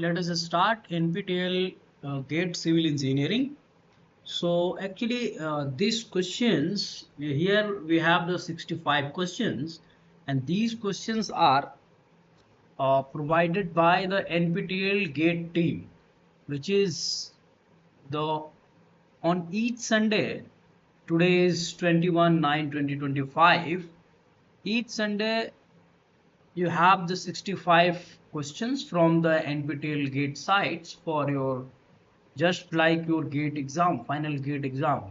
Let us start NPTEL GATE Civil Engineering. So actually these questions here we have the 65 questions, and these questions are provided by the NPTEL GATE team, which is the on each Sunday. Today is 21/9/2025. Each Sunday you have the 65 questions from the NPTEL GATE sites for your, just like your GATE exam, final GATE exam.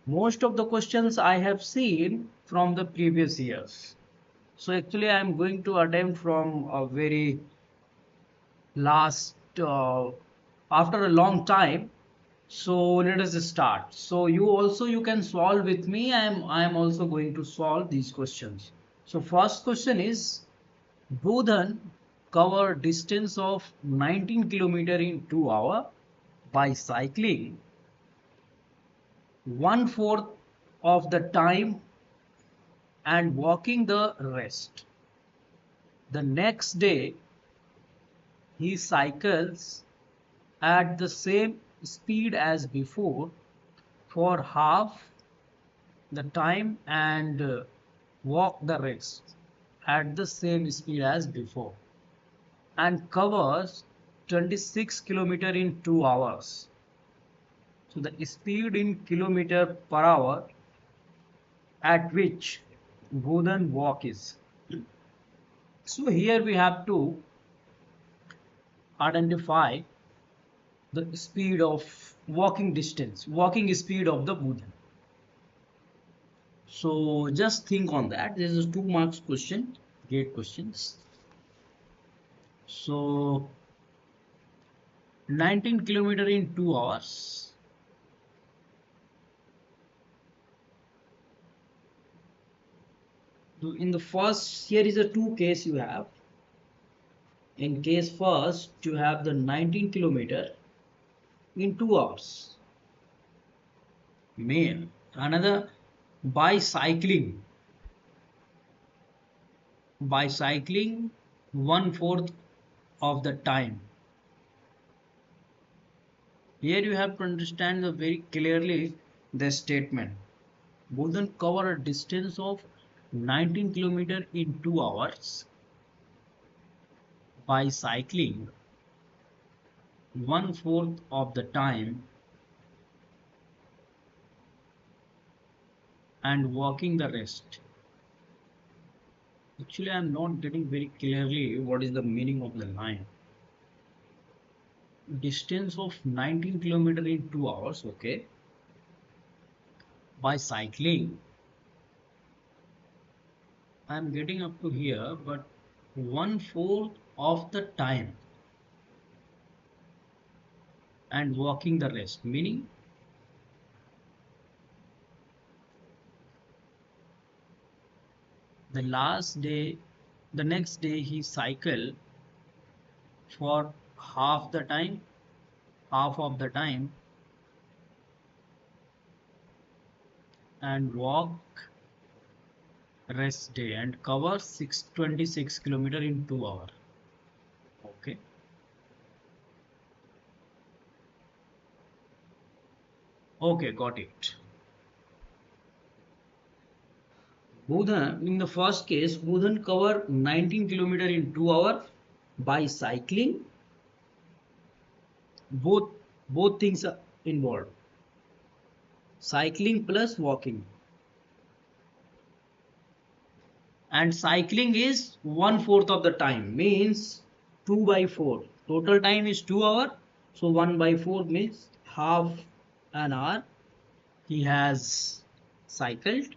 Most of the questions I have seen from the previous years. So actually I am going to attempt from a very last, after a long time. So let us start. So you can solve with me. I am also going to solve these questions. So first question is, Bodhan cover distance of 19 km in 2 hours by cycling 1/4 of the time and walking the rest. The next day he cycles at the same speed as before for half the time and walk the rest at the same speed as before, and covers 26 km in 2 hours. So the speed in kilometer per hour at which Bodhan walk is. So here we have to identify the speed of walking distance, walking speed of the Bodhan. So just think on that. This is a 2 marks question, GATE questions. So 19 km in 2 hours. So in the first, here is a 2 case you have. In case first, you have the 19 km in 2 hours. Main. Another, by cycling 1/4 of the time. Here you have to understand very clearly the statement. Bodhan cover a distance of 19 km in 2 hours by cycling 1/4 of the time and walking the rest. Actually, I am not getting very clearly what is the meaning of the line. Distance of 19 km in 2 hours, okay. By cycling, I am getting up to here, but 1/4 of the time and walking the rest, meaning the next day he cycle for half of the time and walk rest day and cover 26 km in 2 hours. Okay. Okay, got it. Bodhan, in the first case, Bodhan cover 19 km in 2 hours by cycling. Both things are involved. Cycling plus walking. And cycling is 1/4 of the time, means 2/4. Total time is 2 hours. So 1/4 means half an hour he has cycled,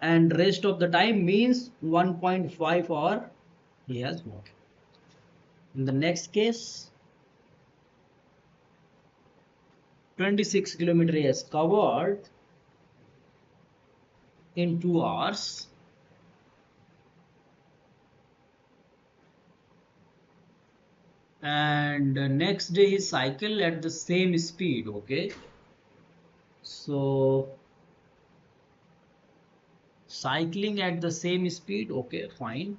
and rest of the time means 1.5 hour he has walked. In the next case, 26 km he has covered in 2 hours. And next day he cycle at the same speed. Okay, so cycling at the same speed, okay, fine,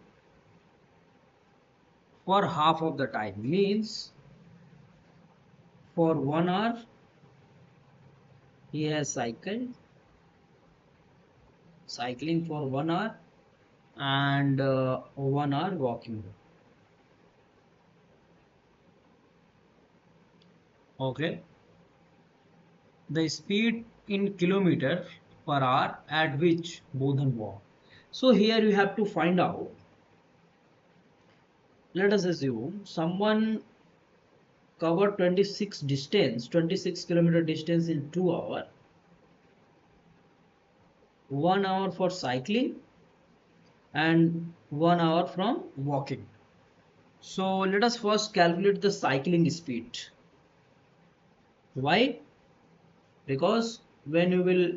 for half of the time, means for 1 hour he has cycling for 1 hour and 1 hour walking. Okay, the speed in kilometer per hour at which Bodhan walked. So here you have to find out. Let us assume someone covered 26 kilometer distance in 2 hours, 1 hour for cycling and 1 hour from walking. So let us first calculate the cycling speed. Why? Because when you will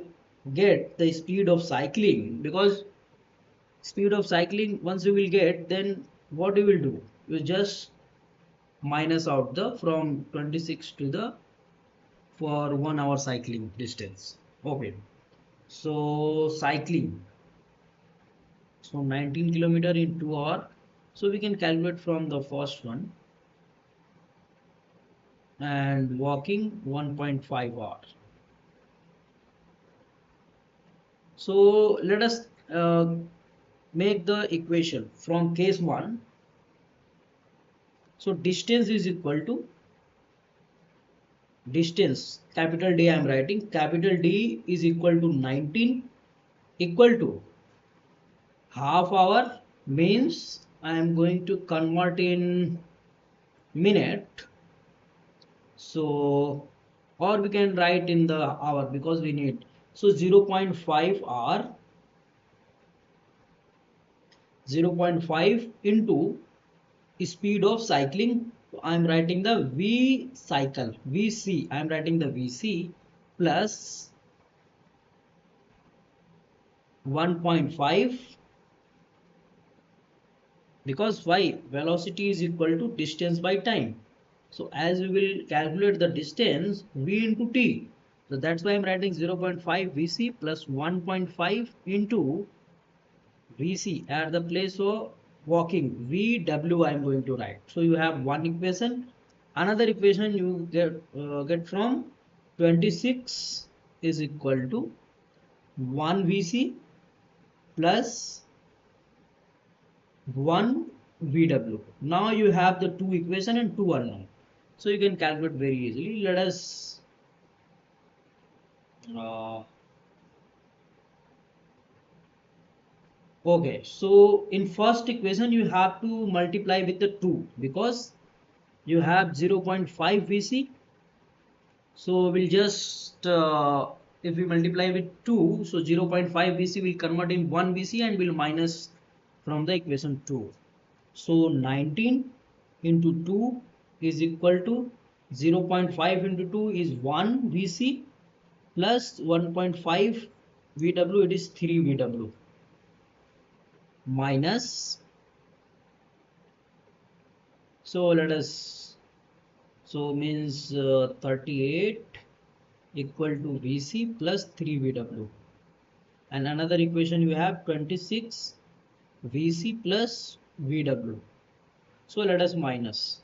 get the speed of cycling, because speed of cycling once you will get, then what you will do? You just minus out the from 26 to the for 1 hour cycling distance. Okay. So cycling. So 19 kilometer in 2 hours. So we can calculate from the first one, and walking 1.5 hours. So let us make the equation from case 1. So distance is equal to distance, capital D I am writing, capital D is equal to 19 equal to half hour, means I am going to convert in minute. So or we can write in the hour because we need. So 0.5 hour, 0.5 into speed of cycling. I am writing the V cycle, VC. I am writing the VC plus 1.5, because why? Velocity is equal to distance by time. So as we will calculate the distance, V into T. So that's why I'm writing 0.5 VC plus 1.5 into VC at the place of walking. VW I am going to write. So you have one equation. Another equation you get from 26 is equal to 1 VC plus 1 VW. Now you have the two equation and two unknown. So you can calculate very easily. Let us okay, so in first equation you have to multiply with the 2 because you have 0.5 VC. So we'll just if we multiply with 2, so 0.5 VC will convert in 1 VC and will minus from the equation 2. So 19 into 2 is equal to 0.5 into 2 is 1 VC plus 1.5 VW, it is 3 VW minus. So let us, so means 38 equal to VC plus 3 VW, and another equation you have 26 VC plus VW. So let us minus.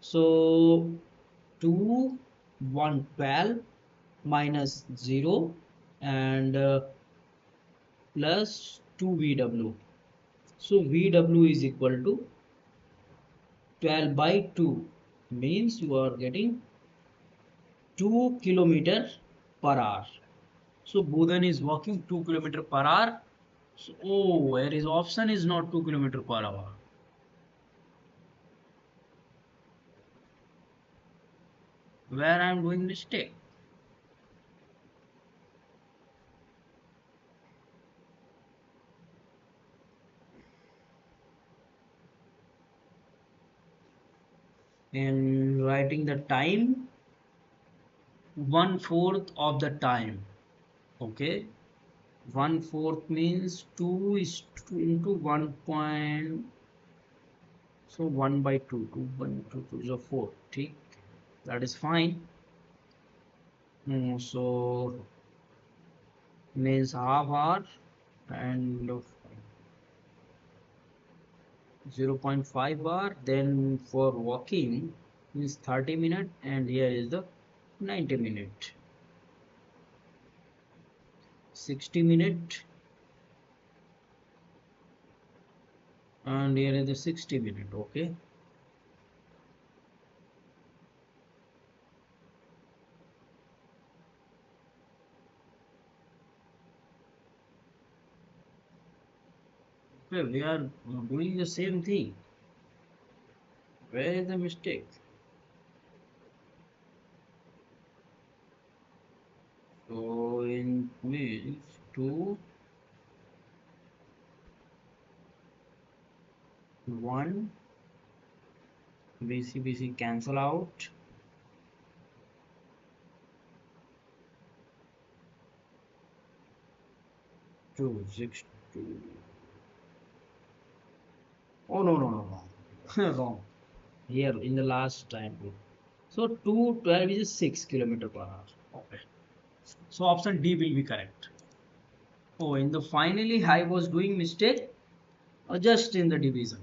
So 2 1 12 minus 0 and plus 2 VW. So VW is equal to 12 by 2, means you are getting 2 kilometer per hour. So Bodhan is walking 2 kilometer per hour. So, oh, where his option is not 2 kilometer per hour. Where I am doing mistake. In writing the time, 1/4 of the time. Okay, 1/4 means 2 is 2 into 1 point. So 1 by 2, 2 by 2 is a 4. Okay, that is fine. So means half hour and 0.5 hour. Then for walking is 30 minute, and here is the 90 minute, 60 minute, and here is the 60 minute. Okay, okay, we are doing the same thing. Where is the mistake? So in means 2 1 BC cancel out. 2 6 2. Oh, no. Wrong. Here in the last time. So 212 is 6 kilometer per hour. Okay. So option D will be correct. Oh, in the finally I was doing mistake just in the division.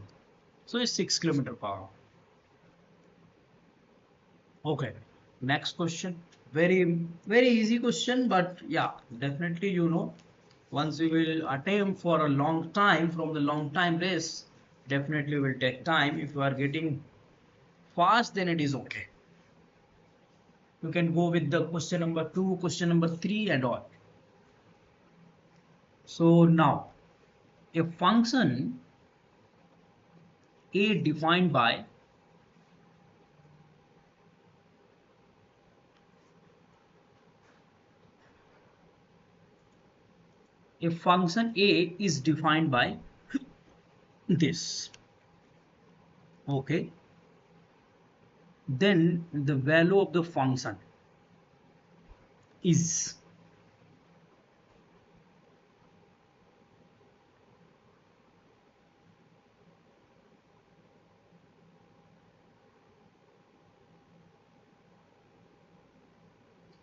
So it's 6 kilometer per hour. Okay. Next question. Very easy question, but yeah, definitely once we will attempt for a long time from the long time race, definitely will take time. If you are getting fast, then it is okay. You can go with the question number 2, question number 3 and all. So now a function a defined by a function a is defined by this. Okay, then the value of the function is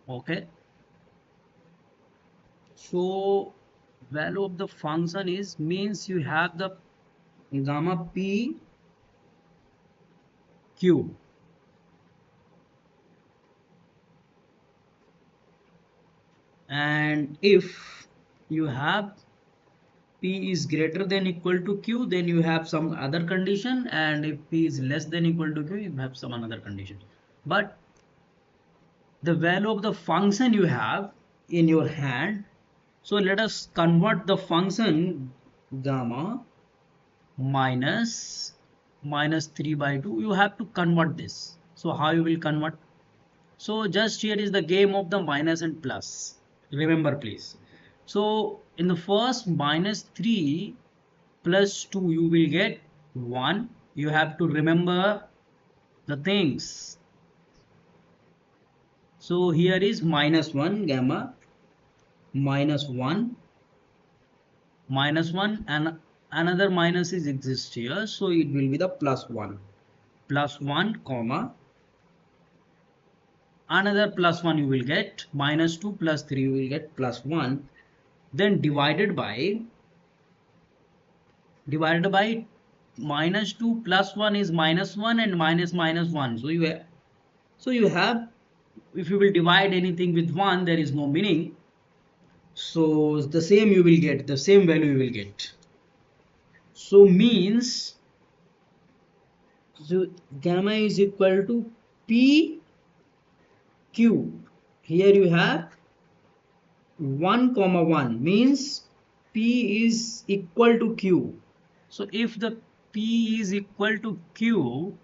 okay. So value of the function is means you have the gamma p q, and if you have p is greater than equal to q, then you have some other condition, and if p is less than equal to q, you have some another condition. But the value of the function you have in your hand, so let us convert the function gamma minus 3 by 2. You have to convert this. So how you will convert? So just here is the game of the minus and plus. Remember please. So in the first minus 3 plus 2 you will get 1. You have to remember the things. So here is minus 1 gamma minus 1 and another minus is exist here, so it will be the plus 1 comma another plus 1 you will get minus 2 plus 3 you will get plus 1, then divided by minus 2 plus 1 is minus 1 and minus 1. So you have if you will divide anything with 1, there is no meaning. So the same you will get, the same value you will get. So means so gamma is equal to p q. Here you have 1 comma 1 means p is equal to q. So if the p is equal to q,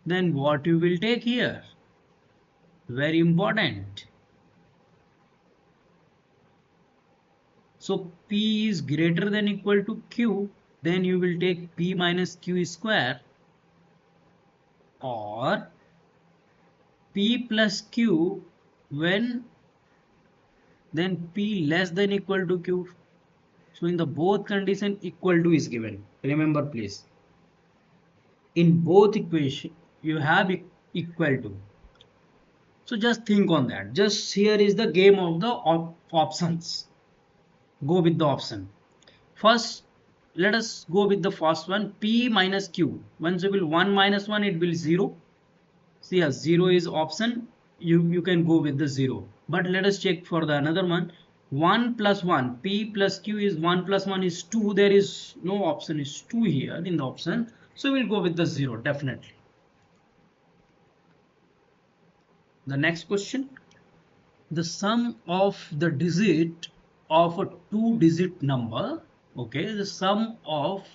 then what you will take here? Very important. So p is greater than equal to q, then you will take p minus q square, or p plus q when then p less than equal to q. So in the both condition equal to is given. Remember please, in both equation you have equal to. So just think on that. Just here is the game of the options. Go with the option. First, let us go with the first one, p minus q. Once you will 1 minus 1, it will 0. So yeah, 0 is option. You can go with the 0, but let us check for the another one. 1 plus 1, p plus q is 1 plus 1 is 2. There is no option is 2 here in the option, so we'll go with the 0 definitely. The next question: the sum of the digit of a two digit number. Okay, the sum of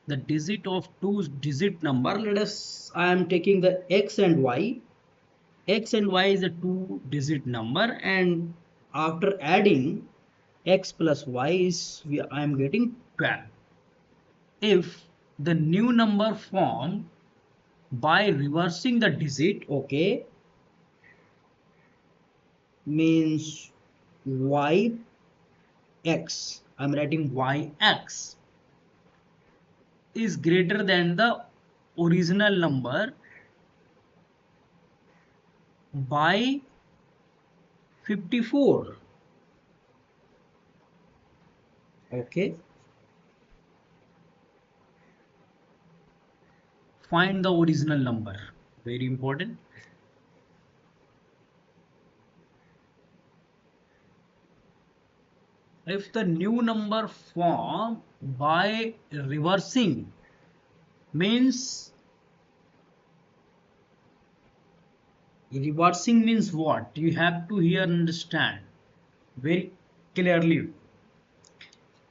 the digit of two digit number. Let us, I am taking the x and y. X and y is a two digit number, and after adding x plus y is I am getting 12. If the new number formed by reversing the digit, okay, means y x, I'm writing y x is greater than the original number by 54. Okay, find the original number, very important. If the new number formed by reversing means, reversing means what? You have to here understand very clearly,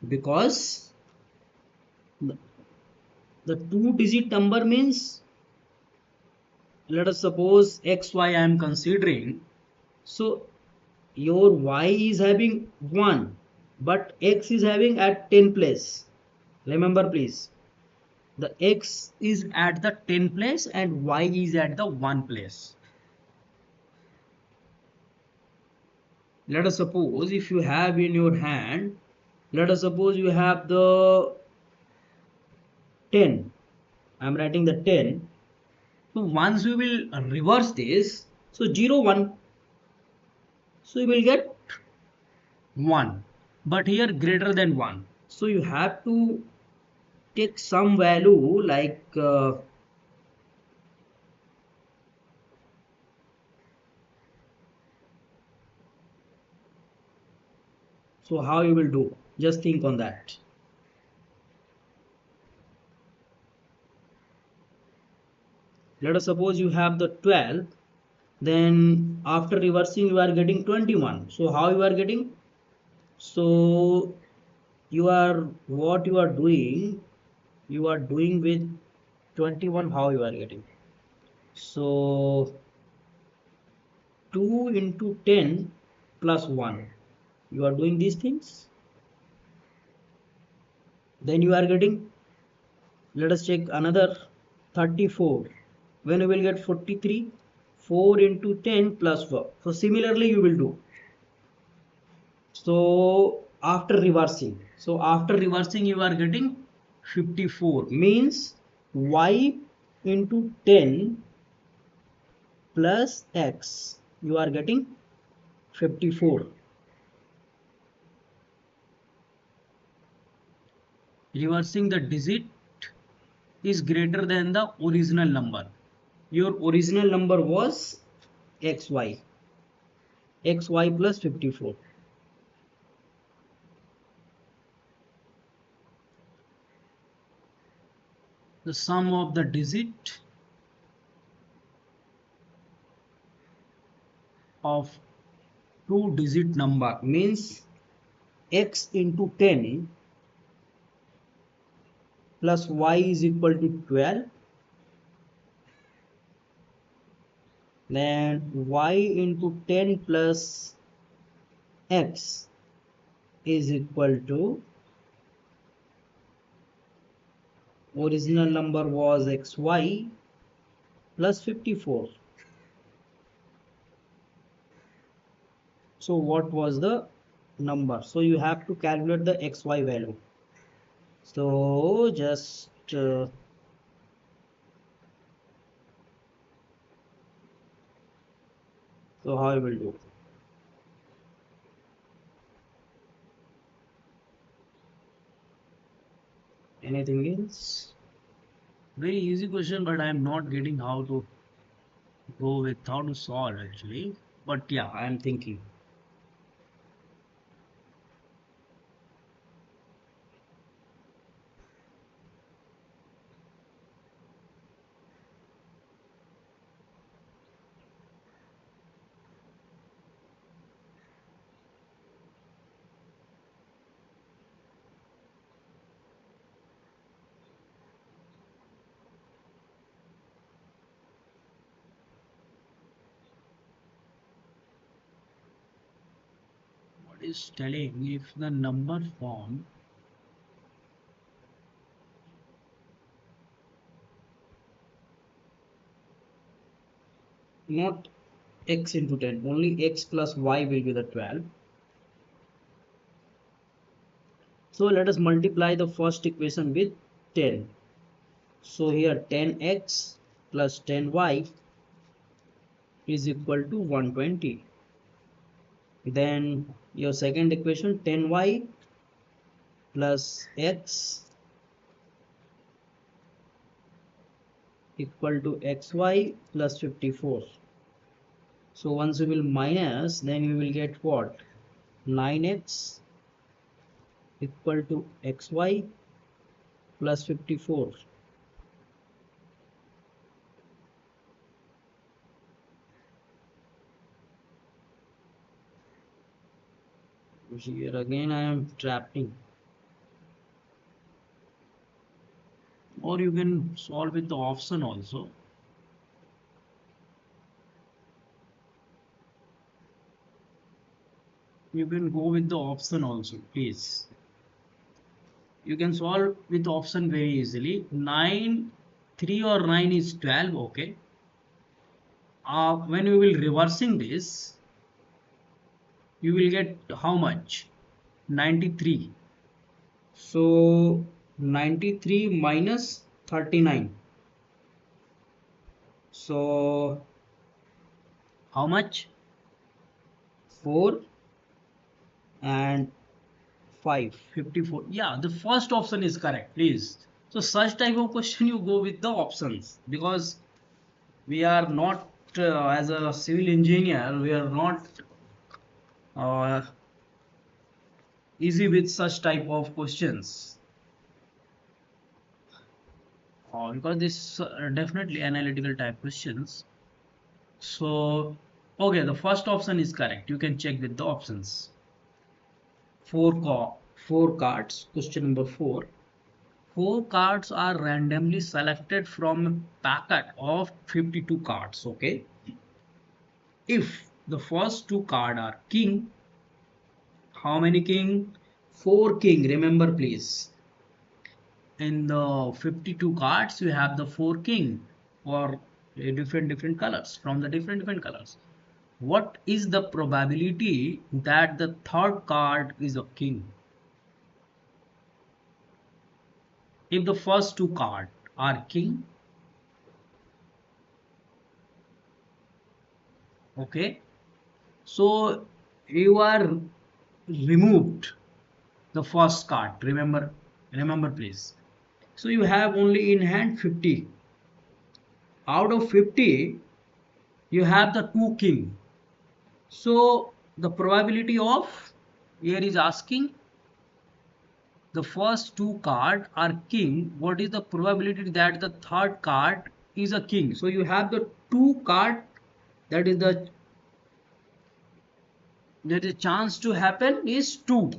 because the two digit number means, let us suppose xy I am considering. So your y is having 1, but x is having at 10 place. Remember please, the x is at the 10 place and y is at the 1 place. Let us suppose if you have in your hand, let us suppose you have the 10. I'm writing the 10. So once we will reverse this, so 0 1, so you will get 1, but here greater than 1, so you have to take some value like so how you will do, just think on that. Let us suppose you have the 12, then after reversing you are getting 21. So how you are getting? So you are, what you are doing, you are doing with 21, how you are getting? So 2 into 10 plus 1, you are doing these things, then you are getting, let us check another 34. When you will get 43, 4 into 10 plus 4. So similarly you will do. So after reversing, you are getting 54, means y into 10 plus x, you are getting 54. Reversing the digit is greater than the original number. Your original number was xy plus 54. The sum of the digit of two digit number means x into 10 plus y is equal to 12, then y into 10 plus x is equal to, original number was xy plus 54. So what was the number? So you have to calculate the xy value. So just so how I will do? Anything else? Very easy question, but I am not getting how to go with how to solve actually. But yeah, I am thinking. What is telling if the number form not x into 10, only x plus y will be the 12. So let us multiply the first equation with 10. So here 10x plus 10y is equal to 120. Then your second equation 10y plus x equal to xy plus 54. So once we will minus, then we will get what? 9x equal to xy plus 54. Here again I am trapping. Or you can solve with the option also. You can go with the option also, please. You can solve with option very easily. 9, 3 or 9 is 12, okay. When we will reversing this, you will get how much? 93. So 93 minus 39. So how much? 4 and 5, 54. Yeah, the first option is correct, please. So such type of question you go with the options, because we are not as a civil engineer, we are not uh, easy with such type of questions, because this definitely analytical type questions. So okay, the first option is correct. You can check with the options. Four cards. Question number 4. Four cards are randomly selected from a packet of 52 cards. Okay. If the first two cards are king, how many king? Four king. Remember, please. In the 52 cards, you have the four king or different colors from the different colors. What is the probability that the third card is a king? If the first two cards are king, okay, so you are removed the first card. Remember, please. So you have only in hand 50. Out of 50, you have the two king. So the probability of, here is asking, the first two card are king. What is the probability that the third card is a king? So you have the two card, that is the chance to happen is 2,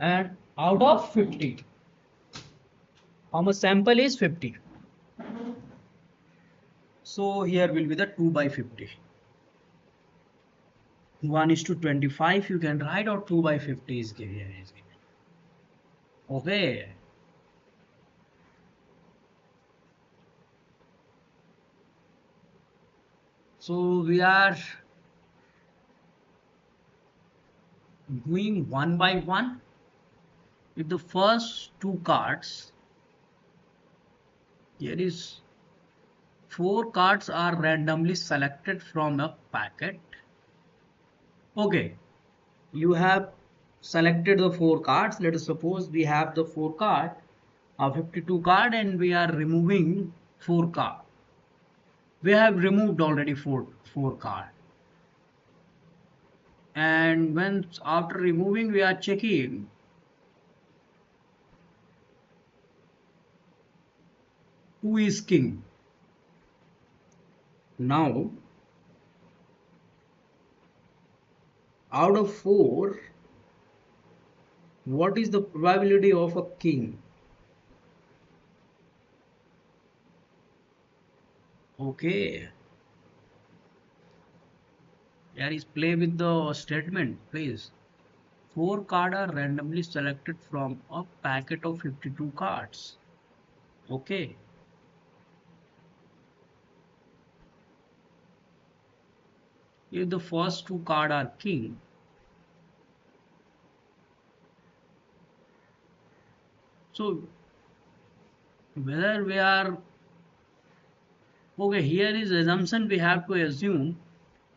and out of 50, how much sample is 50? So here will be the 2 by 50. 1 is to 25 you can write, or 2 by 50 is given. Okay. So we are doing one by one. With the first two cards, here is 4 cards are randomly selected from a packet. Okay, you have selected the 4 cards. Let us suppose we have the 4 card, a 52 card, and we are removing 4 card. We have removed already four card, and when after removing we are checking who is king. Now out of four, what is the probability of a king? Okay, there is play with the statement, please. Four cards are randomly selected from a packet of 52 cards. Okay, if the first two cards are king, so whether we are okay, here is assumption we have to assume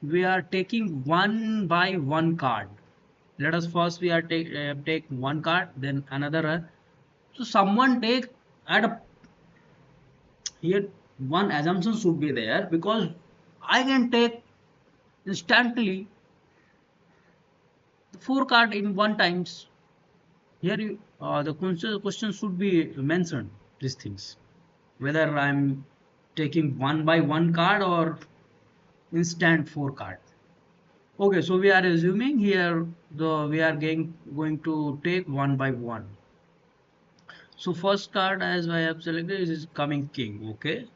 we are taking one by one card. Let us first we are take one card, then another. So someone take at a here one assumption should be there because I can take instantly the four card in one times. Here you, the question should be mentioned these things whether I'm taking one by one card or instant four card. Okay, so we are assuming here the we are going to take one by one. So first card as I have selected is coming king. Okay,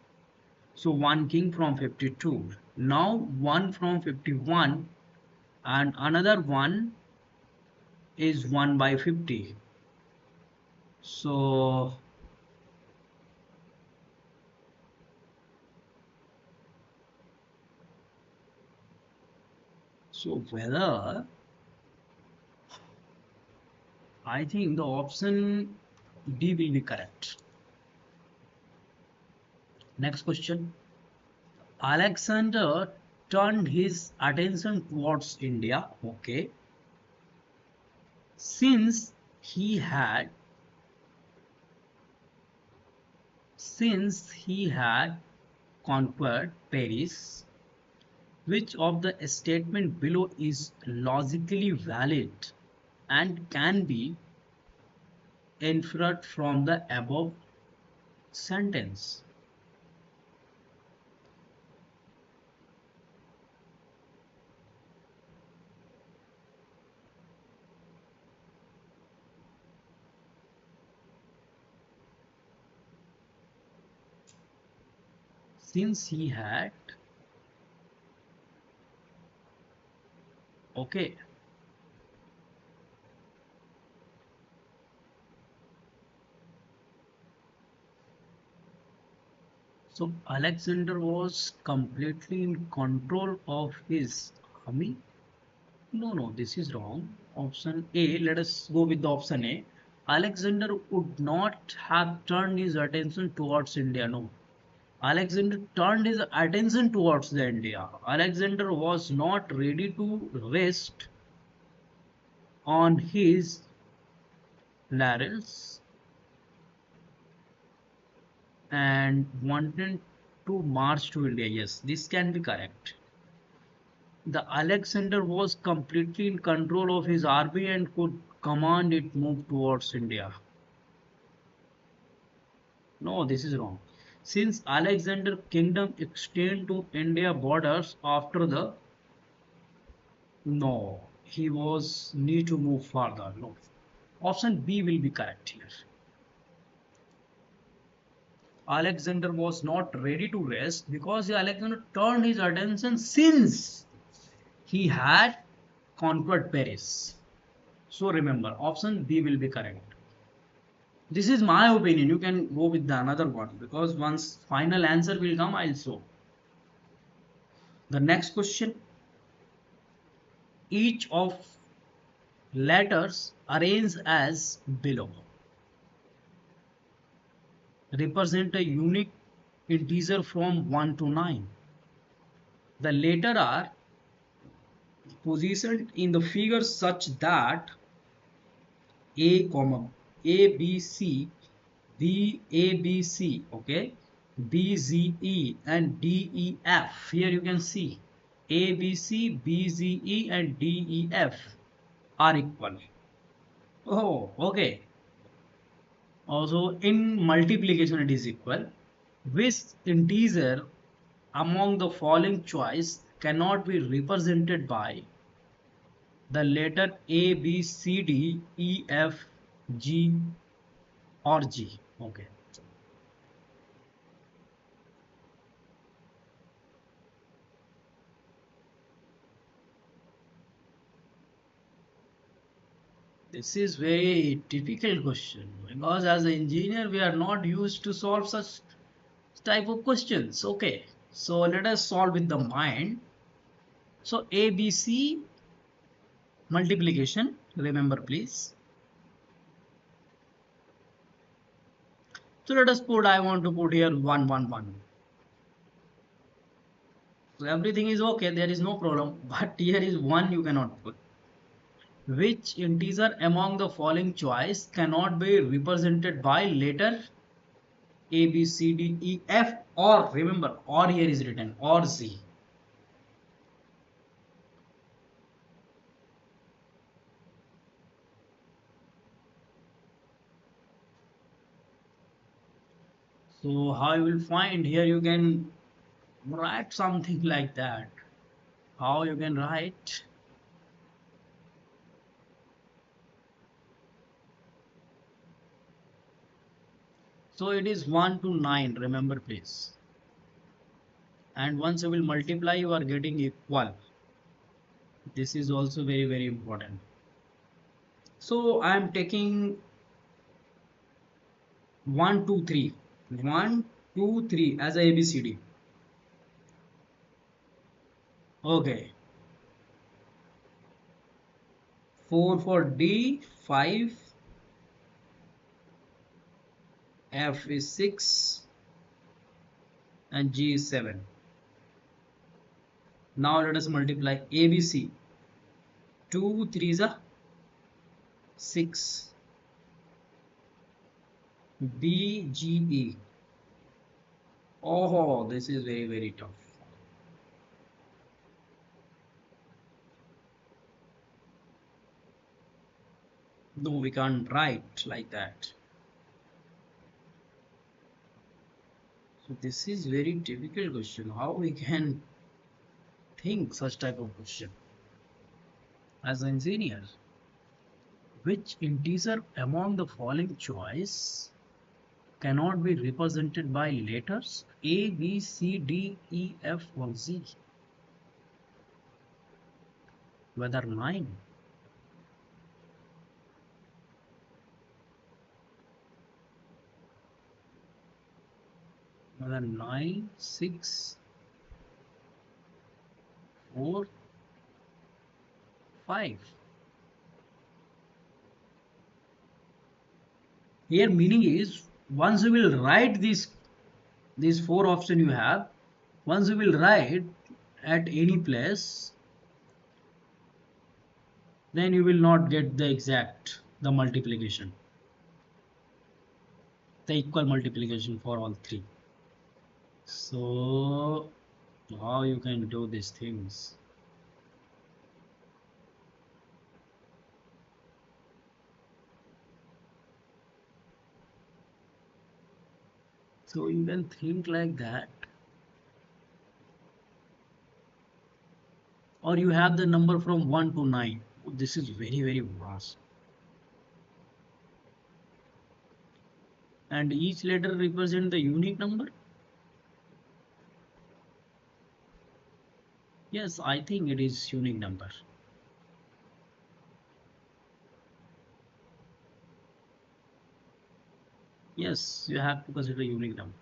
so one king from 52. Now one from 51 and another one is 1 by 50. So whether I think the option D will be correct. Next question. Alexander turned his attention towards India. Okay. Since he had conquered Paris, which of the statement below is logically valid and can be inferred from the above sentence? Since he had, okay, so Alexander was completely in control of his army. No, no, this is wrong. Option A, let us go with the option A. Alexander would not have turned his attention towards India. No. Alexander turned his attention towards the India. Alexander was not ready to rest on his laurels and wanted to march to India. Yes, this can be correct. The Alexander was completely in control of his army and could command it move towards India. No, this is wrong. Since Alexander kingdom extended to India borders after the no, he was need to move further. No, option B will be correct here. Alexander was not ready to rest because Alexander turned his attention since he had conquered Paris. So remember, option B will be correct. This is my opinion. You can go with the another one because once final answer will come, I'll show. The next question. Each of letters arranged as below represent a unique integer from 1 to 9. The letters are positioned in the figure such that A, comma A B C, B A B C, okay, B, Z, E and D, E, F. Here you can see A, B, C, B, Z, E and D, E, F are equal. Oh, okay. Also in multiplication it is equal. Which integer among the following choice cannot be represented by the letter A, B, C, D, E, F, G or G? Okay. This is very typical question because as an engineer we are not used to solve such type of questions. Okay, so let us solve with the mind. So ABC multiplication, remember please. So let us put, I want to put here 1 1 1. So everything is okay, there is no problem, but here is 1 you cannot put. Which integer among the following choice cannot be represented by letter A, B, C, D, E, F, or remember, or here is written, or Z. So how you will find here, you can write something like that. How you can write? So it is 1 to 9, remember please. And once you will multiply, you are getting equal. This is also very, very important. So I am taking 1, 2, 3. 1, 2, 3 as a ABCD. Okay. 4 for D, 5, F is 6, and G is 7. Now let us multiply ABC. 2 3s are 6. BGE. Oh, this is very, very tough. No, we can't write like that. So this is very typical question. How we can think such type of question as an engineer? Which integer among the following choice cannot be represented by letters A, B, C, D, E, F, or Z? Whether 9, whether 9, 6, 4, 5. Here meaning is once you will write these four options you have, once you will write at any place, then you will not get the exact the multiplication, the equal multiplication for all three. So how you can do these things? So you can think like that, or you have the number from 1 to 9. This is very, very vast, and each letter represent the unique number. Yes, I think it is unique number. Yes, you have to consider unique number.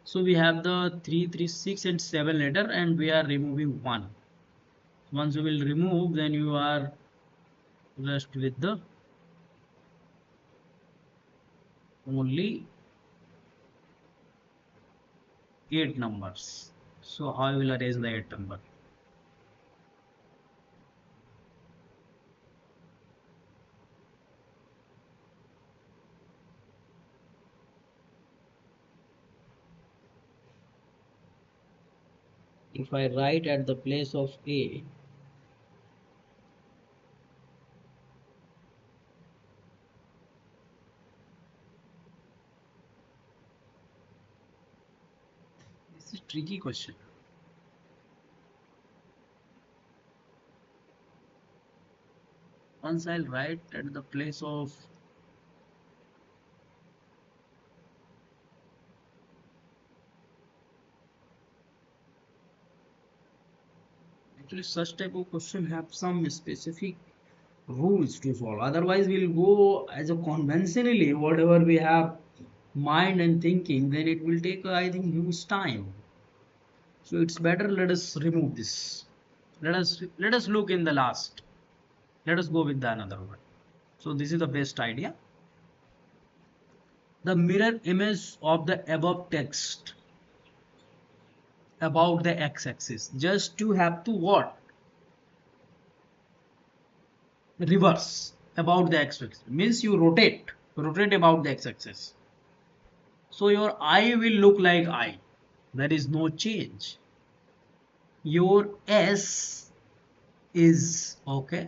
So we have the 3, 3, 6 and 7 letter, and we are removing 1. Once you will remove, then you are left with the only 8 numbers. So how you will arrange the 8 number? if I write at the place of A, this is tricky question. Once I'll write at the place of, actually such type of question have some specific rules to solve. Otherwise, we'll go as a conventionally whatever we have mind and thinking, then it will take I think huge time. So it's better let us remove this. Let us look in the last. Let us go with the another one. So this is the best idea. The mirror image of the above text about the x-axis. Just you have to what? Reverse about the x-axis. Means you rotate about the x-axis. So your eye will look like I. There is no change. Your S is okay.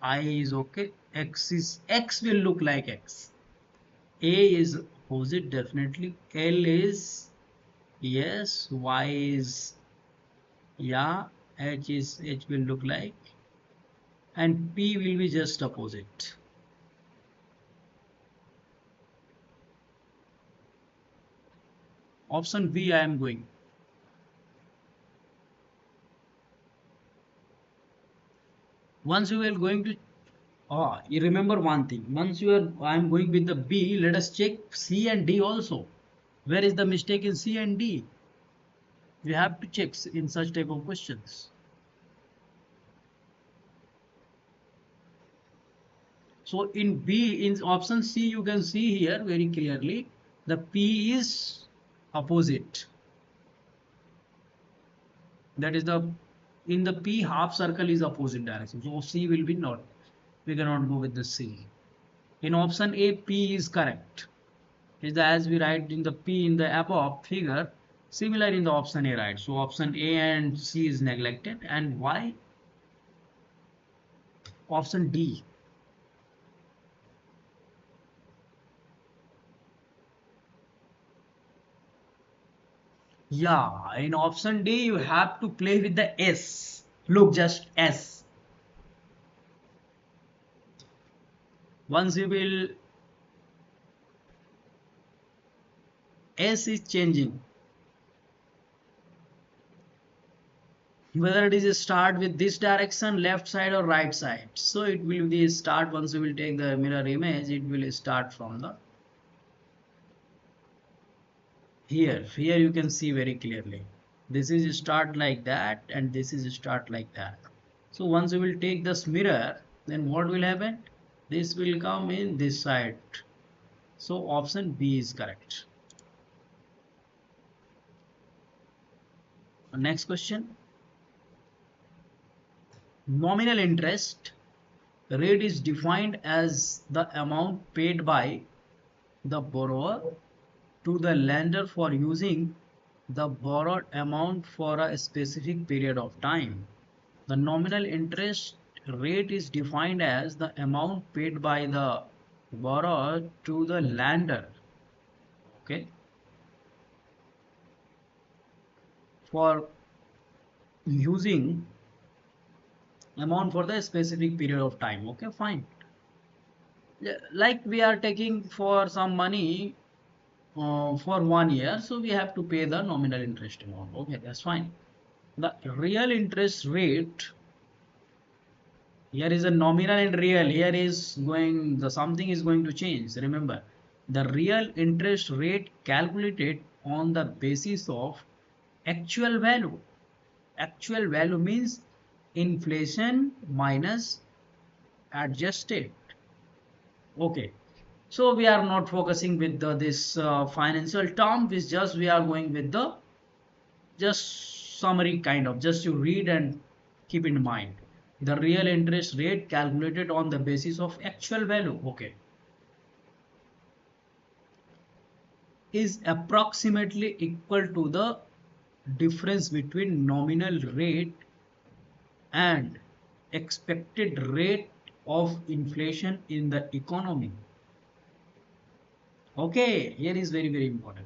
I is okay. X will look like X. A is opposite definitely. L is yes. Y is yeah. H will look like, and P will be just opposite. Option B I am going. Once you are going to you remember one thing. Once you are I am going with the B, let us check C and D also. Where is the mistake in C and D? We have to check in such type of questions. So in B, in option C, you can see here very clearly the P is opposite. That is the in the P half circle is opposite direction. So C will be not. We cannot go with the C. In option A, P is correct. Is the as we write in the P in the above figure, similar in the option A, right? So option A and C is neglected. And why? Option D. Yeah, in option D, you have to play with the S. Look, just S. Once you will, S is changing. Whether it is start with this direction, left side or right side. So it will be start once you will take the mirror image, it will start from the here. Here you can see very clearly. This is start like that and this is start like that. So once you will take this mirror, then what will happen? This will come in this side. So option B is correct. Next question. Nominal interest rate is defined as the amount paid by the borrower to the lender for using the borrowed amount for a specific period of time. The nominal interest rate is defined as the amount paid by the borrower to the lender, okay, for using amount for the specific period of time. Okay, fine. Yeah, like we are taking for some money for 1 year, so we have to pay the nominal interest amount. Okay, that's fine. The real interest rate, here is a nominal and real. Here is going the something is going to change. Remember, the real interest rate calculated on the basis of actual value. Actual value means inflation minus adjusted. Okay, so we are not focusing with this financial term. Which just we are going with the just summary kind of. Just you read and keep in mind. The real interest rate calculated on the basis of actual value. Okay, is approximately equal to the difference between nominal rate and expected rate of inflation in the economy. Okay, here is very important.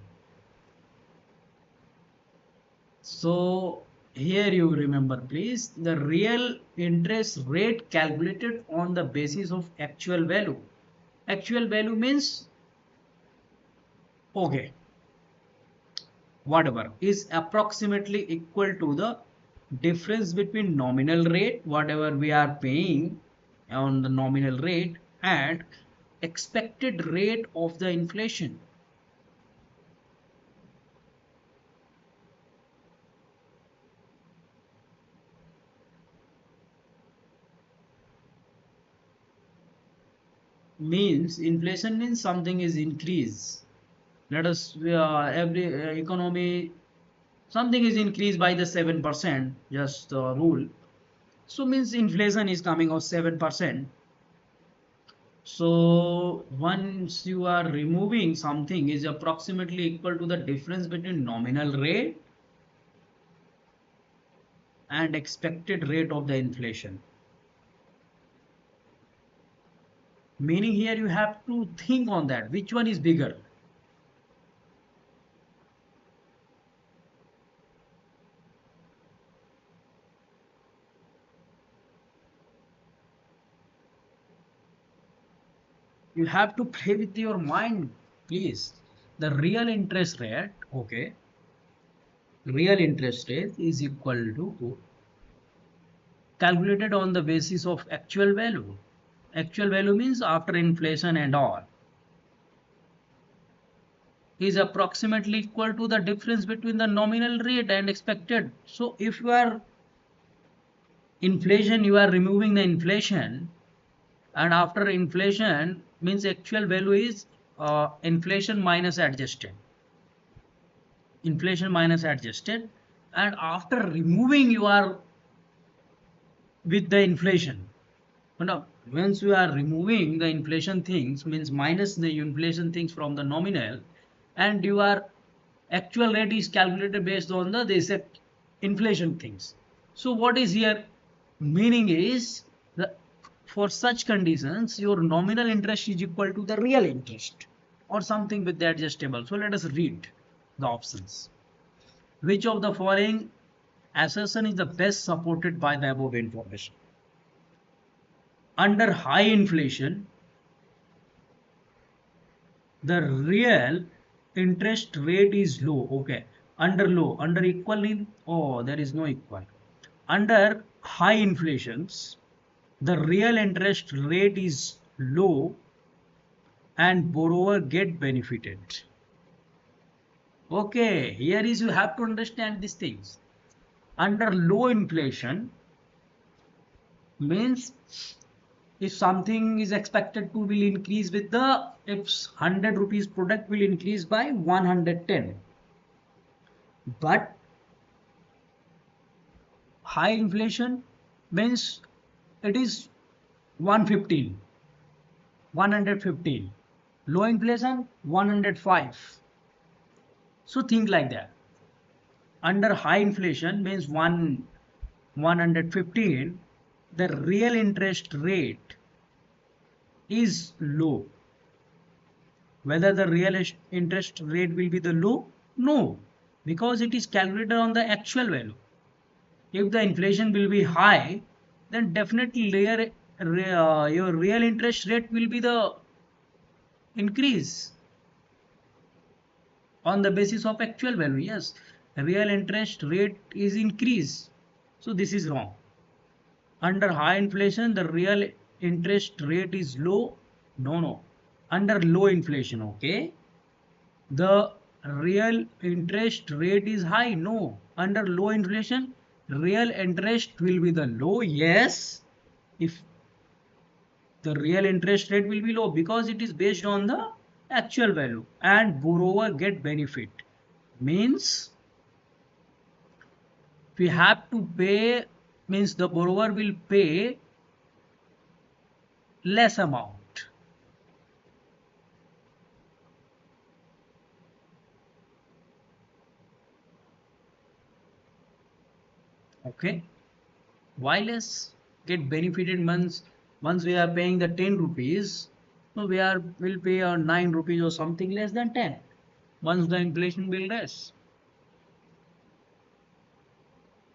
So here you remember please, the real interest rate calculated on the basis of actual value. Actual value means, okay, whatever is approximately equal to the difference between nominal rate, whatever we are paying on the nominal rate, and expected rate of the inflation. Means inflation means something is increase. Let us every economy, something is increased by the 7%, just rule. So means inflation is coming of 7%. So once you are removing something is approximately equal to the difference between nominal rate and expected rate of the inflation. Meaning here you have to think on that, which one is bigger. You have to play with your mind, please. The real interest rate, okay, real interest rate is equal to calculated on the basis of actual value. Actual value means after inflation and all is approximately equal to the difference between the nominal rate and expected. So if you are inflation, you are removing the inflation, and after inflation means actual value is inflation minus adjusted. Inflation minus adjusted, and after removing you are with the inflation. Now, once you are removing the inflation things, means minus the inflation things from the nominal, and your actual rate is calculated based on the this inflation things. So what is here meaning is the for such conditions your nominal interest is equal to the real interest or something with the adjustable. So let us read the options. Which of the following assertion is the best supported by the above information? Under high inflation, the real interest rate is low. Okay. Under low, under equal in, oh, there is no equal. Under high inflations, the real interest rate is low and borrower get benefited. Okay, here is you have to understand these things. Under low inflation means if something is expected to will increase with the, if 100 rupees product will increase by 110, but high inflation means it is 115, 115, low inflation 105. So think like that. Under high inflation means 115, the real interest rate is low. Whether the real interest rate will be the low? No, because it is calculated on the actual value. If the inflation will be high, then definitely your real interest rate will be the increase on the basis of actual value. Yes, real interest rate is increase. So this is wrong. Under high inflation, the real interest rate is low. No. Under low inflation, okay, the real interest rate is high. No. Under low inflation, real interest will be the low. Yes, if the real interest rate will be low because it is based on the actual value, and borrower get benefit means we have to pay, means the borrower will pay less amount. Okay, why less? Get benefited once we are paying the 10 rupees, so will pay 9 rupees or something less than 10 once the inflation will less.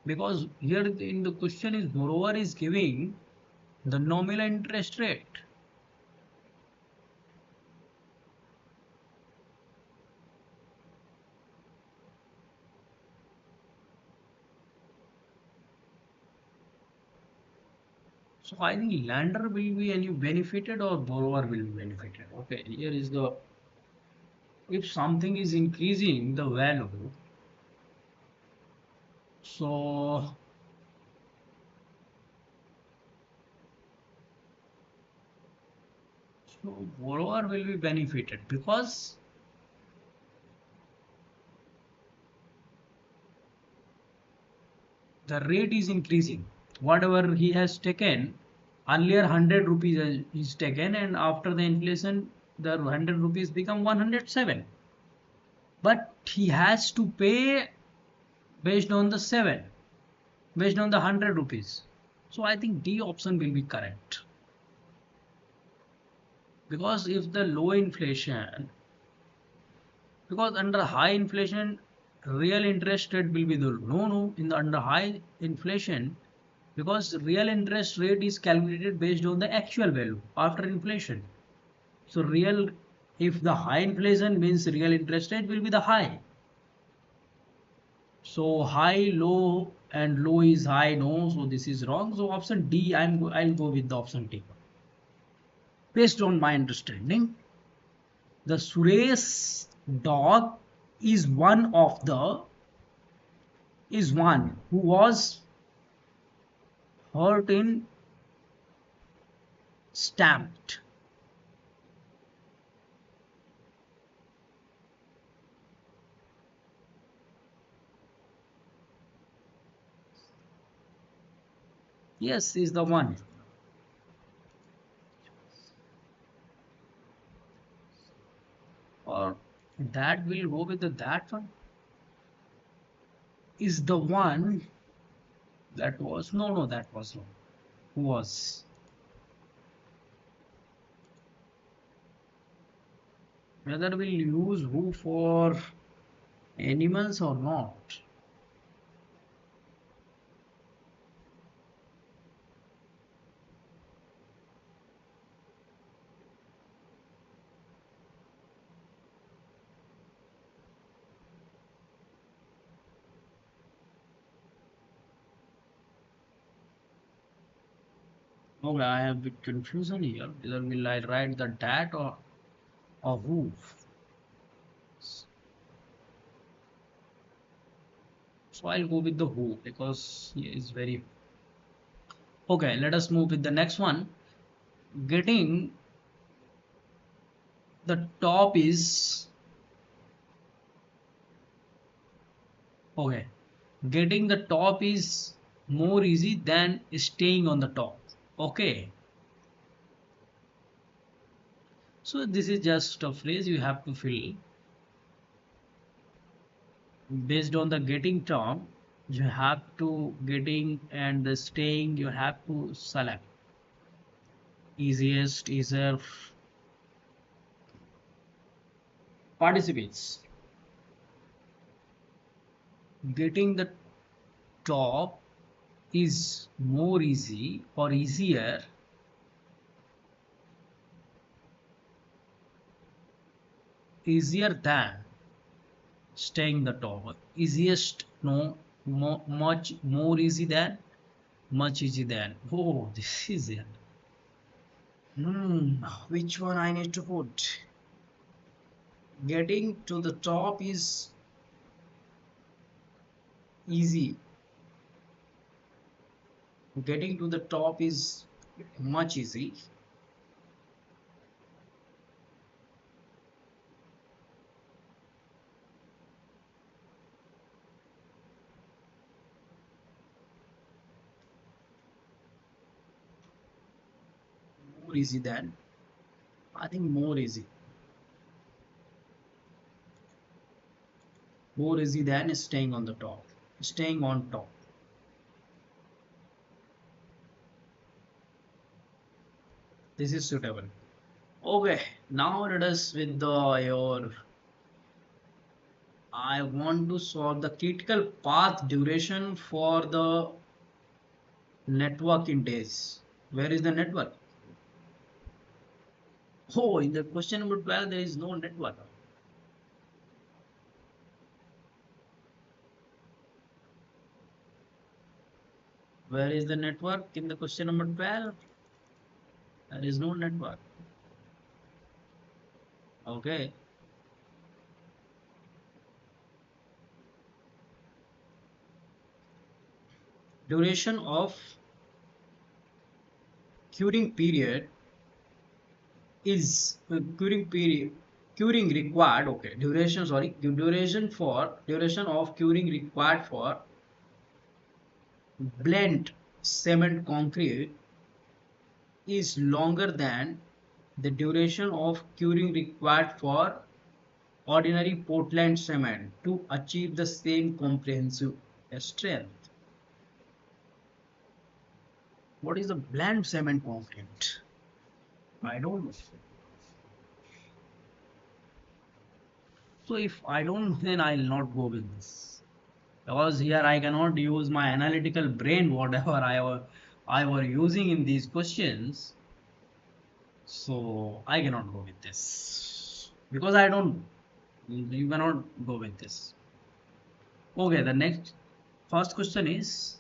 Because here in the question is borrower is giving the nominal interest rate. So I think lender will be any benefited or borrower will be benefited. Okay, here is the, if something is increasing the value, so borrower will be benefited because the rate is increasing. Whatever he has taken, earlier 100 rupees is taken, and after the inflation, the 100 rupees become 107. But he has to pay based on the 7, based on the 100 rupees. So I think D option will be correct. Because if the low inflation, because under high inflation, real interest rate will be the no, in the under high inflation, because real interest rate is calculated based on the actual value after inflation. So real, if the high inflation means real interest rate will be the high. So high, low, and low is high. No, so this is wrong. So option D, I'll go with the option D. Based on my understanding, the Suresh dog is one who was hurt in stamped. Yes, is the one. Or that will go with that one. Is the one that was no, that was wrong. Who was, whether we'll use who for animals or not. Okay, I have a bit confusion here. Whether will I write the that or who? So I'll go with the who because he is very okay. Let us move with the next one. Getting the top is okay. Getting the top is more easy than staying on the top. Okay. So this is just a phrase you have to fill based on the getting term. You have to getting and the staying. You have to select easiest, easier participants. Getting the top is more easy or easier than staying the top. Easiest, no, much more easy than, much easy than. Oh, this is it. Which one I need to put? Getting to the top is easy. Getting to the top is much easy. More easy than. I think more easy. More easy than staying on the top. Staying on top. This is suitable. Okay, now let us with the your. I want to solve the critical path duration for the network in days. Where is the network? Oh, in the question number 12, there is no network. Where is the network in the question number 12? There is no network. Okay. Duration of curing period is curing required. Okay. Duration, sorry. Duration of curing required for blend cement concrete is longer than the duration of curing required for ordinary Portland cement to achieve the same comprehensive strength. What is the blend cement concrete? I don't know. So if I don't know, then I'll not go with this. Because here I cannot use my analytical brain, whatever I were using in these questions. So I cannot go with this. Because I don't, you cannot go with this. Okay, the next first question is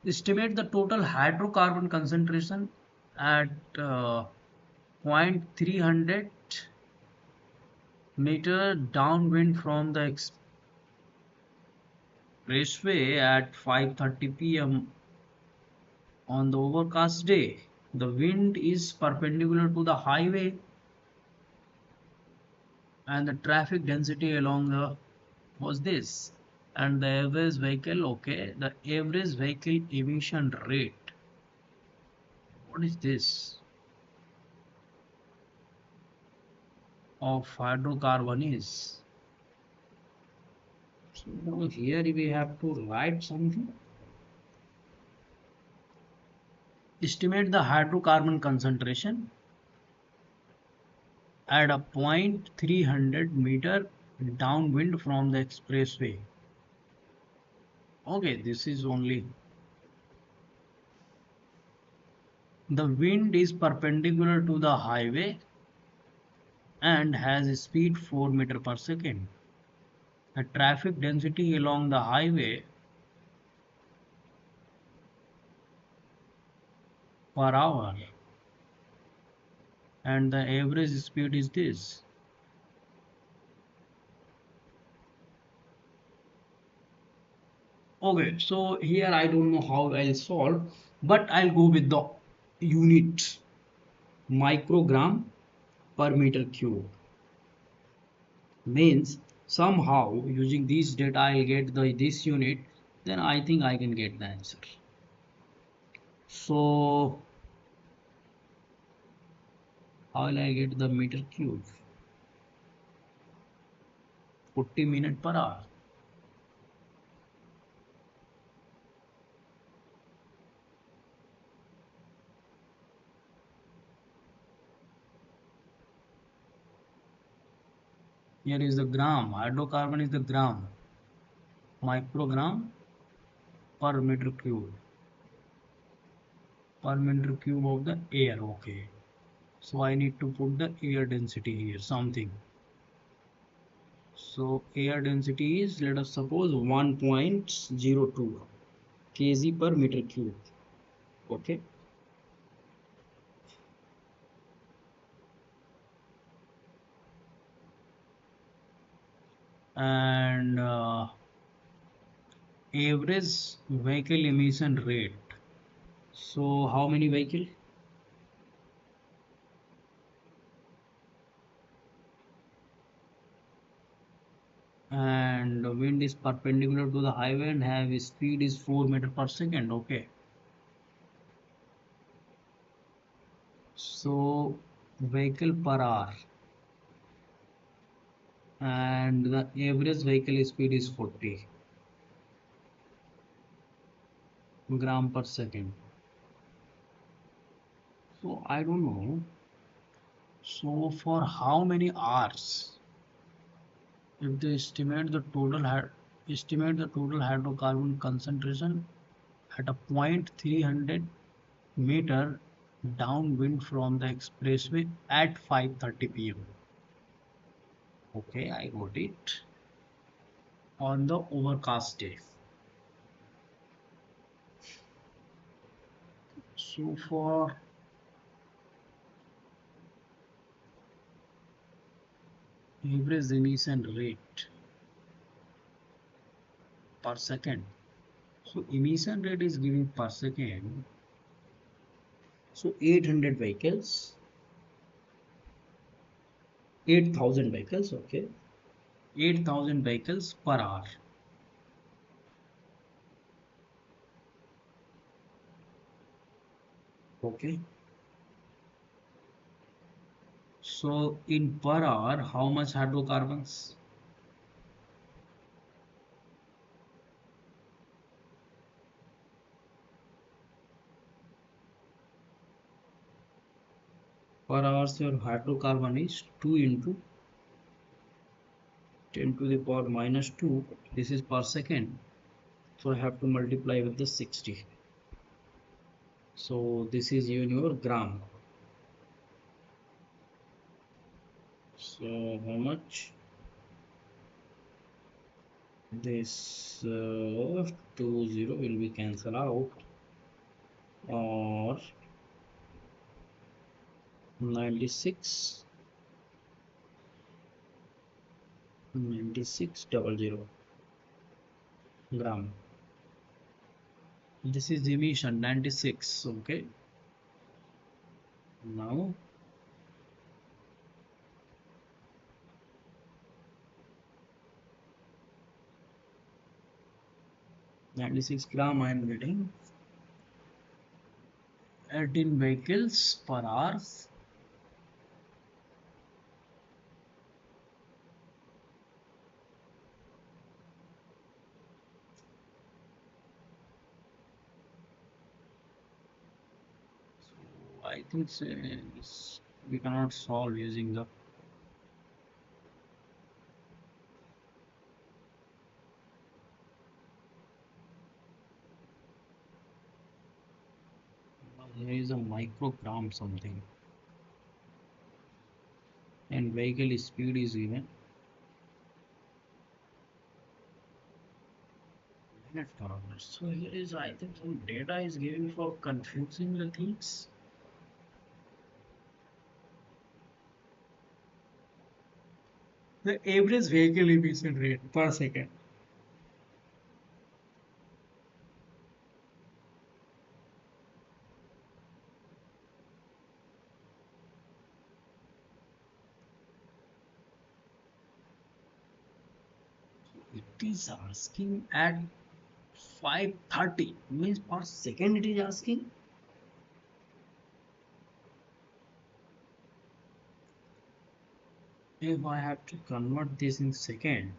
estimate the total hydrocarbon concentration at 0.300 meter downwind from the expressway at 5:30 p.m. on the overcast day. The wind is perpendicular to the highway and the traffic density along the was this. And the average vehicle, okay, the average vehicle emission rate. What is this? Of hydrocarbon is. So now here we have to write something. Estimate the hydrocarbon concentration at a point 300 meter downwind from the expressway. Okay, this is only the wind is perpendicular to the highway and has a speed 4 meter per second. The traffic density along the highway per hour and the average speed is this. Okay, so here I don't know how I'll solve, but I'll go with the unit microgram per meter cube. Means somehow using this data I'll get the this unit, then I think I can get the answer. So how will I get the meter cube? 40 minutes per hour. Here is the gram. Hydrocarbon is the gram. Microgram per meter cube. Per meter cube of the air. Okay. So I need to put the air density here. Something. So air density is, let us suppose, 1.02 kg per meter cube. Okay. And average vehicle emission rate. So how many vehicle? And the wind is perpendicular to the highway and have speed is 4 meter per second. Okay. So vehicle per hour and the average vehicle speed is 40 gram per second. So So I don't know. So for how many hours, if they estimate the total hydrocarbon concentration at a point 300 meter downwind from the expressway at 5:30 p.m. Okay, I got it. On the overcast day. So for average emission rate per second. So emission rate is given per second. So 800 vehicles, 8,000 vehicles, okay. 8,000 vehicles per hour. Okay. So in per hour, how much hydrocarbons? Per hour, your hydrocarbon is 2 into 10 to the power minus 2. This is per second. So I have to multiply with the 60. So this is in your gram. So how much? This 20 will be cancelled out, or 96 9600 gram. This is emission 96. Okay, now 96 gram I am getting. 18 vehicles per hour. I think we cannot solve using the. There is a microgram something, and vehicle speed is given. Minute kilometers. So here is, I think, some data is given for confusing the things. The average vehicle emission rate per second. It is asking at 5:30, means per second it is asking. If I have to convert this in second,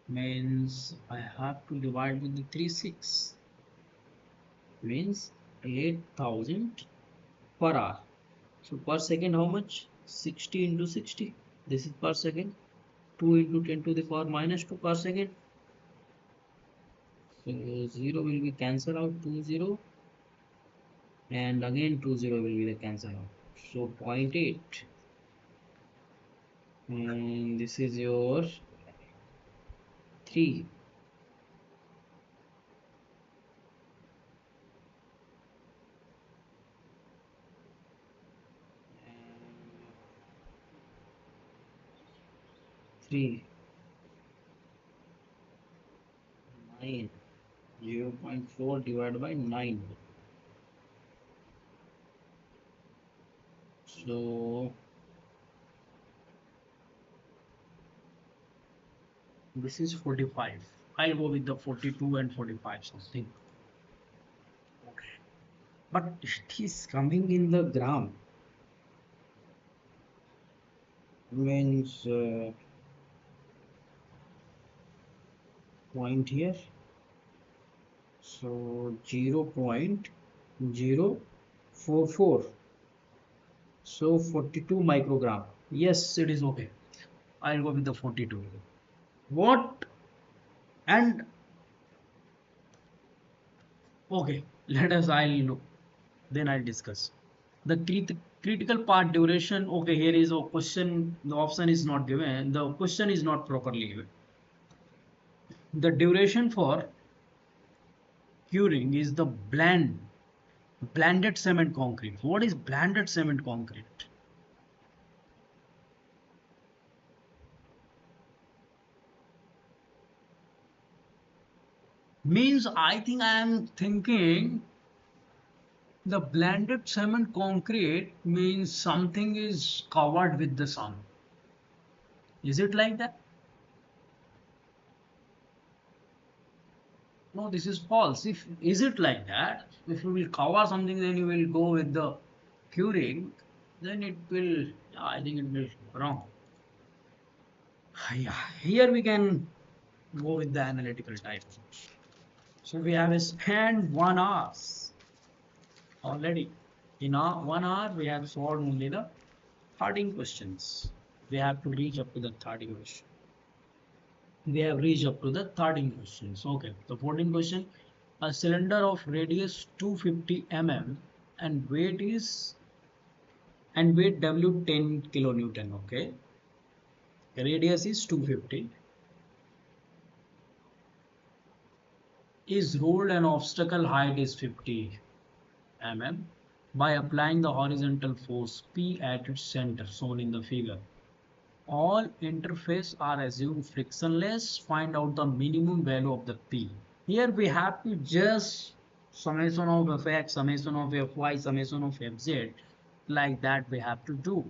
means I have to divide with the 36, means 8,000 per hour. So per second how much? 60 into 60. This is per second. 2 into 10 to the power minus 2 per second. So 0 will be cancelled out, 2 0, and again 2 0 will be the cancel out. So 0.8, and this is your 3, and 3, 9, 0.4 divided by 9. So this is 45. I'll go with the 42 and 45 something. Okay. But it is coming in the gram, means point here. So 0.045 44. So 42 microgram. Yes, it is okay. I'll go with the 42. What? And okay, let us, I'll look. Then I'll discuss. The critical part duration. Okay, here is a question. The option is not given. The question is not properly given. The duration for curing is the blended cement concrete. What is blended cement concrete? Means I think I am thinking the blended cement concrete means something is covered with the sun. Is it like that? No, this is false. If is it like that? If you will cover something, then you will go with the curing. Then it will. Yeah, I think it will wrong. Yeah, here we can go with the analytical type. So we have spent 1 hour already. In 1 hour, we have solved only the 13 questions. We have to reach up to the 30 question. We have reached up to the 13 questions. Okay, the 14th question. A cylinder of radius 250 mm and weight W 10 kilonewton. Okay, radius is 250. Is rolled and obstacle height is 50 mm by applying the horizontal force P at its center shown in the figure. All interfaces are assumed frictionless. Find out the minimum value of the P. Here we have to just summation of fx, summation of fy, summation of fz, like that we have to do.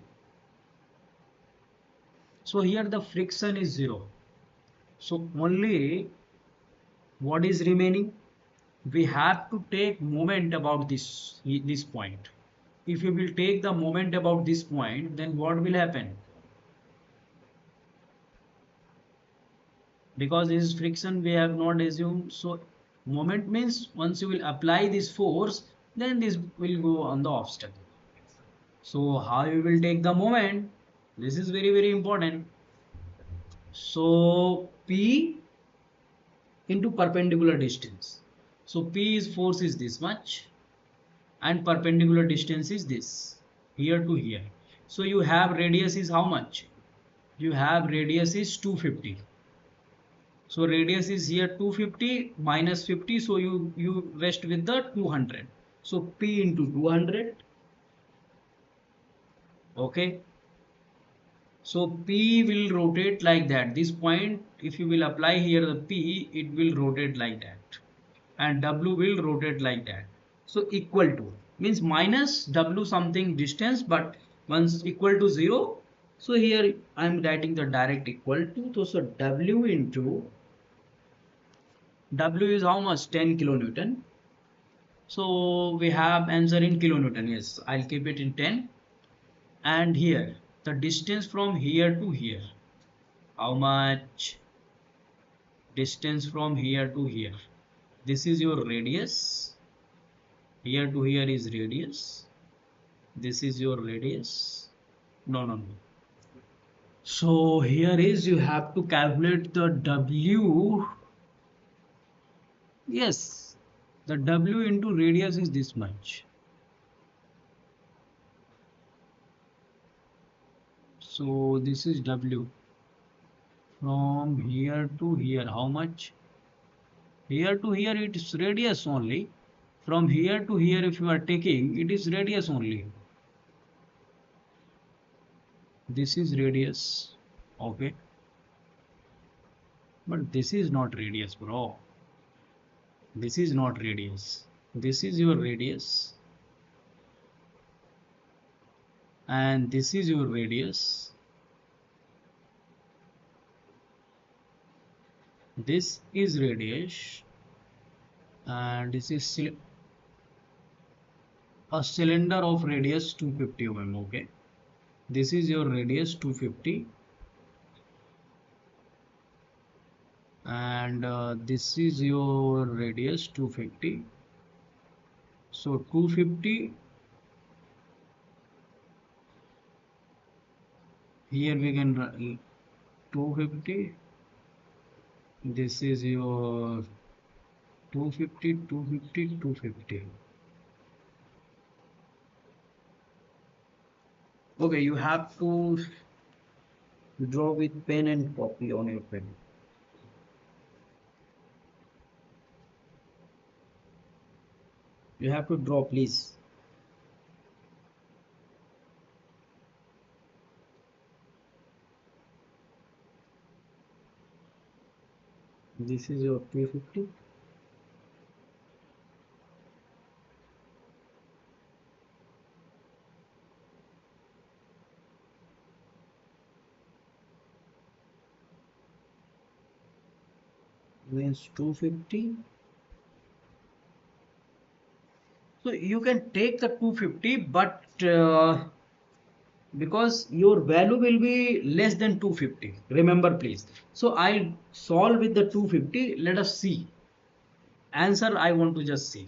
So here the friction is 0. So only what is remaining? We have to take moment about this point. If you will take the moment about this point, then what will happen? Because this is friction, we have not assumed. So moment means once you will apply this force, then this will go on the obstacle. So how you will take the moment? This is very very important. So P into perpendicular distance. So P is force is this much and perpendicular distance is this, here to here. So you have radius is how much? You have radius is 250. So radius is here 250 minus 50. So you rest with the 200. So P into 200. Okay. So P will rotate like that. This point, if you will apply here the P, it will rotate like that. And W will rotate like that. So equal to means minus W something distance, but once equal to 0. So here I am writing the direct equal to. So W into W is how much? 10 kilonewton. So we have answer in kilonewton. Yes, I'll keep it in 10. And here the distance from here to here. How much? Distance from here to here. This is your radius. Here to here is radius. This is your radius. No. So here is you have to calculate the W. Yes, the W into radius is this much. So this is W. From here to here, how much? Here to here it is radius only. From here to here if you are taking, it is radius only. This is radius. Okay. But this is not radius, bro. This is not radius. This is your radius. And this is your radius. This is radius. And this is a cylinder of radius 250 mm. Okay. This is your radius 250. And this is your radius 250. So 250 Here we can 250. This is your 250, 250, 250. Okay, you have to draw with pen and copy on your pen. You have to draw, please. This is your 250. Means 250. So you can take the 250, but because your value will be less than 250. Remember, please. So I'll solve with the 250. Let us see. Answer I want to just see.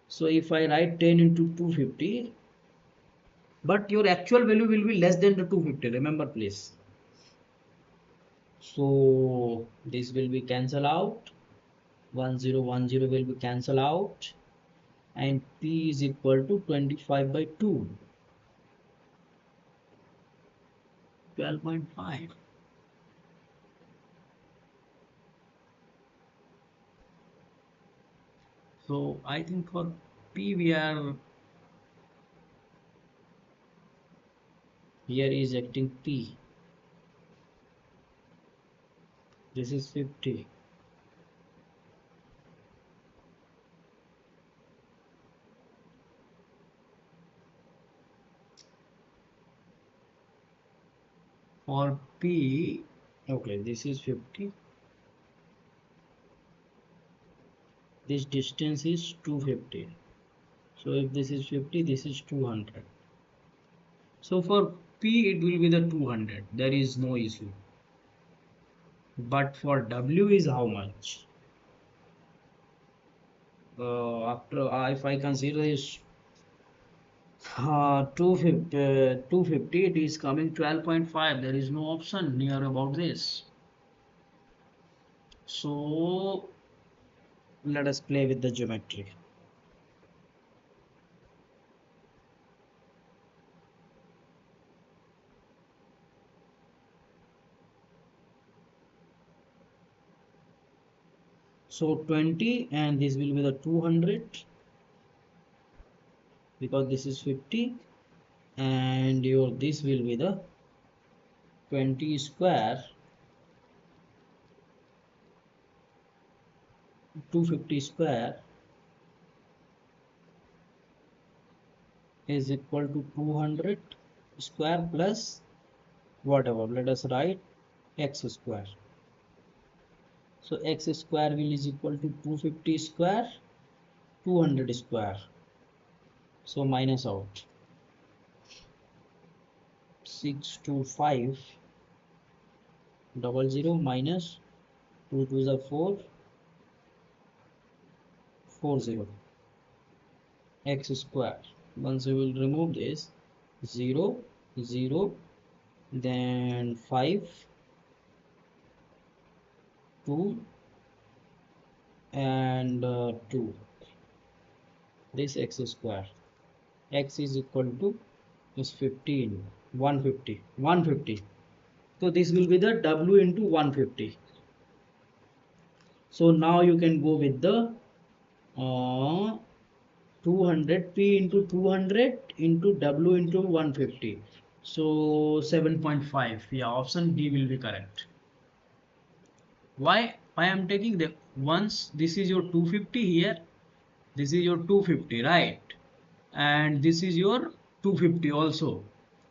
So if I write 10 into 250, but your actual value will be less than the 250. Remember, please. So this will be cancel out. 1010 will be cancel out, and P is equal to 25 by 2. 12.5. So I think for P we are here is acting P. This is 50. For P, okay, this is 50. This distance is 250. So if this is 50, this is 200. So for P it will be the 200. There is no issue. But for W is how much? After if I consider this 250, it is coming 12.5. There is no option near about this. So let us play with the geometry. So 20, and this will be the 200 because this is 50, and your this will be the 20 square, 250 square is equal to 200 square plus whatever. Let us write x square. So x square will is equal to 250 square, 200 square. So minus out 62500 minus 2 to the 4, 40 x square. Once we will remove this 0, 0, then 5, 2, and 2. This x square. X is equal to is 15, 150, 150. So this will be the W into 150. So now you can go with the 200 P into 200 into W into 150. So 7.5. Yeah, option D will be correct. Why I am taking the once this is your 250 here, this is your 250, right? And this is your 250 also.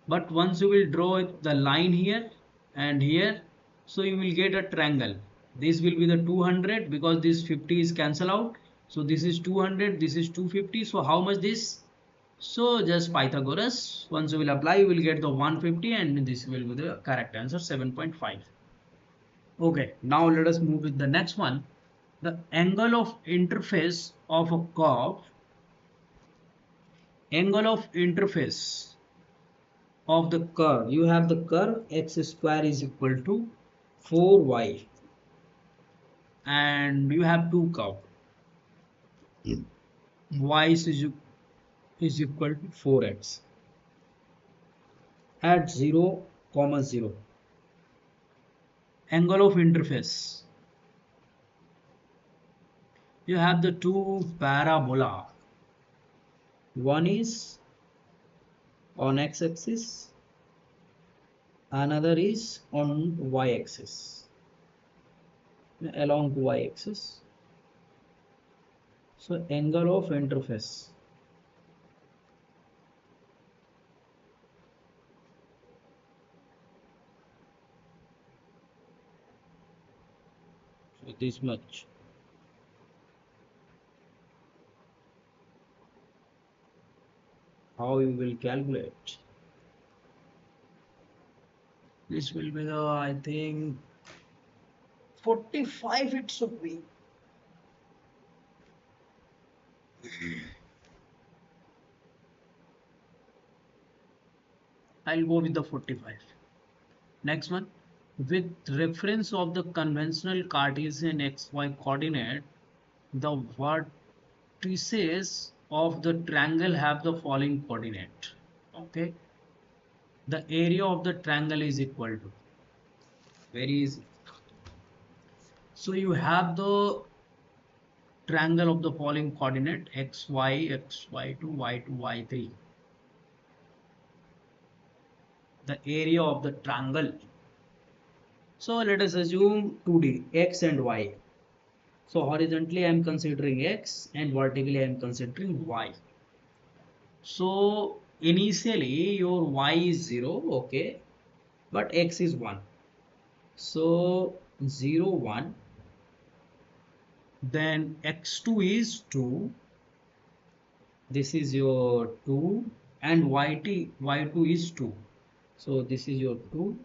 But once you will draw the line here and here, so you will get a triangle. This will be the 200 because this 50 is cancel out. So this is 200, this is 250. So how much this? So just Pythagoras. Once you will apply, you will get the 150, and this will be the correct answer, 7.5. Okay, now let us move with the next one. The angle of interface of a curve, angle of interface of the curve. You have the curve x square is equal to 4y, and you have two curve. Y is equal to 4x at 0 comma 0. Angle of interface. You have the two parabola. One is on x-axis, another is on y-axis, along y-axis. So angle of interface. So this much. How you will calculate? This will be the, I think, 45 it should be. I'll go with the 45. Next one. With reference of the conventional Cartesian XY coordinate, the vertices of the triangle have the following coordinate. Okay. The area of the triangle is equal to. Very easy. So you have the triangle of the following coordinate xy, xy2, y2, y3. The area of the triangle. So let us assume 2D, x and y. So horizontally I am considering x and vertically I am considering y. So initially your y is 0, okay, but x is 1. So 0, 1, then x2 is 2, this is your 2, and y2 is 2. So this is your 2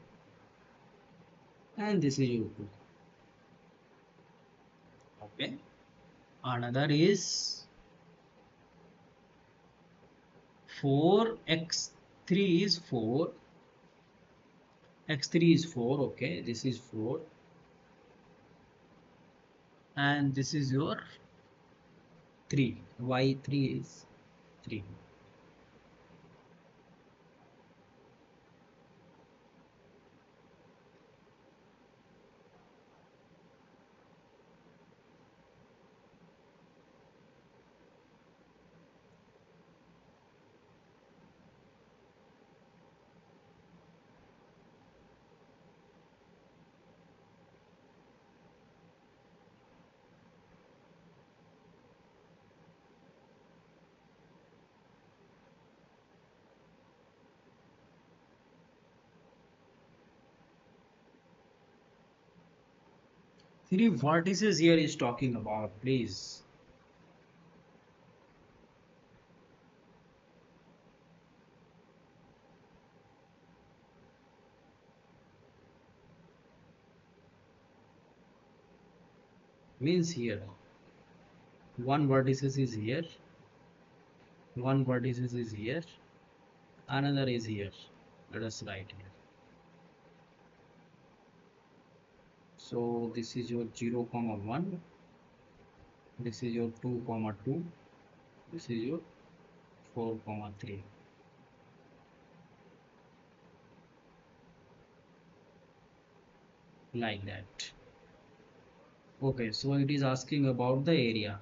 and this is your 2. Okay. Another is 4, x3 is 4, x3 is 4, okay, this is 4, and this is your 3, y3 is 3. Three vertices here is talking about, please. Means here one vertices is here, one vertices is here, another is here. Let us write here. So this is your 0 comma 1, this is your 2 comma 2, this is your 4 comma 3, like that. Okay, so it is asking about the area.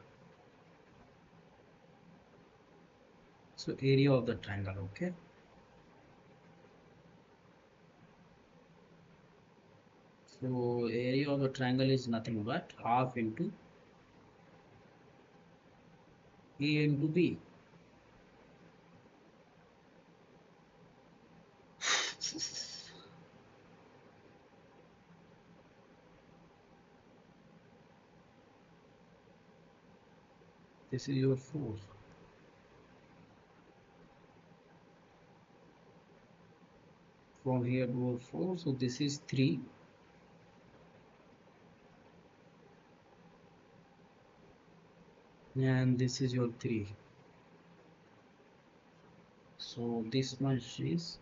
So area of the triangle, okay. So area of the triangle is nothing but half into A into B. This is your 4. From here to 4, so this is 3. And this is your 3. So this much is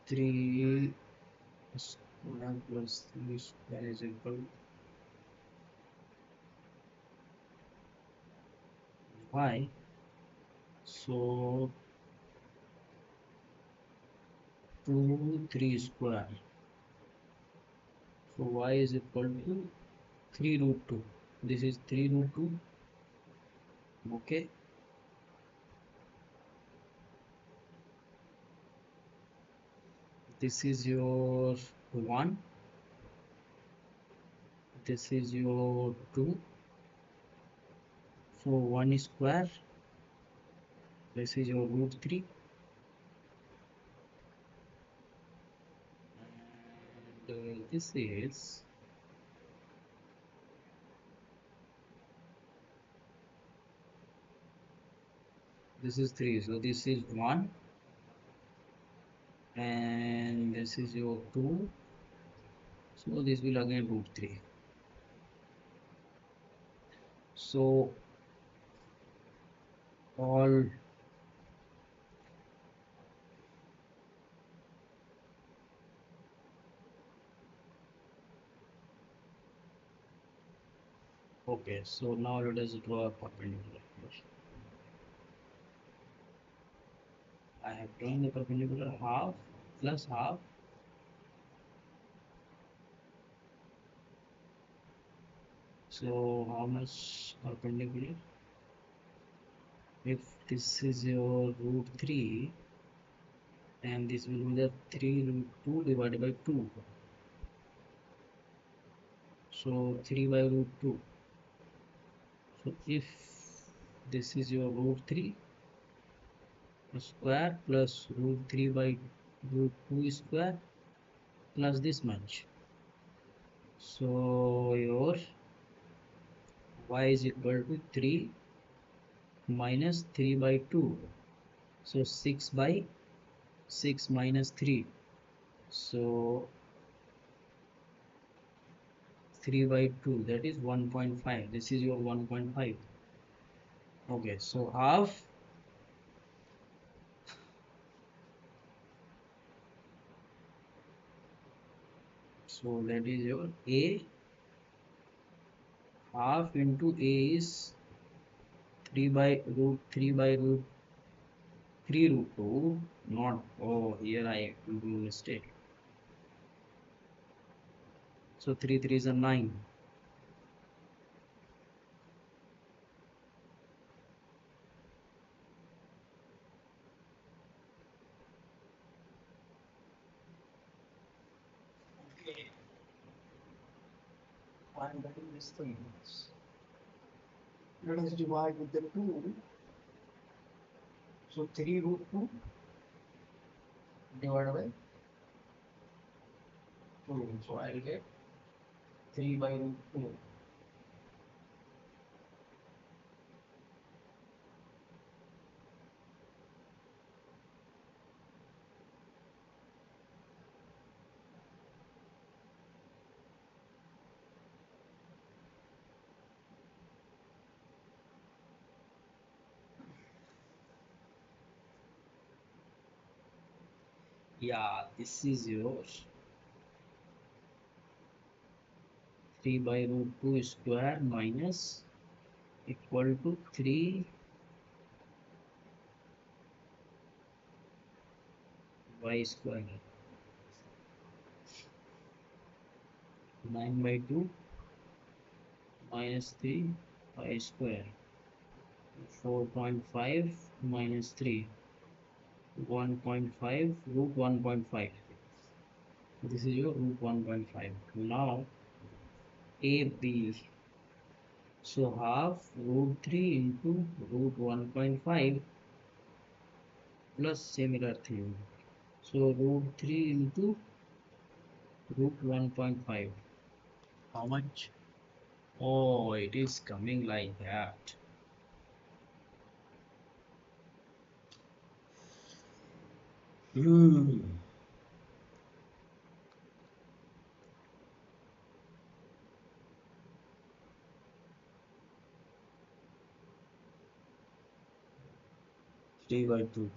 3 square plus 3 square is equal to y. So 2 3 square. So y is equal to 3 root 2. This is 3 root 2. Okay. This is your 1. This is your 2. So 1 square. This is your root 3. And this is 3. So this is 1. And this is your 2. So this will again root 3. So all okay. So now let us draw a perpendicular. I have drawn the perpendicular half plus half. So how much perpendicular? If this is your root 3, and this will be the 3 root 2 divided by 2. So 3 by root 2. So if this is your root 3 square plus root 3 by root 2 square plus this much. So your y is equal to 3 minus 3 by 2. So 6 by 6 minus 3. So 3 by 2, that is 1.5. This is your 1.5. Okay, so half. So that is your a. Half into a is 3 by root 3 by root 3 root 2. Not, oh, here I do mistake. So 3 3 is a 9. Okay, I'm getting this thing. Let us divide with the 2. So 3 root 2 divided by 2. So I'll get 3 by root 2. Yeah, this is your 3 by root 2 square minus equal to 3 y square. 9 by 2 minus 3 y square. 4.5 minus 3. 1.5 root 1.5. This is your root 1.5. Now AB. So half root 3 into root 1.5 plus similar thing. So root 3 into root 1.5. How much? Oh, it is coming like that. Hmm. 3 by 2.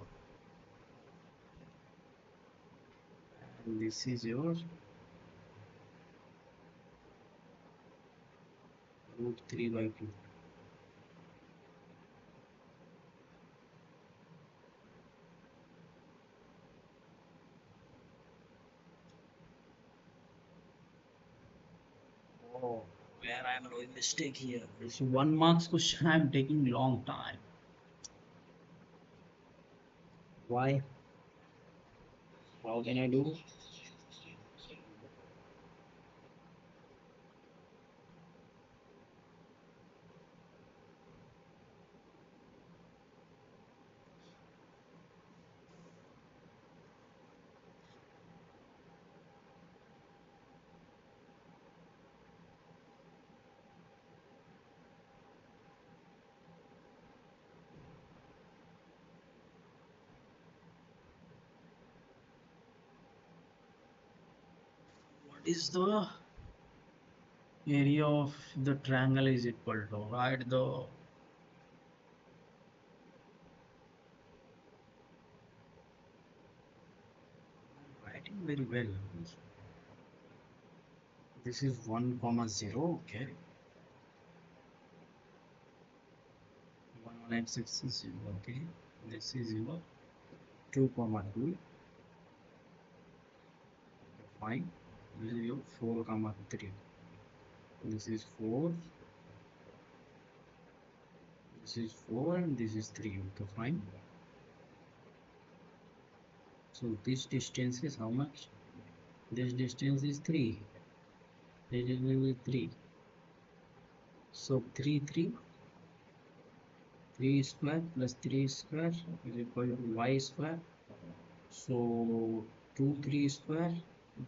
This is your root 3 by 2. Oh, where I am doing mistake here. This 1 marks question I am taking long time. Why? How can I do? What is the area of the triangle is equal to? Right, the writing very well. This is 1 comma 0. Okay. 1 on x-axis is 0. Okay. This is 0. 2 comma 2. Fine. This is your 4 comma 3. This is 4. This is 4 and this is 3. Okay, fine. So this distance is how much? This distance is 3. This is 3. So 3 3. 3 square plus 3 square is equal to y square. So 2 3 square.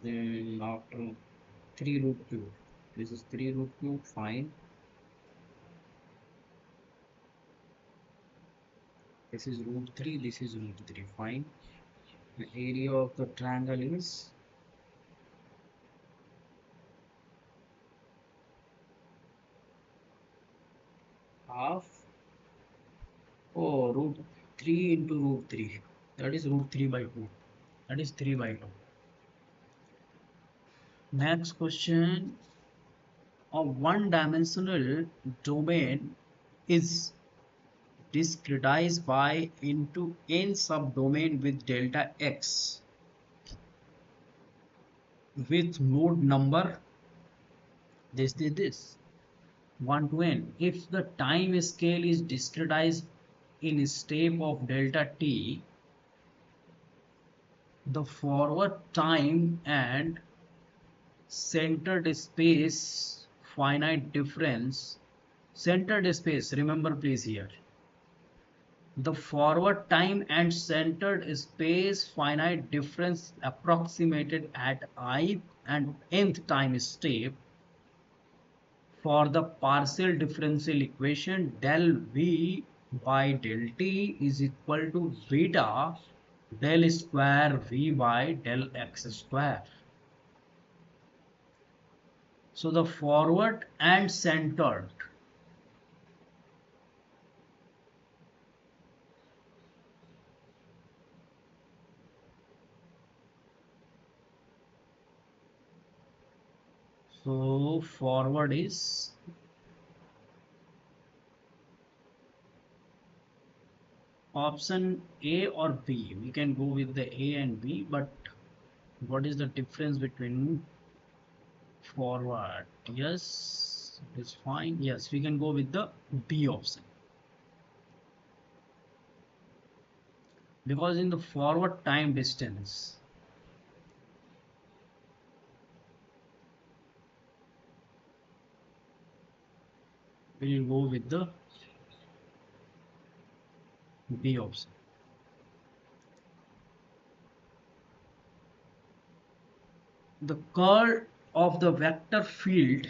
Then after 3 root 2. This is 3 root 2. Fine. This is root 3. This is root 3. Fine. The area of the triangle is half. Oh, root 3 into root 3. That is root 3 by 2. That is 3 by 2. Next question. A one-dimensional domain is discretized by into n subdomain with delta x with node number this 1 to n. If the time scale is discretized in step of delta t, the forward time and centered space finite difference, centered space, remember please here, the forward time and centered space finite difference approximated at I and nth time step for the partial differential equation del V by del T is equal to beta del square V by del X square. So the forward and centered, so forward is option A or B. We can go with the A and B, but what is the difference between forward? Yes, it's fine. Yes, we can go with the B option, because in the forward time distance, we will go with the B option. The curl of the vector field,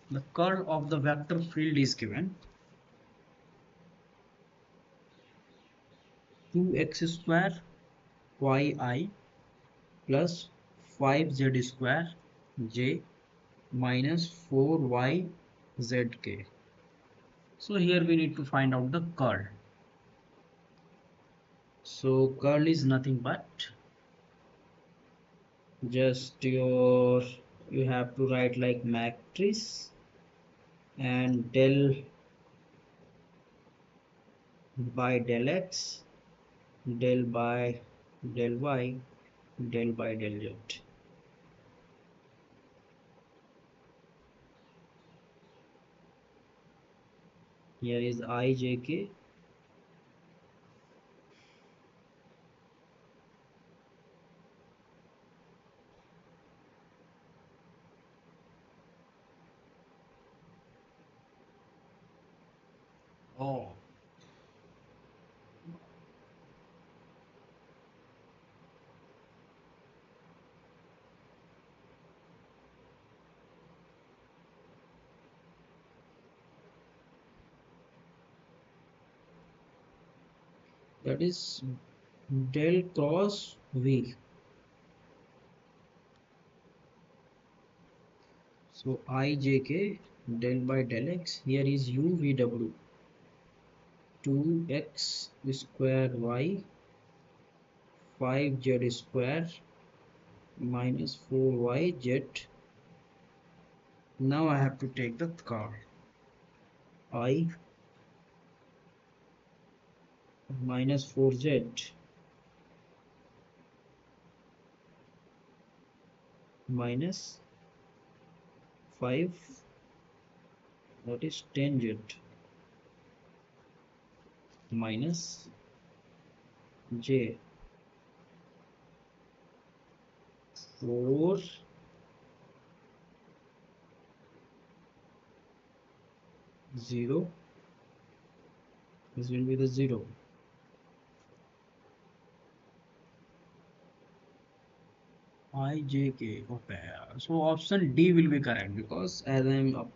the curl of the vector field is given 2x square yi plus 5z square j minus 4y zk. So here we need to find out the curl. So curl is nothing but just your, you have to write like matrix and del by del x, del by del y, del by del z. Here is ijk. Oh, that is del cross v. So ijk del by del x, here is uvw 2x square y 5z square minus 4yz. Now I have to take the card. I minus 4z minus 5, that is 10z minus j 4 0. This will be the 0. ijk. Okay, so option D will be correct because as I'm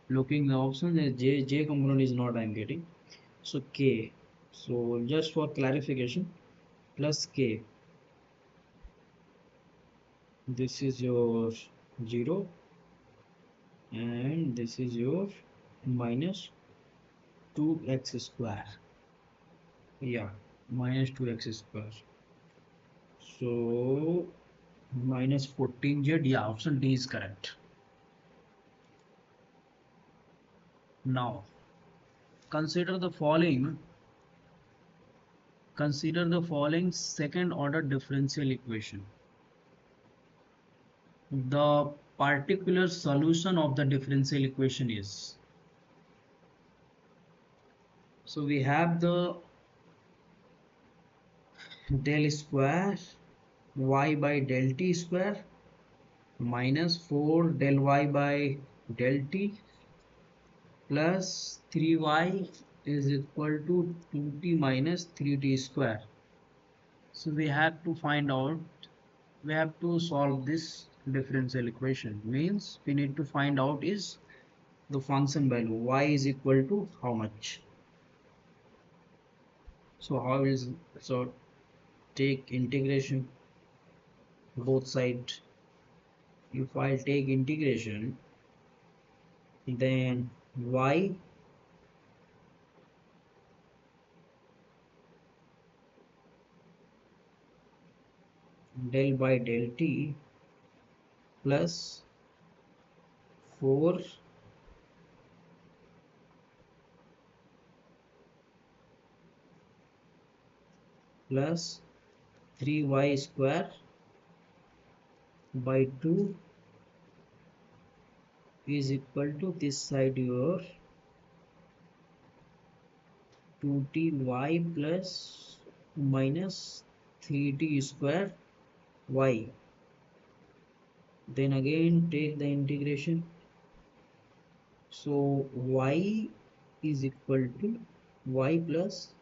looking the option, the j component is not I'm getting. So k, so just for clarification, plus k, this is your 0 and this is your minus 2x square. Yeah, minus 2x square. So minus 14z. Yeah, option D is correct. Now consider the following, second order differential equation. The particular solution of the differential equation is, so we have the del square y by del t square minus 4 del y by del t plus 3y is equal to 2t minus 3t square. So we have to find out, we have to solve this differential equation, means we need to find out is the function value y is equal to how much. So how is, so take integration both sides. If I take integration, then y del by del t plus 4 plus 3y square by 2 is equal to this side your 2ty plus minus 3t square y. Then again take the integration. So y is equal to y plus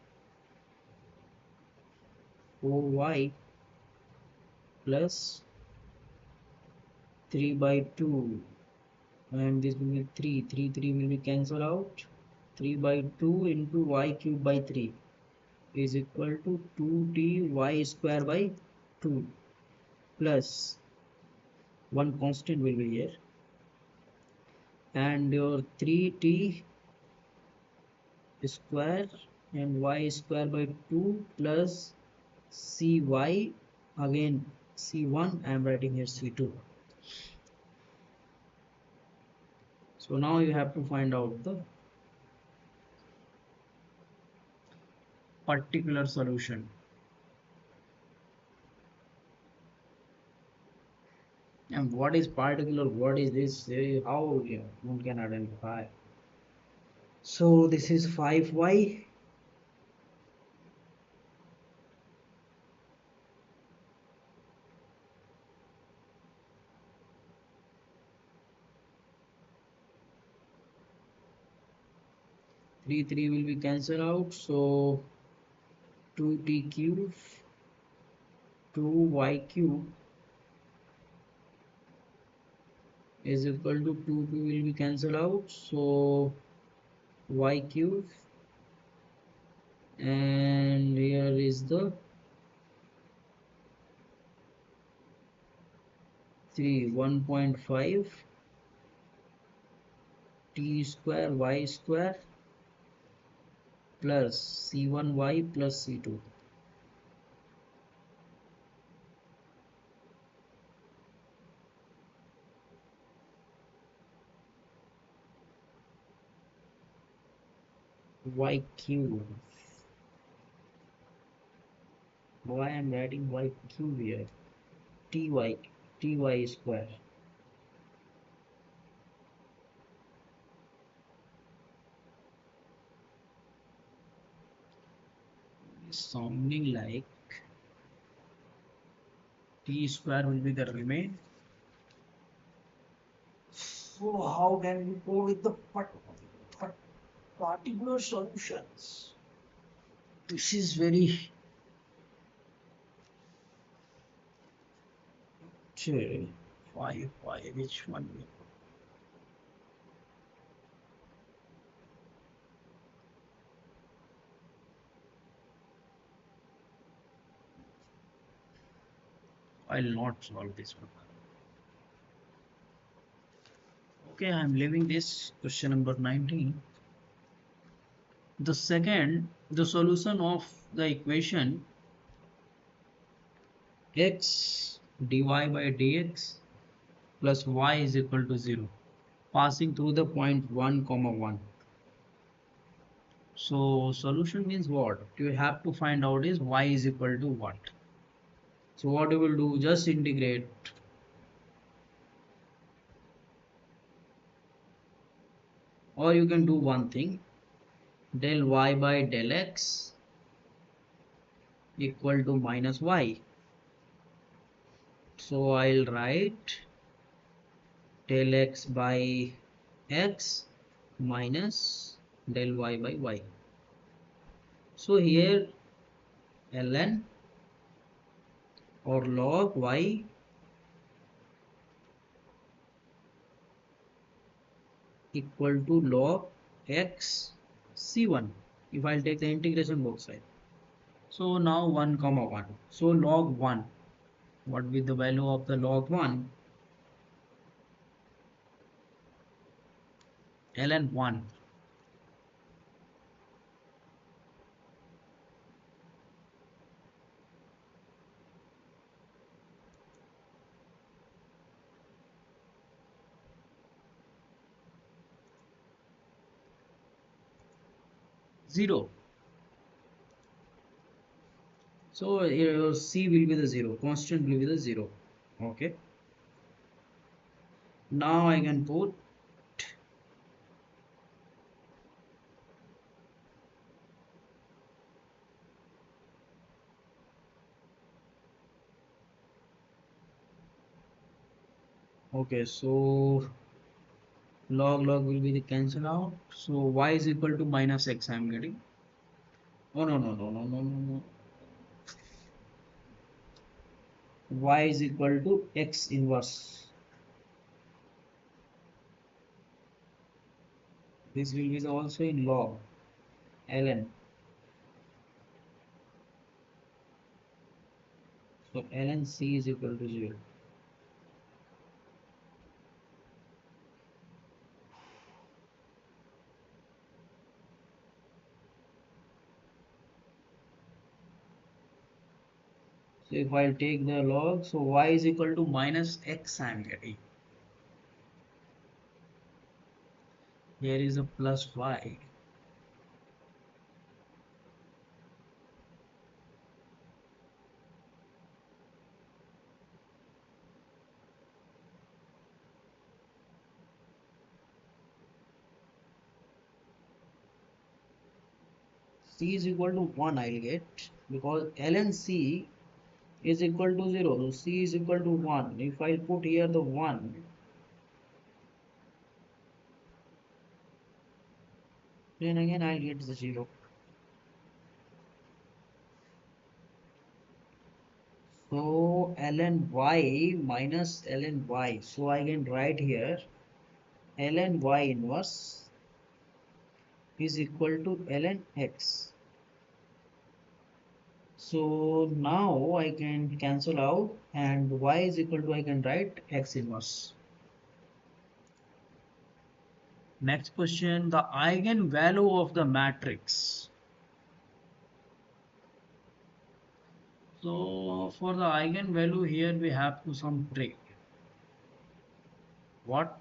4y plus 3 by 2, and this will be 3, 3, 3 will be cancelled out. 3 by 2 into y cube by 3 is equal to 2t y square by 2 plus one constant will be here, and your 3t square and y square by 2 plus cy, again c1, I am writing here c2. So now you have to find out the particular solution. And what is particular? What is this? How one can identify? So this is 5y. 3 will be cancelled out. So 2t cube 2y cube is equal to 2 will be cancelled out. So y cube, and here is the 3 1.5 t square y square plus c1y plus c2. Y cube. Why I'm writing y cube here? Ty square. Sounding like t square will be the remain. So how can we go with the particular solutions? This is very chill. Why, which one? I'll not solve this one. Okay, I'm leaving this question number 19. The solution of the equation x dy by dx plus y is equal to 0, passing through the point 1 comma 1. So solution means what? You have to find out is y is equal to what. So what you will do, just integrate, or you can do one thing, del y by del x equal to minus y. So I'll write del x by x minus del y by y. So here ln or log y equal to log x c1, if I'll take the integration both sides. So now 1 comma 1. So log 1, what will be the value of the log 1? ln 1. 0. So here c will be the 0, constant will be the 0. Okay. Now I can put okay, so log will be the cancel out. So y is equal to minus x I am getting. Oh no. Y is equal to x inverse. This will be also in log ln. So ln c is equal to 0. So if I'll take the log, so y is equal to minus x I'm getting. Here is a plus y. C is equal to 1 I'll get, because ln C is equal to 0. So C is equal to 1. If I put here the 1, then again I'll get the 0. So ln y minus ln y. So I can write here ln y inverse is equal to ln x. So now I can cancel out, and y is equal to, I can write x inverse. Next question, the eigenvalue of the matrix. So for the eigenvalue here we have to some trick. What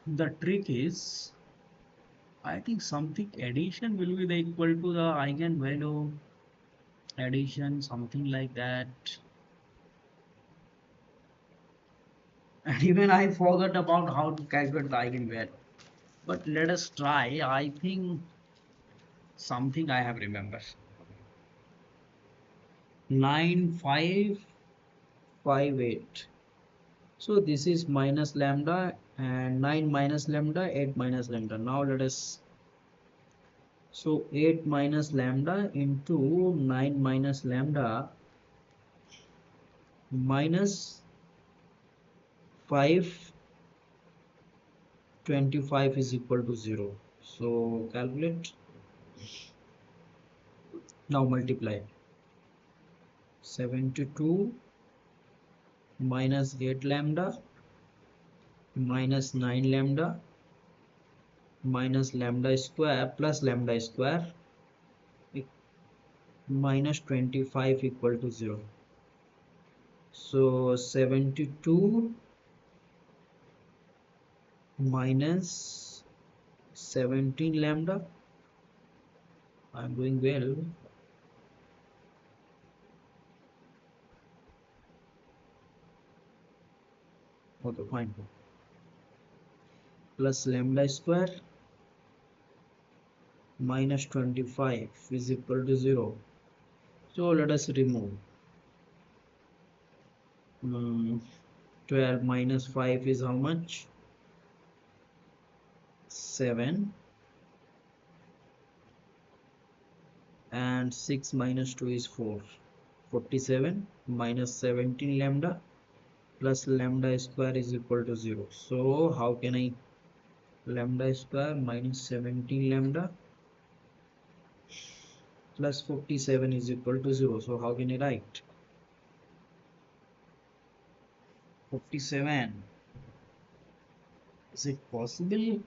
the trick is, I think something addition will be the equal to the eigenvalue addition, something like that. And even I forgot about how to calculate the eigenvalue. But let us try. I think something I have remembered. 9558. So this is minus lambda, and 9 minus lambda, 8 minus lambda. Now let us, so 8 minus lambda into 9 minus lambda minus 525 is equal to 0. So calculate. Now multiply. 72 minus 8 lambda minus 9 lambda minus lambda square plus lambda square minus 25 equal to 0. So 72 minus 17 lambda. I'm doing well. Okay, fine. Plus lambda square minus 25 is equal to 0. So let us remove. 12 minus 5 is how much? 7. And 6 minus 2 is 4. 47 minus 17 lambda plus lambda square is equal to 0. So how can I, lambda square minus 17 lambda plus 47 is equal to 0. So how can I write 47? Is it possible?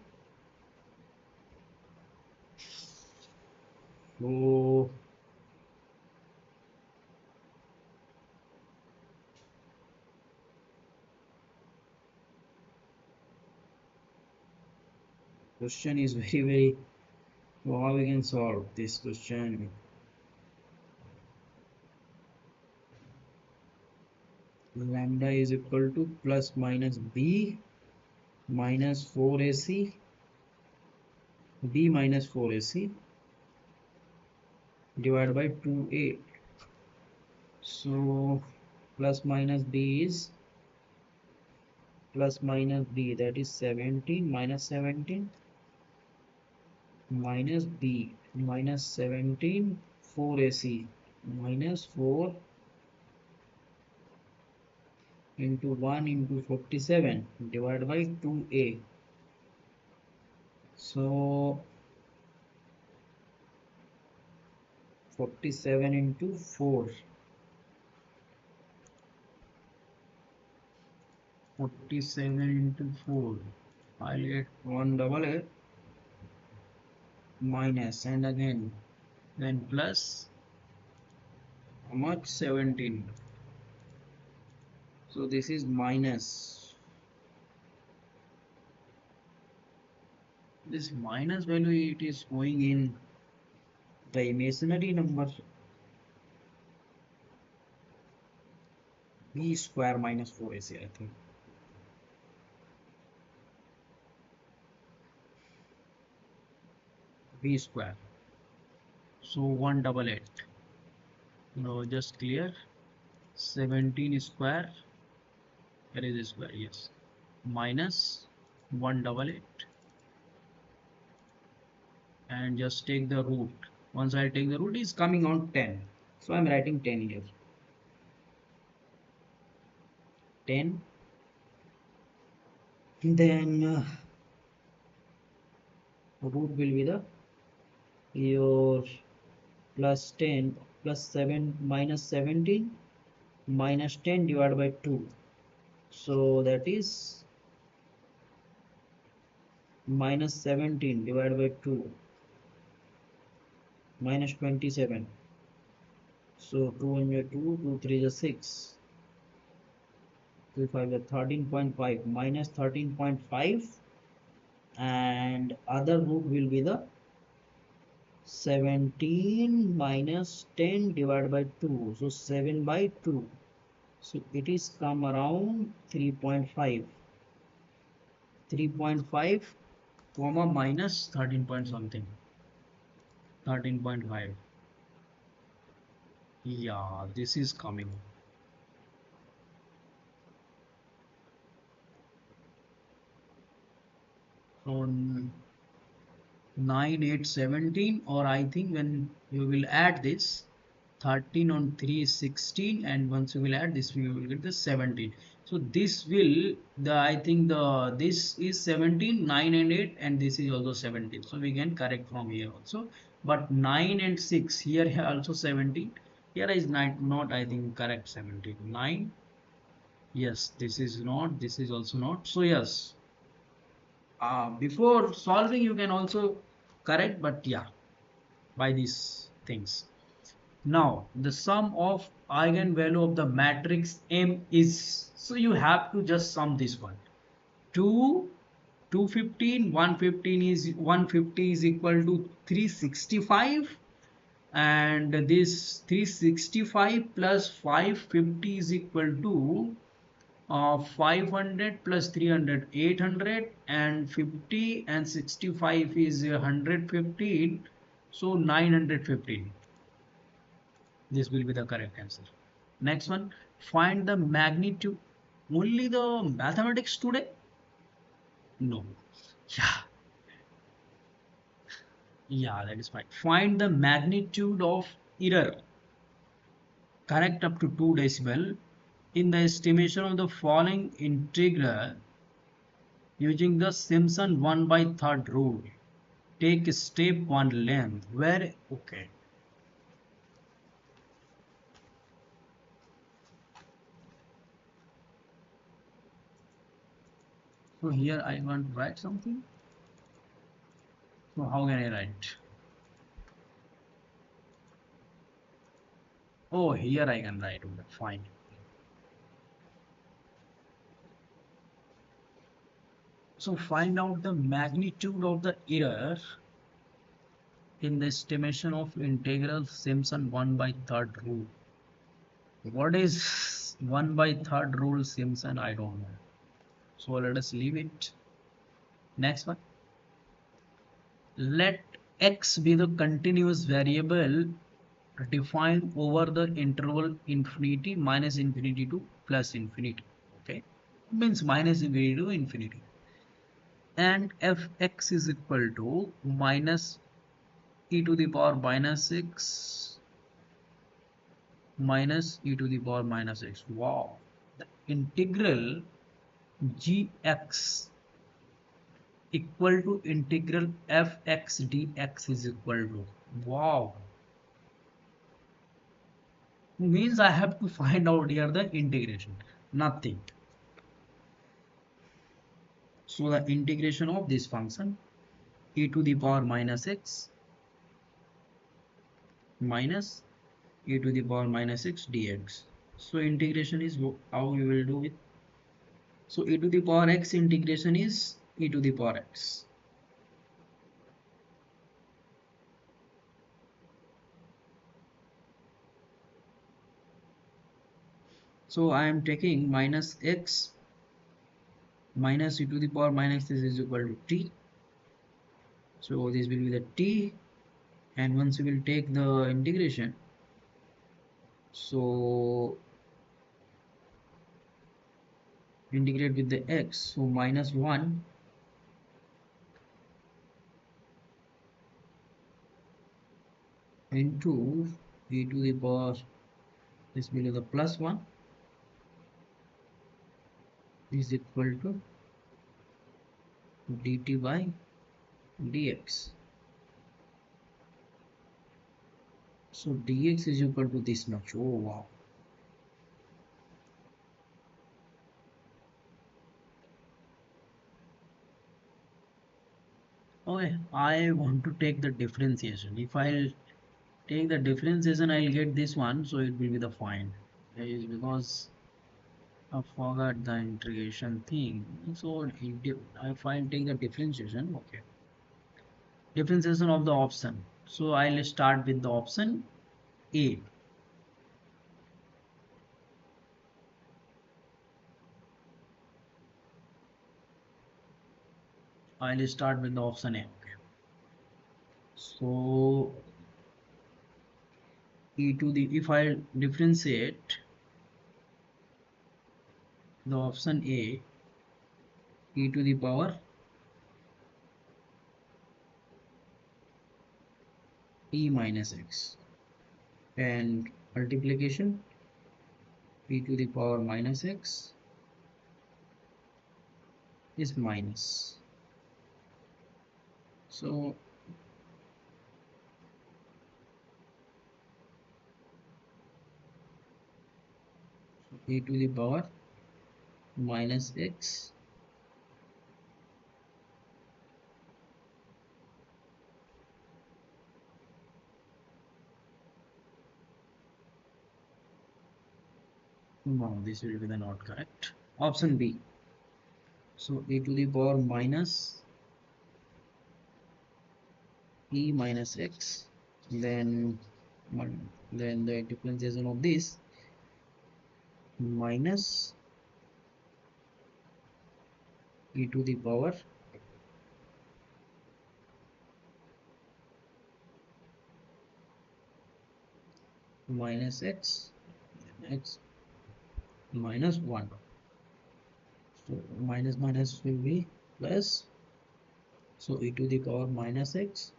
So question is very, so how we can solve this question? Lambda is equal to plus minus b minus 4ac, b minus 4ac divided by 2a. So plus minus b is plus minus b, that is 17 minus 17 minus b minus 17 4ac minus 4 into 1 into 47 divided by 2a. So 47 into 4, 47 into 4, I'll get 188 minus, and again then plus how much? 17. So this is minus. This minus value, it is going in the imaginary number. B square minus 4 is here, I think. B square. So 188. No, just clear. 17 square. Where is the square? Yes. Minus 188. And just take the root. Once I take the root, is coming on 10. So I'm writing 10 here. 10. Then root will be the your plus 10 plus 7 minus 17 minus 10 divided by 2. So that is minus 17 divided by 2 minus 27. So 2 and 2, 2 3 is 6. 2 5 is 13.5 minus 13.5, and other root will be the 17 minus 10 divided by 2. So 7 by 2. So it is come around 3.5. 3.5 comma minus 13 point something. 13.5. Yeah, this is coming. So 9 8 17, or I think when you will add this 13 on 3 is 16, and once you will add this we will get the 17. So this will the I think the this is 17, 9 and 8, and this is also 17. So we can correct from here also. But 9 and 6 here also 17. Here is not I think correct 17. 9. Yes, this is not. This is also not. So yes, before solving you can also correct, but yeah, by these things. Now the sum of eigenvalue of the matrix M is, so you have to just sum this one. 2 215 115 is 150 is equal to 365, and this 365 plus 550 is equal to 500 plus 300 800, and 50 and 65 is 115, so 915. This will be the correct answer. Next one, find the magnitude. Only the mathematics today? No. Yeah, yeah, that is fine. Find the magnitude of error, correct up to 2 decimal, in the estimation of the following integral using the Simpson 1 by third rule. Take step 1 length. Where? Okay. So here I want to write something. So how can I write? Oh, here I can write. Okay, fine. So find out the magnitude of the error in the estimation of integral Simpson 1 by third rule. What is 1 by third rule Simpson? I don't know. So let us leave it. Next one. Let x be the continuous variable defined over the interval infinity minus infinity to plus infinity. Okay, means minus infinity to infinity, and fx is equal to minus e to the power minus 6 minus e to the power minus x. Wow, the integral gx equal to integral fx dx is equal to, wow, means I have to find out here the integration, nothing. So the integration of this function e to the power minus x minus e to the power minus x dx. So integration is how we will do it. So e to the power x integration is e to the power x. So I am taking minus x minus e to the power minus this is equal to t. So this will be the t, and once we will take the integration, so integrate with the x, so minus 1 into e to the power this will be the plus 1 is equal to dt by dx. So dx is equal to this much. Oh wow. Okay, I want to take the differentiation. If I'll take the differentiation, I'll get this one, so it will be the fine. Is because I forgot the integration thing. So if I take the differentiation, okay, differentiation of the option. So I'll start with the option A. I'll start with the option A. Okay. So e to the if I differentiate the option A, e to the power e minus x, and multiplication e to the power minus x is minus. So e to the power minus x no, this will be the not correct. Option B. So e to the power minus e minus x, then then the differentiation of this minus e to the power minus x minus 1. So minus minus will be plus. So e to the power minus x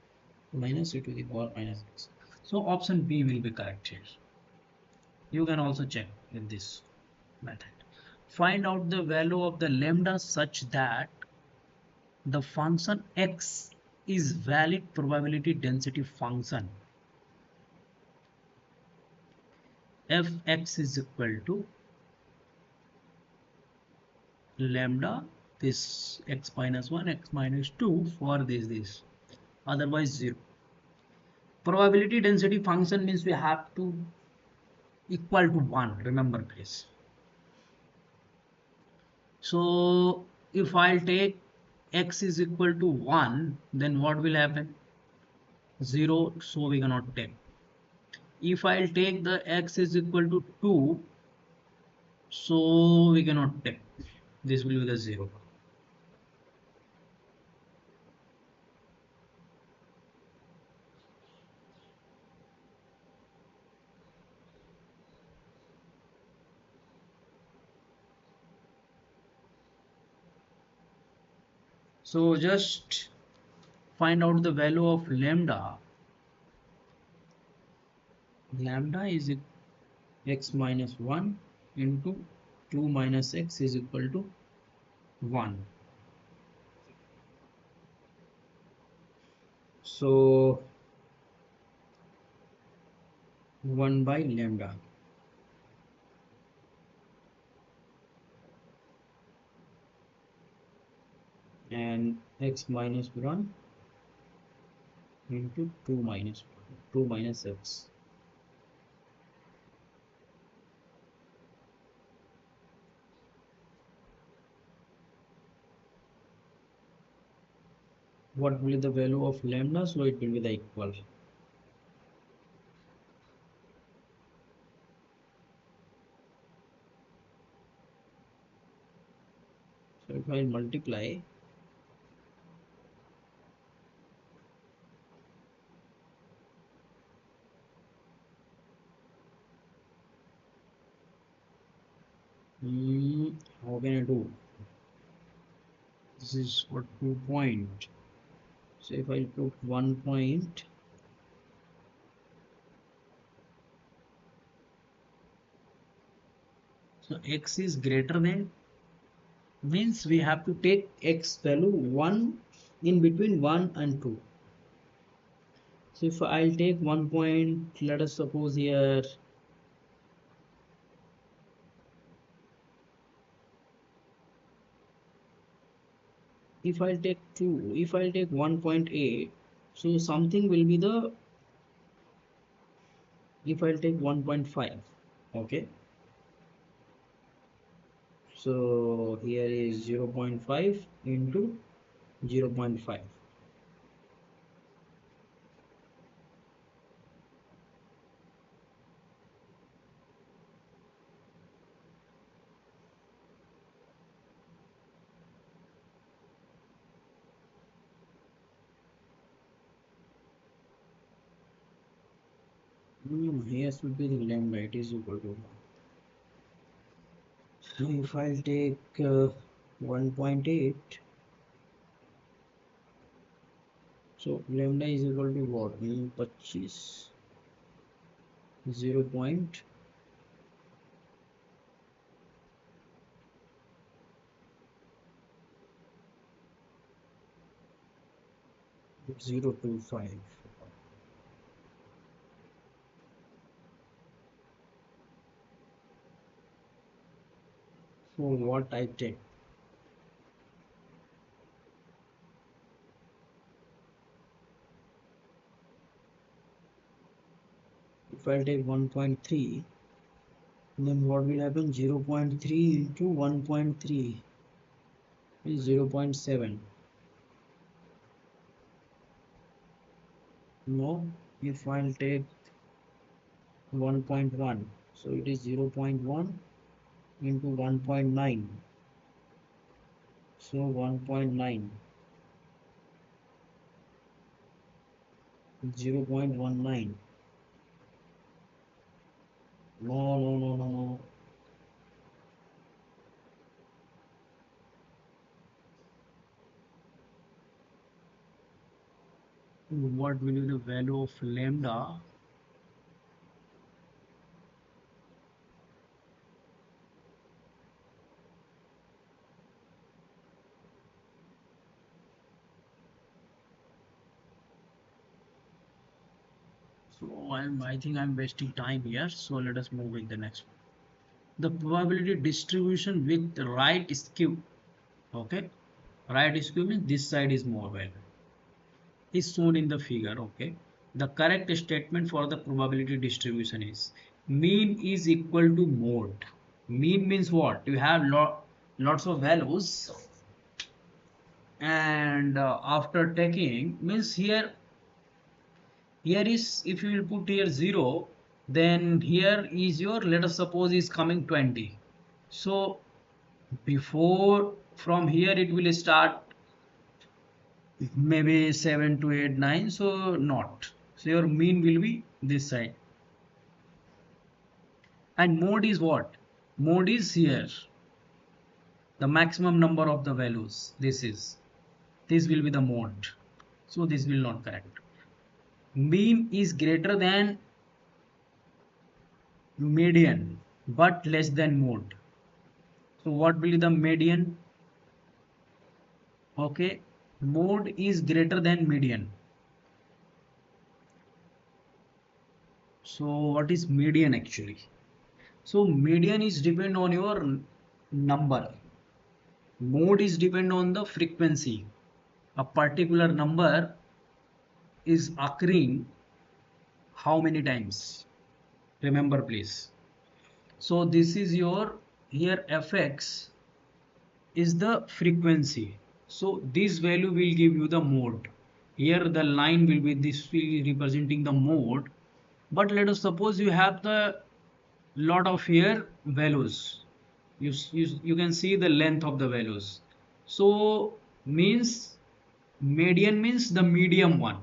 minus e to the power minus x. So option B will be correct here. You can also check in this method. Find out the value of the lambda such that the function x is valid probability density function. Fx is equal to lambda this x minus 1 x minus 2 for this otherwise 0. Probability density function means we have to equal to 1, remember please. So if I'll take x is equal to 1, then what will happen? 0, so we cannot take. If I'll take the x is equal to 2, so we cannot take. This will be the 0. So just find out the value of lambda. Lambda is x minus 1 into 2 minus x is equal to 1. So 1 by lambda, and x minus 1 into 2 minus 2 minus x. what will be the value of lambda? So it will be the equal. So if I multiply, how can I do? This is what 2 point. So if I put 1 point, so x is greater than, means we have to take x value 1 in between 1 and 2. So if I'll take 1 point, let us suppose here, if I'll take 2, if I'll take 1.8, so something will be the, if I'll take 1.5, okay, so here is 0.5 into 0.5. Here should be the lambda, it is equal to. So if I'll take 1.8, so lambda is equal to what? 25, 0.025. So what I take? If I take 1.3, then what will happen? 0.3 into 1.3 is 0.7. No, if I'll take 1.1, so it is 0.1 into 1.9, so 1.9, 0.19. No, no, no, no, no. What will be the value of lambda? So I think I'm wasting time here. So let us move with the next one. The probability distribution with right skew. Okay, right skew means this side is more value. Is shown in the figure. Okay, the correct statement for the probability distribution is mean is equal to mode. Mean means what? You have lots of values, and after taking means here is, if you will put here 0, then here is your, let us suppose is coming 20. So before, from here it will start maybe 7 to 8 9, so not, so your mean will be this side. And mode is what? Mode is here, the maximum number of the values, this will be the mode, so this will not correct. Mean is greater than median but less than mode. So what will be the median? Okay, mode is greater than median. So what is median actually? So median is depend on your number. Mode is depend on the frequency. A particular number is occurring how many times? Remember please. So this is your, here fx is the frequency. So this value will give you the mode. Here the line will be, this will be representing the mode. But let us suppose you have the lot of here values. You can see the length of the values. So means median means the medium one.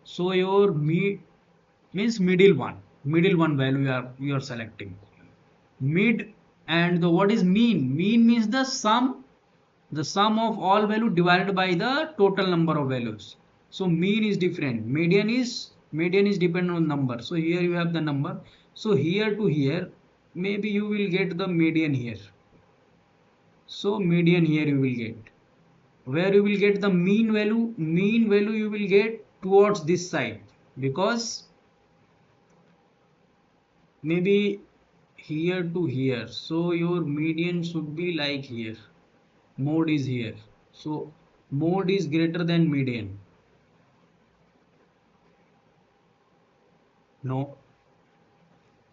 So your means middle one value you are selecting mid. And the what is mean means the sum of all value divided by the total number of values. So mean is different, median is dependent on number. So here you have the number. So here to here maybe you will get the median here. So median here you will get. Where you will get the mean value you will get towards this side, because maybe here to here. So your median should be like here, mode is here. So mode is greater than median. No,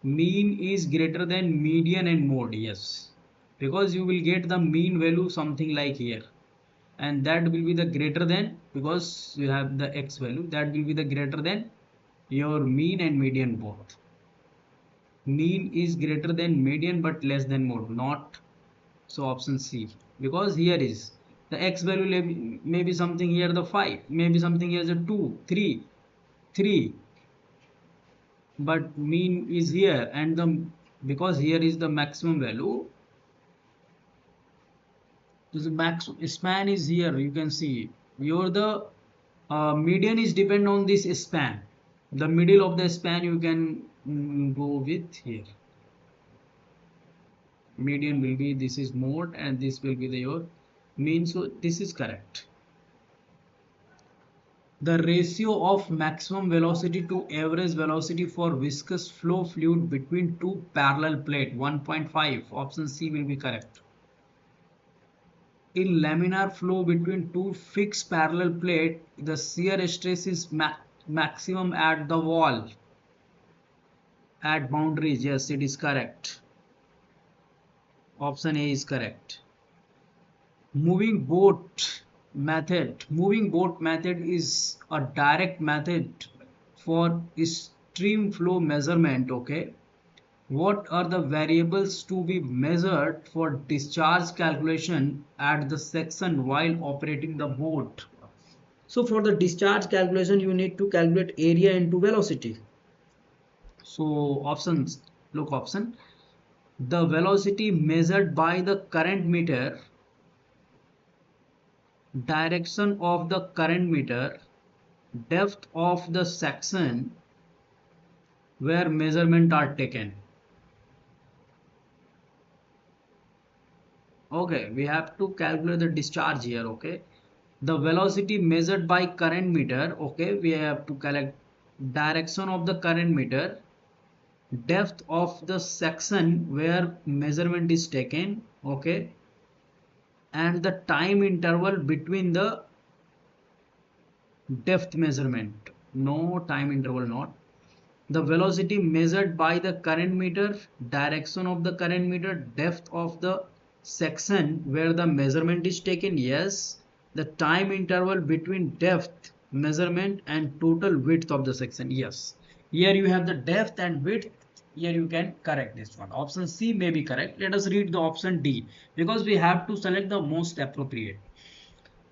mean is greater than median and mode. Yes, because you will get the mean value something like here, and that will be the greater than, because you have the x value, that will be the greater than your mean and median both. Mean is greater than median but less than mode, not. So option C, because here is the x value maybe something here the 5, maybe something here is a 2 3, but mean is here, and the because here is the maximum value. So the max span is here, you can see your the median is depend on this span. The middle of the span you can go with here. Median will be, this is mode and this will be the your mean. So this is correct. The ratio of maximum velocity to average velocity for viscous flow fluid between two parallel plate 1.5. Option C will be correct. In laminar flow between two fixed parallel plate, the shear stress is maximum at the wall, at boundaries. Yes, it is correct. Option A is correct. Moving boat method. Moving boat method is a direct method for stream flow measurement. Okay. What are the variables to be measured for discharge calculation at the section while operating the boat? So for the discharge calculation, you need to calculate area into velocity. So options, look option. The velocity measured by the current meter, direction of the current meter, depth of the section where measurement are taken. Okay, we have to calculate the discharge here. Okay, the velocity measured by current meter. Okay, we have to calculate direction of the current meter, depth of the section where measurement is taken. Okay, and the time interval between the depth measurement. No time interval, not. The velocity measured by the current meter, direction of the current meter, depth of the section where the measurement is taken. Yes, the time interval between depth measurement and total width of the section. Yes, here you have the depth and width. Here you can correct this one. Option C may be correct. Let us read the option D, because we have to select the most appropriate.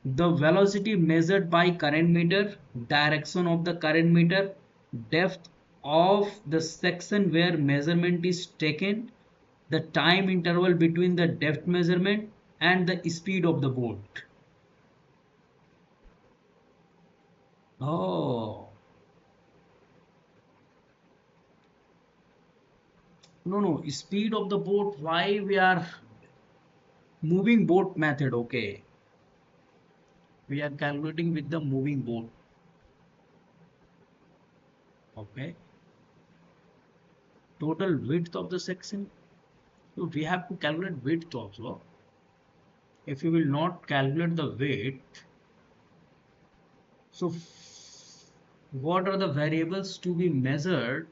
The velocity measured by current meter, direction of the current meter, depth of the section where measurement is taken, the time interval between the depth measurement, and the speed of the boat. Oh, no, speed of the boat. Why we are moving boat method? Okay, we are calculating with the moving boat. Okay, total width of the section. So we have to calculate width also. If you will not calculate the width, so what are the variables to be measured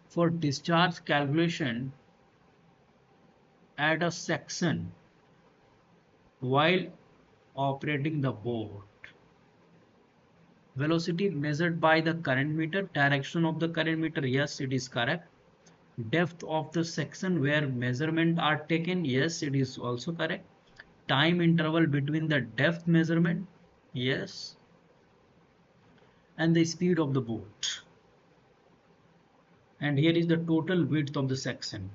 for discharge calculation at a section while operating the boat. Velocity measured by the current meter, direction of the current meter, yes, it is correct. Depth of the section where measurement are taken, yes, it is also correct. Time interval between the depth measurement, yes. And the speed of the boat. And here is the total width of the section.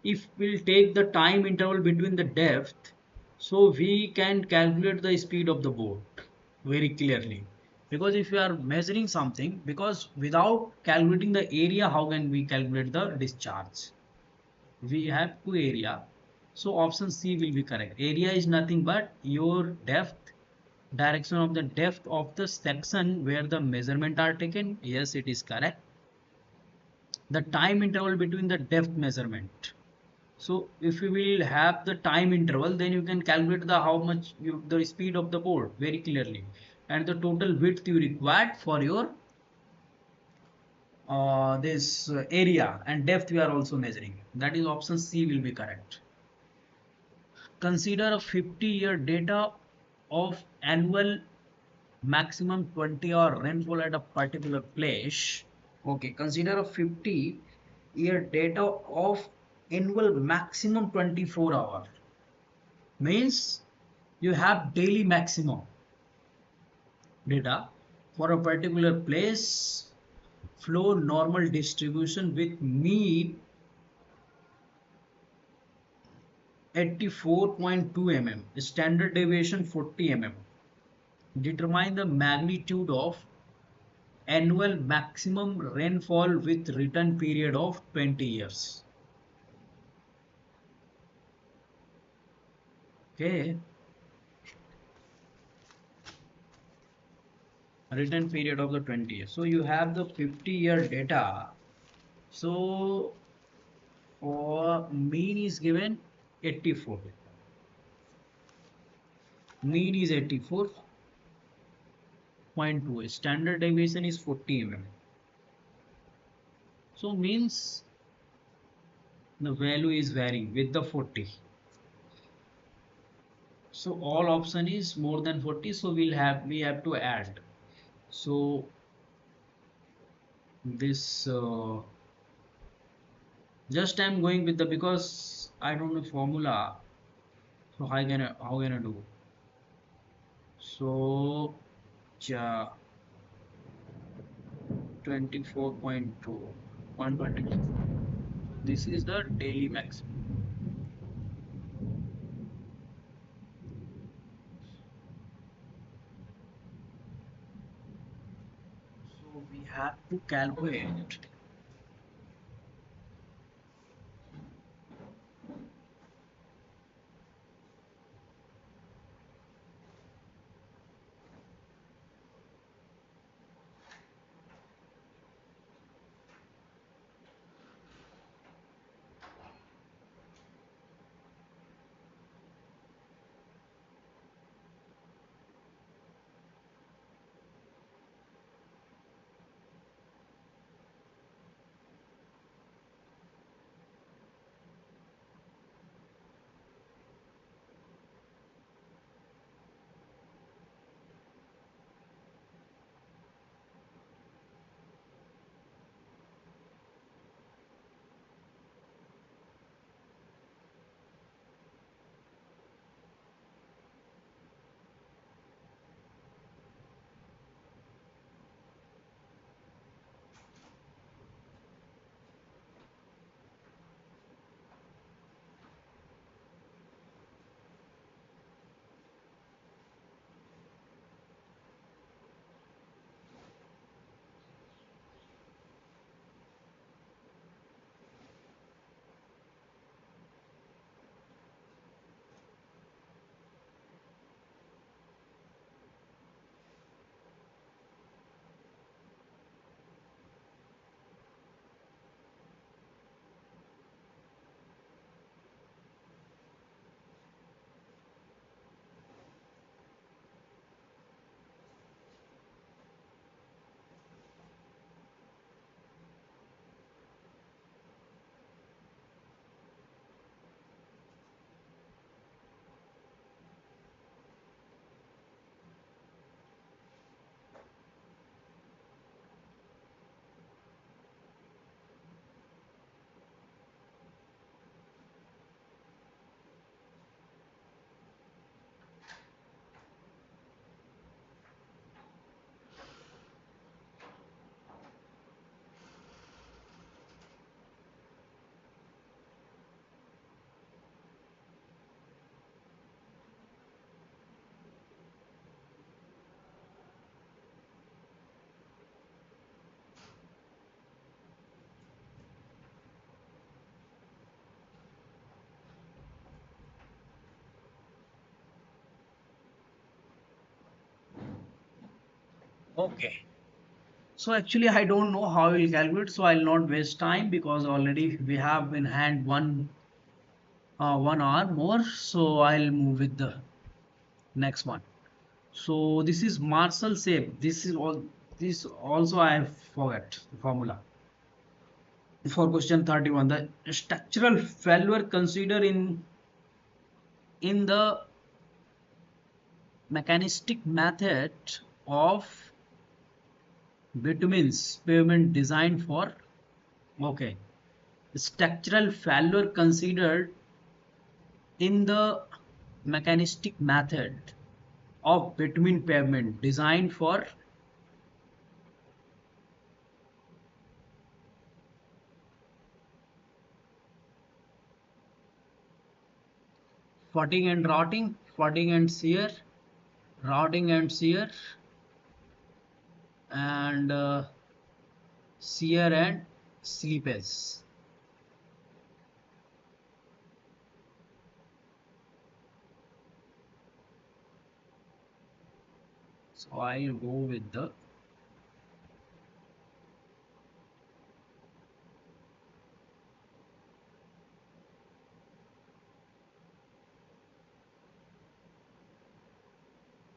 If we'll take the time interval between the depth, so we can calculate the speed of the boat very clearly. Because if we are measuring something, because without calculating the area, how can we calculate the discharge? We have two area, so option C will be correct. Area is nothing but your depth, direction of the depth of the section where the measurement are taken, yes, it is correct. The time interval between the depth measurement, so if you will have the time interval, then you can calculate the how much the speed of the boat very clearly, and the total width you required for your this area, and depth we are also measuring. That is option C will be correct. Consider a 50-year data of annual maximum 20-hour rainfall at a particular place. Okay, consider a 50-year data of annual maximum 24 hour. Means you have daily maximum data for a particular place, flow normal distribution with mean 84.2 mm, standard deviation 40 mm. Determine the magnitude of annual maximum rainfall with return period of 20 years. Okay, return period of the 20 years. So you have the 50-year data. So for mean is given 84. Mean is 84.2. Standard deviation is 40 mm. So means the value is varying with the 40. So all option is more than 40. So we have to add. So this just I'm going with the, because I don't know formula. So how can I do? So ja, 24.2 122. This is the daily maximum. So we have to calculate. Okay. So actually I don't know how we'll calculate, so I'll not waste time because already we have in hand 1 hour more. So I'll move with the next one. So this is Marshall shape. This is all. This also I forget the formula for question 31. The structural failure considered in the mechanistic method of bitumen's pavement designed for. Okay, structural failure considered in the mechanistic method of bitumen pavement designed for fatigue and rotting, fatigue and shear, rotting and shear, and shear and slippage. So I'll go with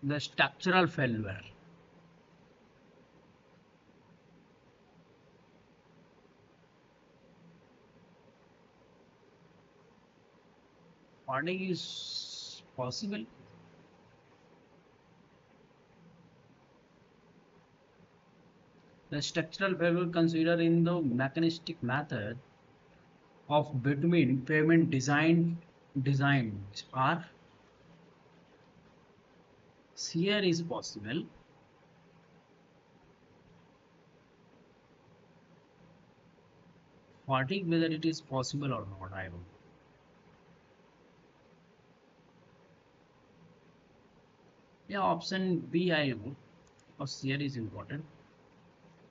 the structural failure. Fatigue is possible. The structural failure considered in the mechanistic method of bitumen pavement designs are shear is possible. Fatigue, whether it is possible or not, I don't know. Yeah, option B I know, because shear is important.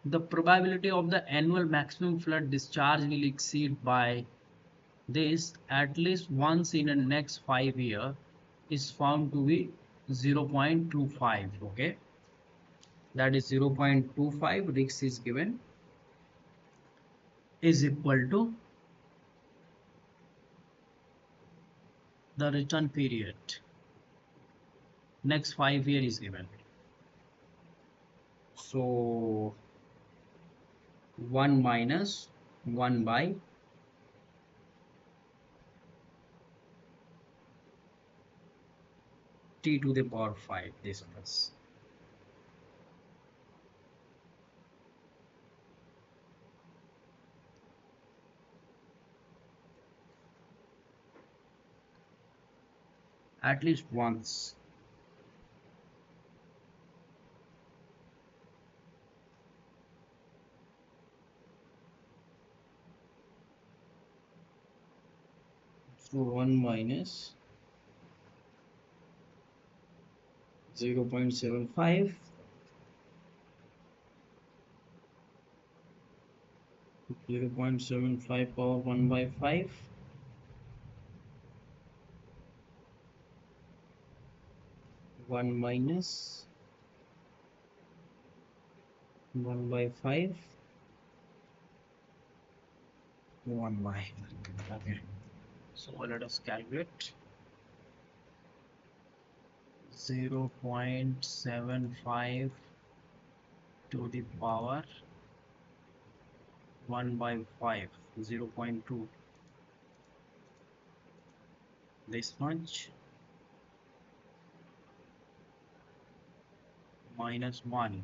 The probability of the annual maximum flood discharge will exceed by this at least once in the next 5 years is found to be 0.25. Okay, that is 0.25. Risk is given is equal to the return period. Next 5 years is given. So 1 minus 1 by t to the power 5. This plus. At least once. So 1 minus 0.75 0.75 power 1 by 5 1 minus 1 by 5 1 by. Okay, so let us calculate 0.75 to the power 1 by 5 0.2 this much minus 1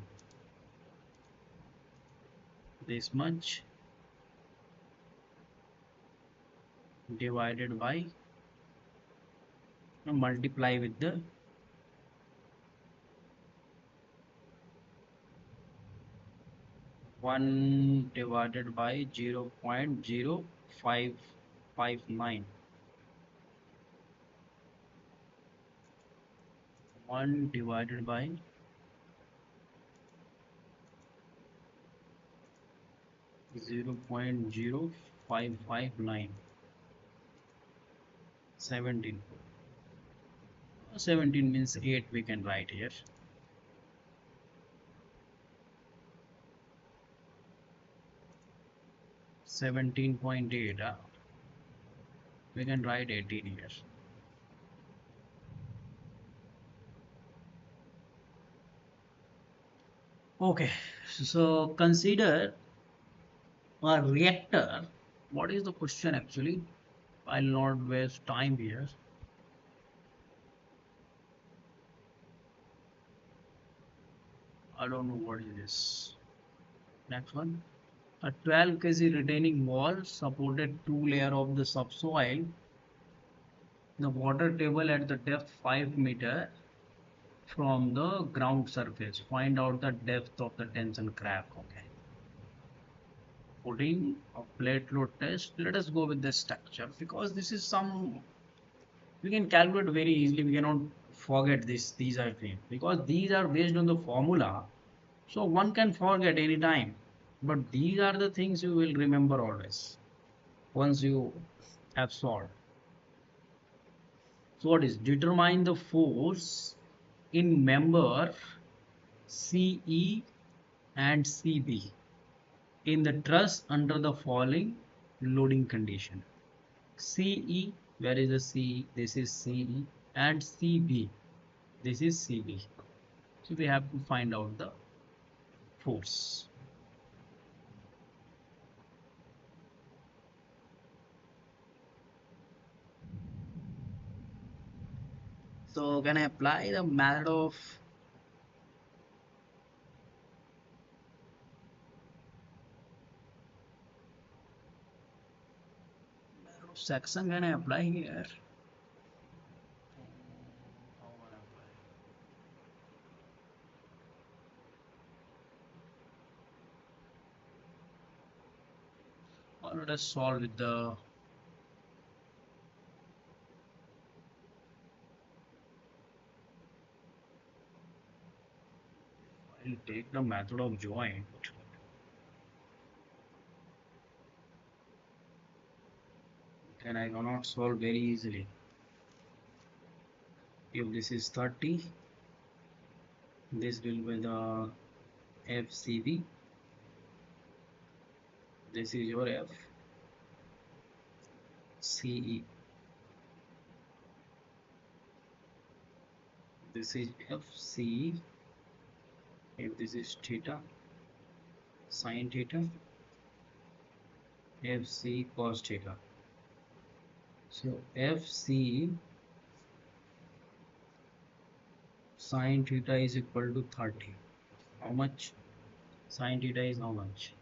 this much divided by multiply with the 1 divided by 0.0559 1 divided by 0.0559 17 17 means 8 we can write here 17.8. We can write 18 years. Okay, so consider a reactor. What is the question actually? I'll not waste time here. I don't know what is this. Next one. A 12 kg retaining wall supported two layer of the subsoil. The water table at the depth 5 meter from the ground surface. Find out the depth of the tension crack. Okay. Putting a plate load test. Let us go with the structure because this is some we can calculate very easily. We cannot forget this. These are things because these are based on the formula. So one can forget any time. But these are the things you will remember always once you have solved. So what is determine the force in member CE and CB in the truss under the following loading condition. CE, where is the CE? This is CE and CB. This is CB. So we have to find out the force. So can I apply the method of section? Can I apply here? How can I apply? Or let us solve with the I'll take the method of joint. Then I cannot solve very easily. If this is 30, this will be the FCB. This is your FCE. This is FCE. If this is theta, sine theta, FC cos theta. So FC sine theta is equal to 30. How much? Sine theta is how much?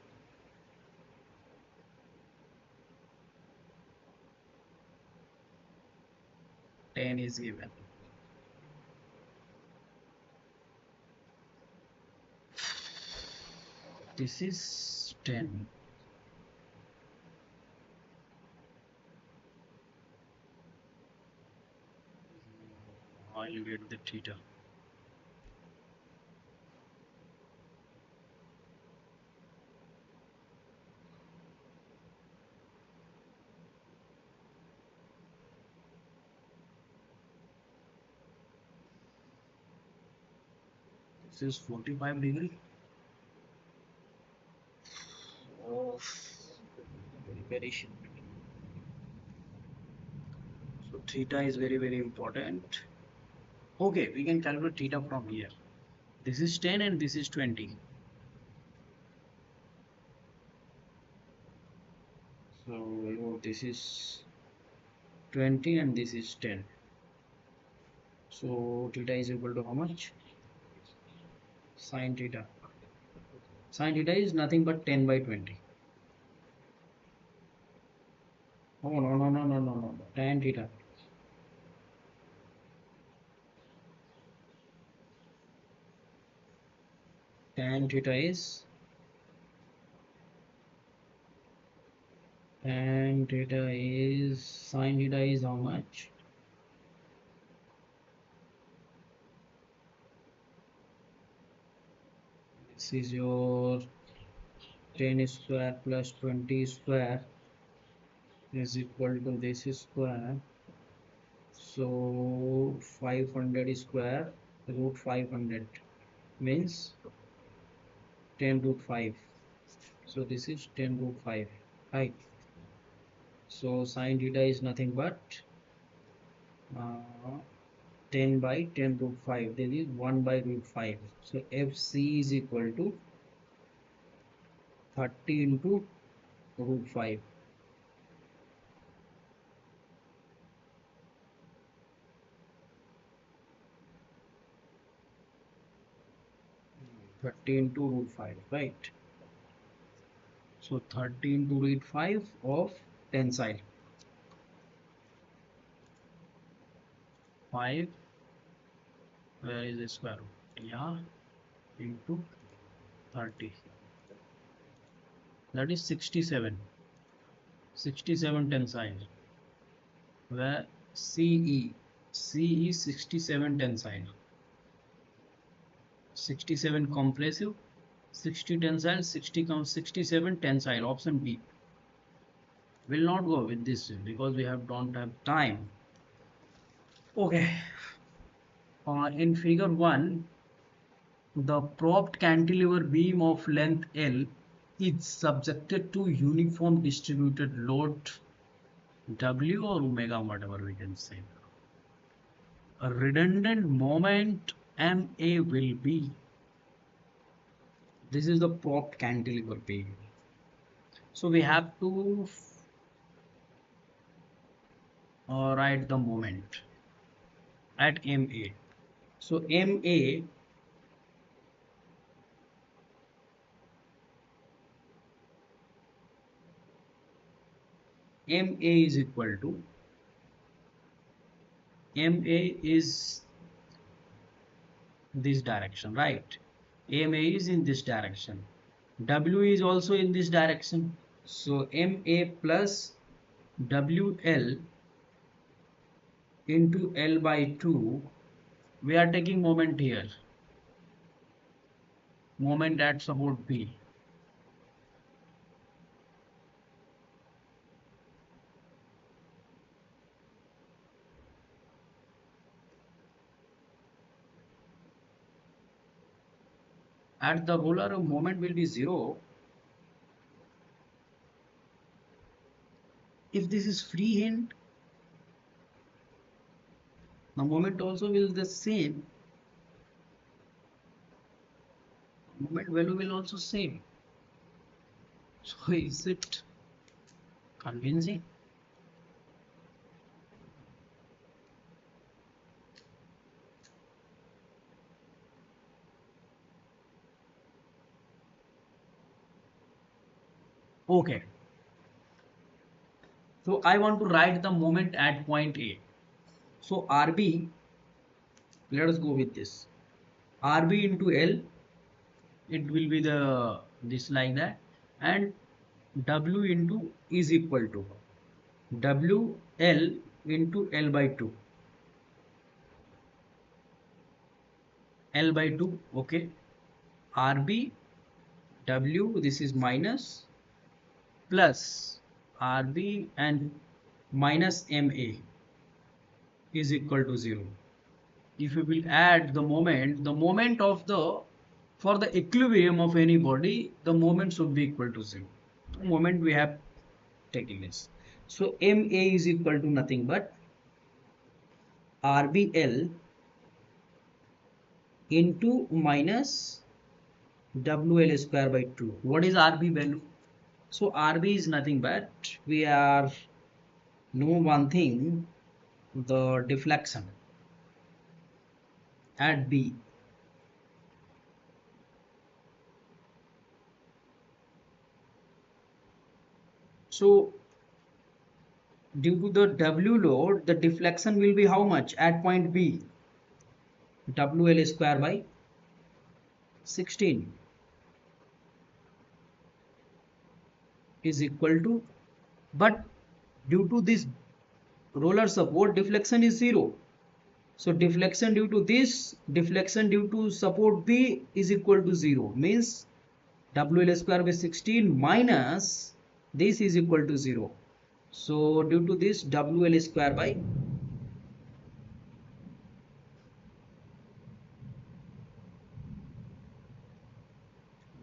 10 is given. This is 10. I'll get the theta. This is 45 degree. Oh, very so theta is very important. Okay, we can calculate theta from here. This is 10 and this is 20. So this is 20 and this is 10. So theta is equal to how much? Sine theta. Sine theta is nothing but 10 by 20. Oh no. Tan theta. Tan theta is sine theta is how much? This is your 10 square plus 20 square is equal to this square. So 500 square root 500 means 10 root 5. So this is 10 root 5. right? So sine theta is nothing but uh, 10 by 10 root 5. That is 1 by root 5. So FC is equal to 30 into root 5. 30 into root 5, right? So 30 into root 5 of tensile. 5, where is the square root? Yeah, into 30. That is 67. 67 tensile. Where CE. C is 67 tensile. 67 compressive. 60 tensile. 67 tensile. Option B. Will not go with this because we don't have time. Okay. In figure 1, the propped cantilever beam of length L is subjected to uniform distributed load W or omega, whatever we can say. A redundant moment MA will be. This is the propped cantilever beam. So we have to write the moment at MA. So MA is equal to MA is this direction, right? MA is in this direction. W is also in this direction. So MA plus WL into L by 2. We are taking moment here. Moment at support B. At the roller, moment will be 0. If this is free hand, the moment also will the same. Moment value will also same. So is it convincing? Okay. So I want to write the moment at point A. So RB, let us go with this. RB into L, it will be the this like that, and W into is equal to WL into L by 2. L by 2, okay. RB, W, this is minus, plus RB and minus MA is equal to 0. If you will add the moment of the, for the equilibrium of any body, the moment should be equal to 0. The moment we have taken this. So MA is equal to nothing but RBL into minus WL square by 2. What is RB value? So RB is nothing but we are know one thing, the deflection at B. So due to the W load, the deflection will be how much at point B? WL square by 16 is equal to, but due to this roller support, deflection is 0. So deflection due to this, deflection due to support B is equal to 0. Means WL square by 16 minus this is equal to 0. So due to this, WL square by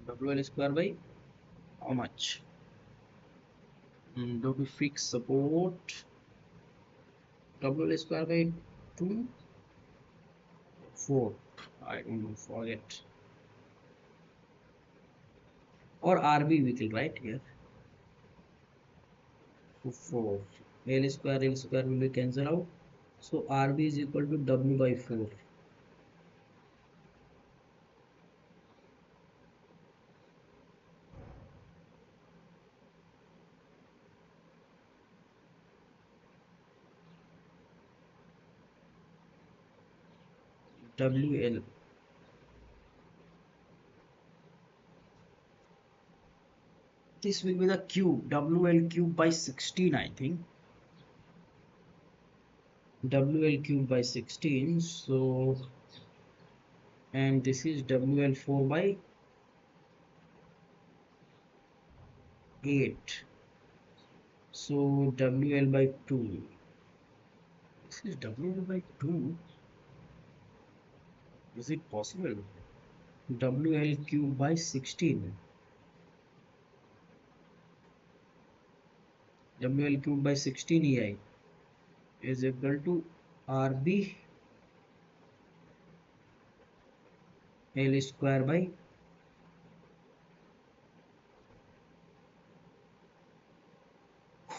WL square by how much? Due to fixed support, WL square by 2, 4. I don't know, forget. Or RB we will write here. So 4. L square will be cancelled out. So RB is equal to W by 4. WL. This will be the cube. WL cube by 16, I think. WL cube by 16. So, and this is WL4 by 8. So WL by 2. This is WL by 2. Is it possible? WL cube by 16. WL cube by 16 EI is equal to RB L square by,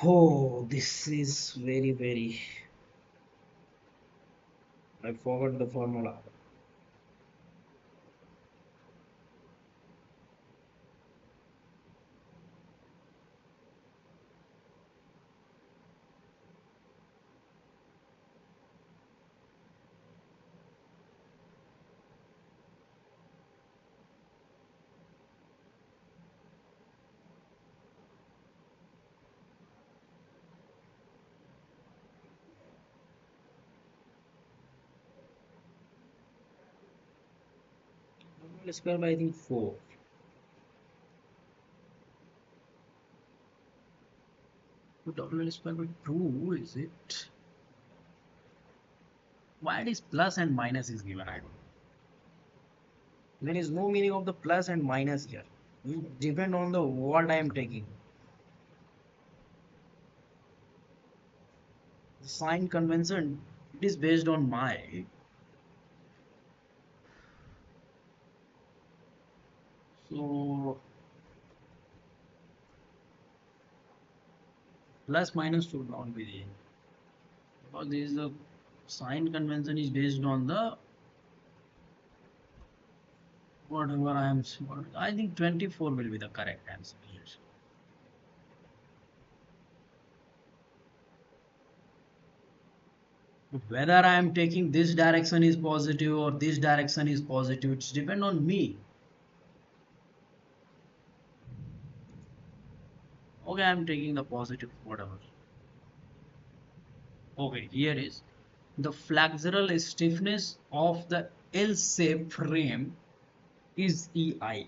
oh, this is very, I forgot the formula. WL square by, I think, 4. So WL square by 2, is it? Why this plus and minus is given? I don't know. There is no meaning of the plus and minus here. It depend on the what I am taking. The sign convention, it is based on my, so plus minus should not be there, because this is the sign convention is based on the whatever I am. I think 24 will be the correct answer here. Whether I am taking this direction is positive or this direction is positive, it's depend on me. Okay, I am taking the positive whatever. Okay, here is the flexural stiffness of the L-shaped frame is EI.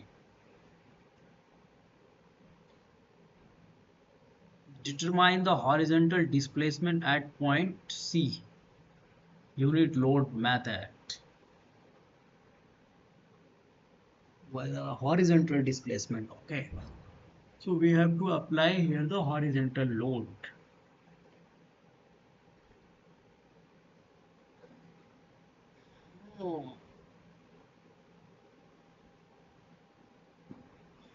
Determine the horizontal displacement at point C. Unit load method. Well, horizontal displacement. Okay. So we have to apply here the horizontal load. Oh,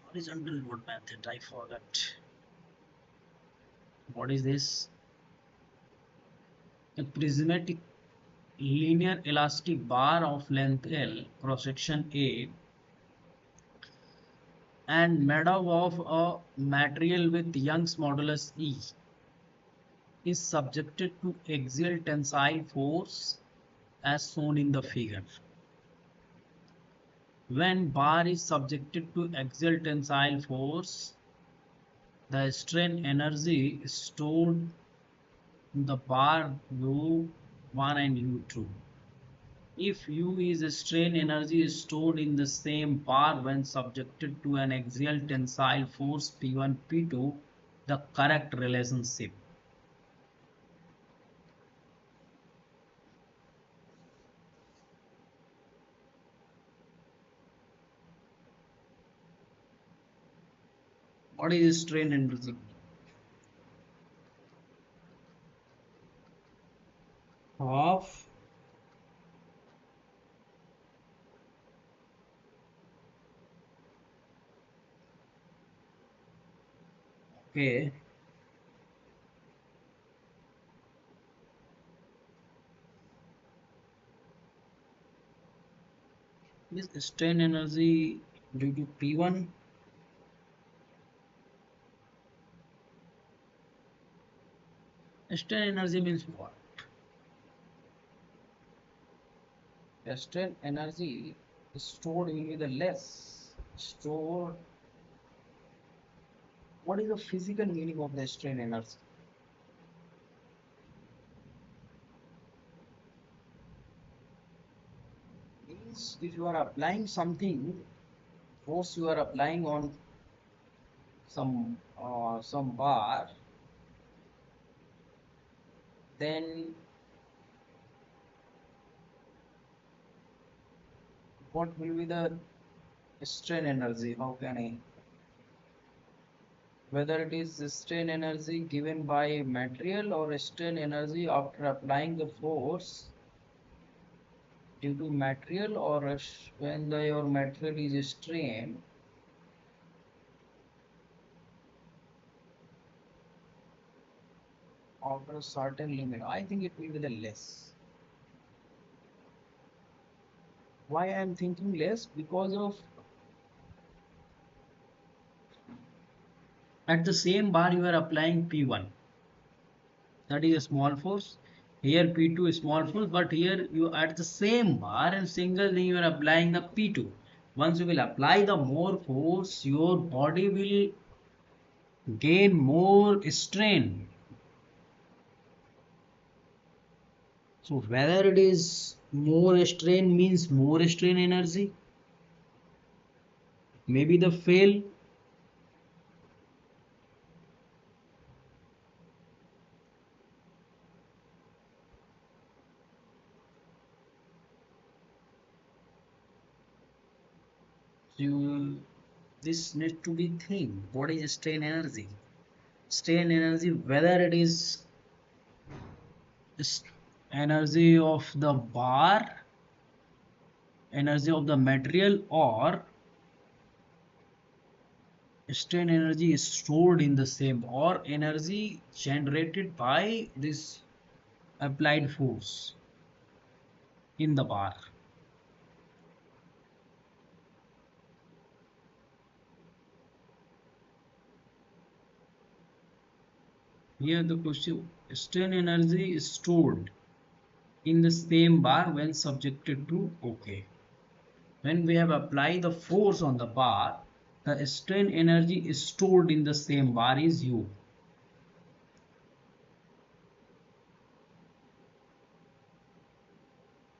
horizontal load method. I forgot. What is this? A prismatic linear elastic bar of length L, cross section A, and made up of a material with Young's modulus E, is subjected to axial tensile force as shown in the figure. When bar is subjected to axial tensile force, the strain energy stored in the bar U1 and U2. If U is a strain energy stored in the same bar when subjected to an axial tensile force P1, P2, the correct relationship. What is strain energy? Half. Okay. This strain energy due to P1. Strain energy means what? Strain energy is stored will be the less. Stored. What is the physical meaning of the strain energy? Means if you are applying something, force you are applying on some bar, then what will be the strain energy? How can I? Whether it is strain energy given by material or strain energy after applying the force due to material, or when your material is strained after a certain limit, I think it will be the less. Why I am thinking less? Because of at the same bar you are applying P1, that is a small force. Here P2 is small force, but here you at the same bar and single thing you are applying the P2. Once you will apply the more force, your body will gain more strain. So whether it is more strain means more strain energy, maybe the fail. You this need to be think. What is strain energy? Strain energy, whether it is energy of the bar, energy of the material, or strain energy is stored in the same, or energy generated by this applied force in the bar. Here the question, strain energy is stored in the same bar when subjected to OK. When we have applied the force on the bar, the strain energy is stored in the same bar is U.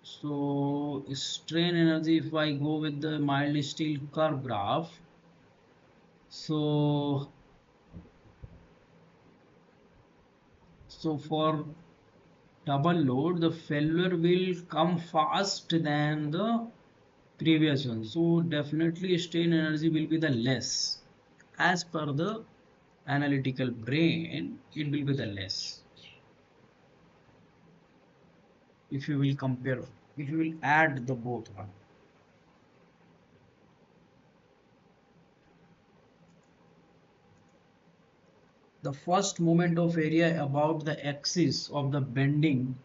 So strain energy, if I go with the mild steel curve graph, so for double load, the failure will come fast than the previous one. So definitely strain energy will be the less. As per the analytical brain, it will be the less. If you will compare, if you will add the both one. The first moment of area about the axis of the bending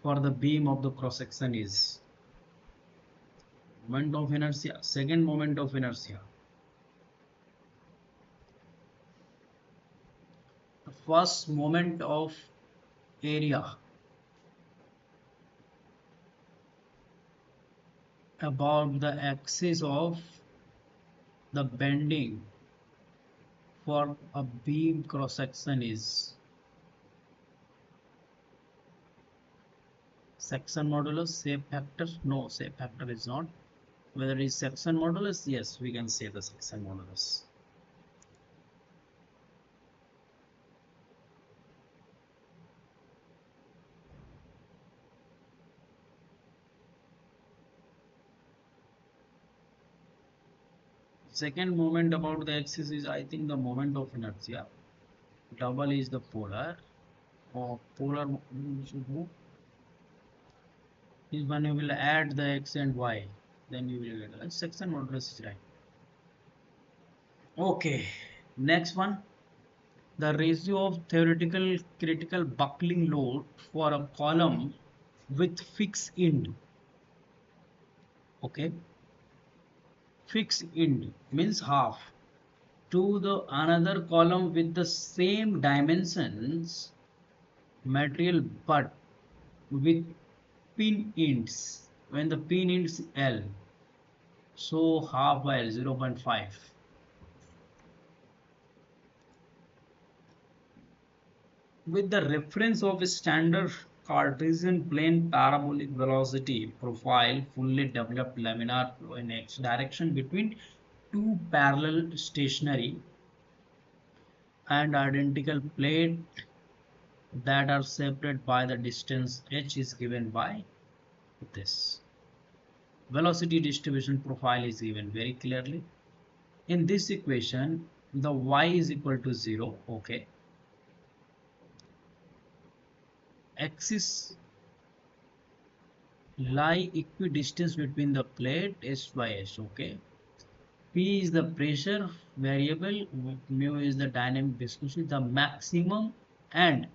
for the beam of the cross section is moment of inertia. Second moment of inertia. The first moment of area about the axis of the bending for a beam cross section is section modulus, shape factor. No, shape factor is not. Whether it is section modulus, yes, we can say the section modulus. Second moment about the axis is, I think, the moment of inertia. Double is the polar, or polar should move. is when you will add the x and y, then you will get section modulus is right. Okay, next one, the ratio of theoretical critical buckling load for a column with fixed end. Okay, fixed end means half to the another column with the same dimensions material but with pin ends. When the pin ends L, so half by L 0.5. With the reference of a standard Cartesian plane parabolic velocity profile fully developed laminar flow in x direction between two parallel stationary and identical plate that are separated by the distance h is given by this. Velocity distribution profile is given very clearly. In this equation, the y is equal to 0, okay. Axis lie equidistant between the plate s by s, okay. P is the pressure variable, mu is the dynamic viscosity, the maximum and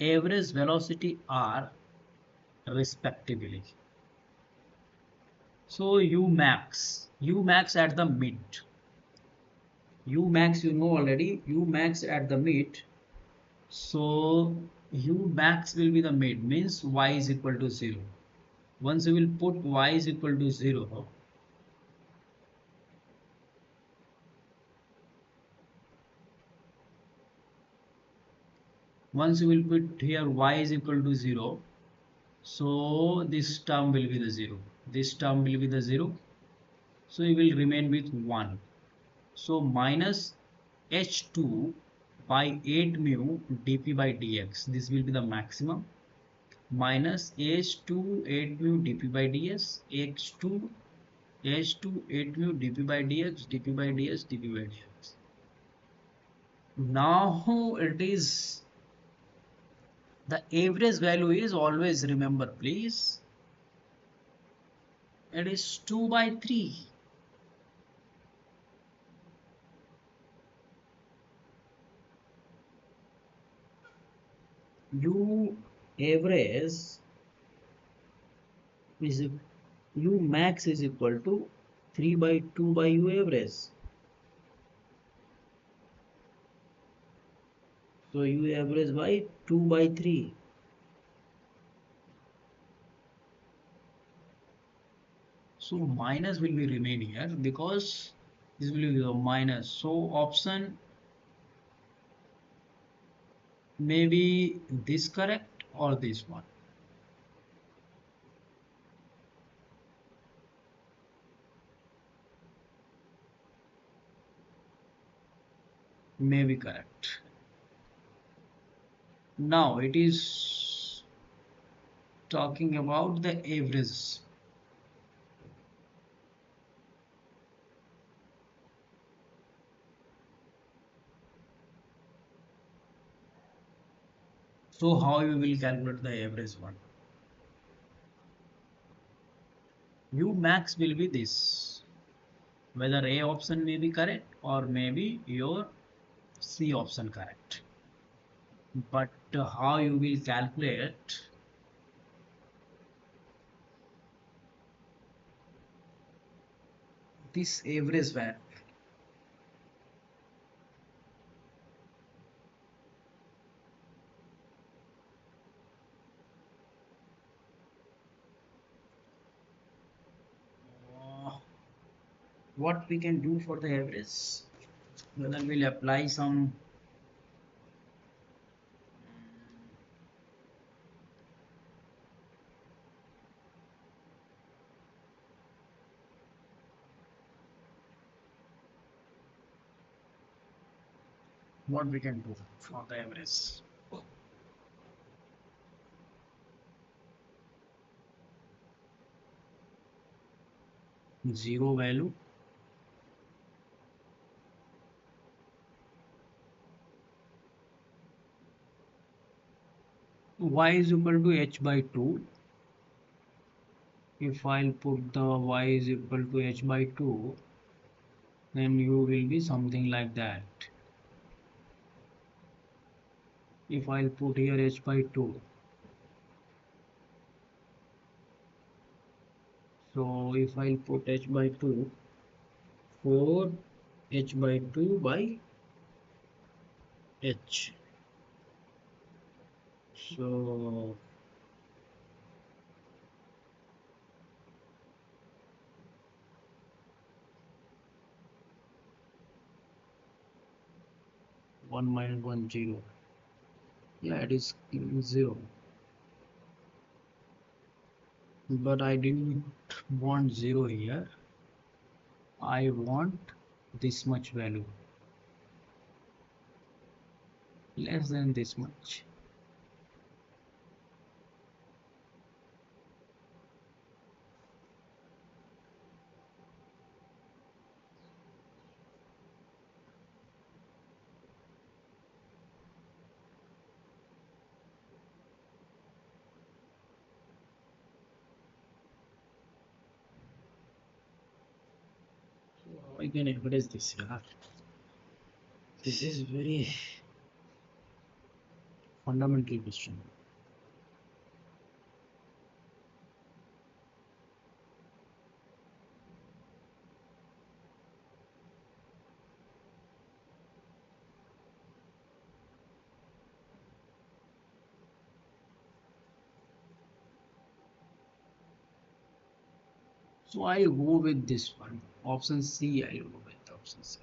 average velocity are respectively. So U max at the mid. U max you know already, U max at the mid. So U max will be the mid, means y is equal to 0. Once you will put y is equal to 0, once you will put here y is equal to 0, so this term will be the 0. This term will be the 0. So you will remain with 1. So minus h2 by 8 mu dp by dx. This will be the maximum. Minus h2 8 mu dp by ds, h2 h2 8 mu dp by dx, dp by ds, dp by dx. Now it is the average value is always, remember please, it is 2 by 3. U average is U max is equal to 3 by 2 by U average. So U average by 2 by 3. So minus will be remain here because this will be a minus. So option may be this correct or this one. May be correct. Now it is talking about the average. So how you will calculate the average one? U max will be this. Whether A option may be correct or maybe your C option correct. But how you will calculate this average value? What we can do for the average? Whether we'll apply some what we can do for the average? Zero value. Y is equal to h by 2 If I'll put the y is equal to h by 2, then u will be something like that. If I'll put here h by 2, so if I'll put h by 2, 4 h by 2 by h. So 1 minus 1 0. Yeah, it is 0. But I didn't want 0 here. I want this much value, less than this much. So how I can express this? Yeah, this is very fundamental question. So I'll go with this one. Option C, I'll go with option C.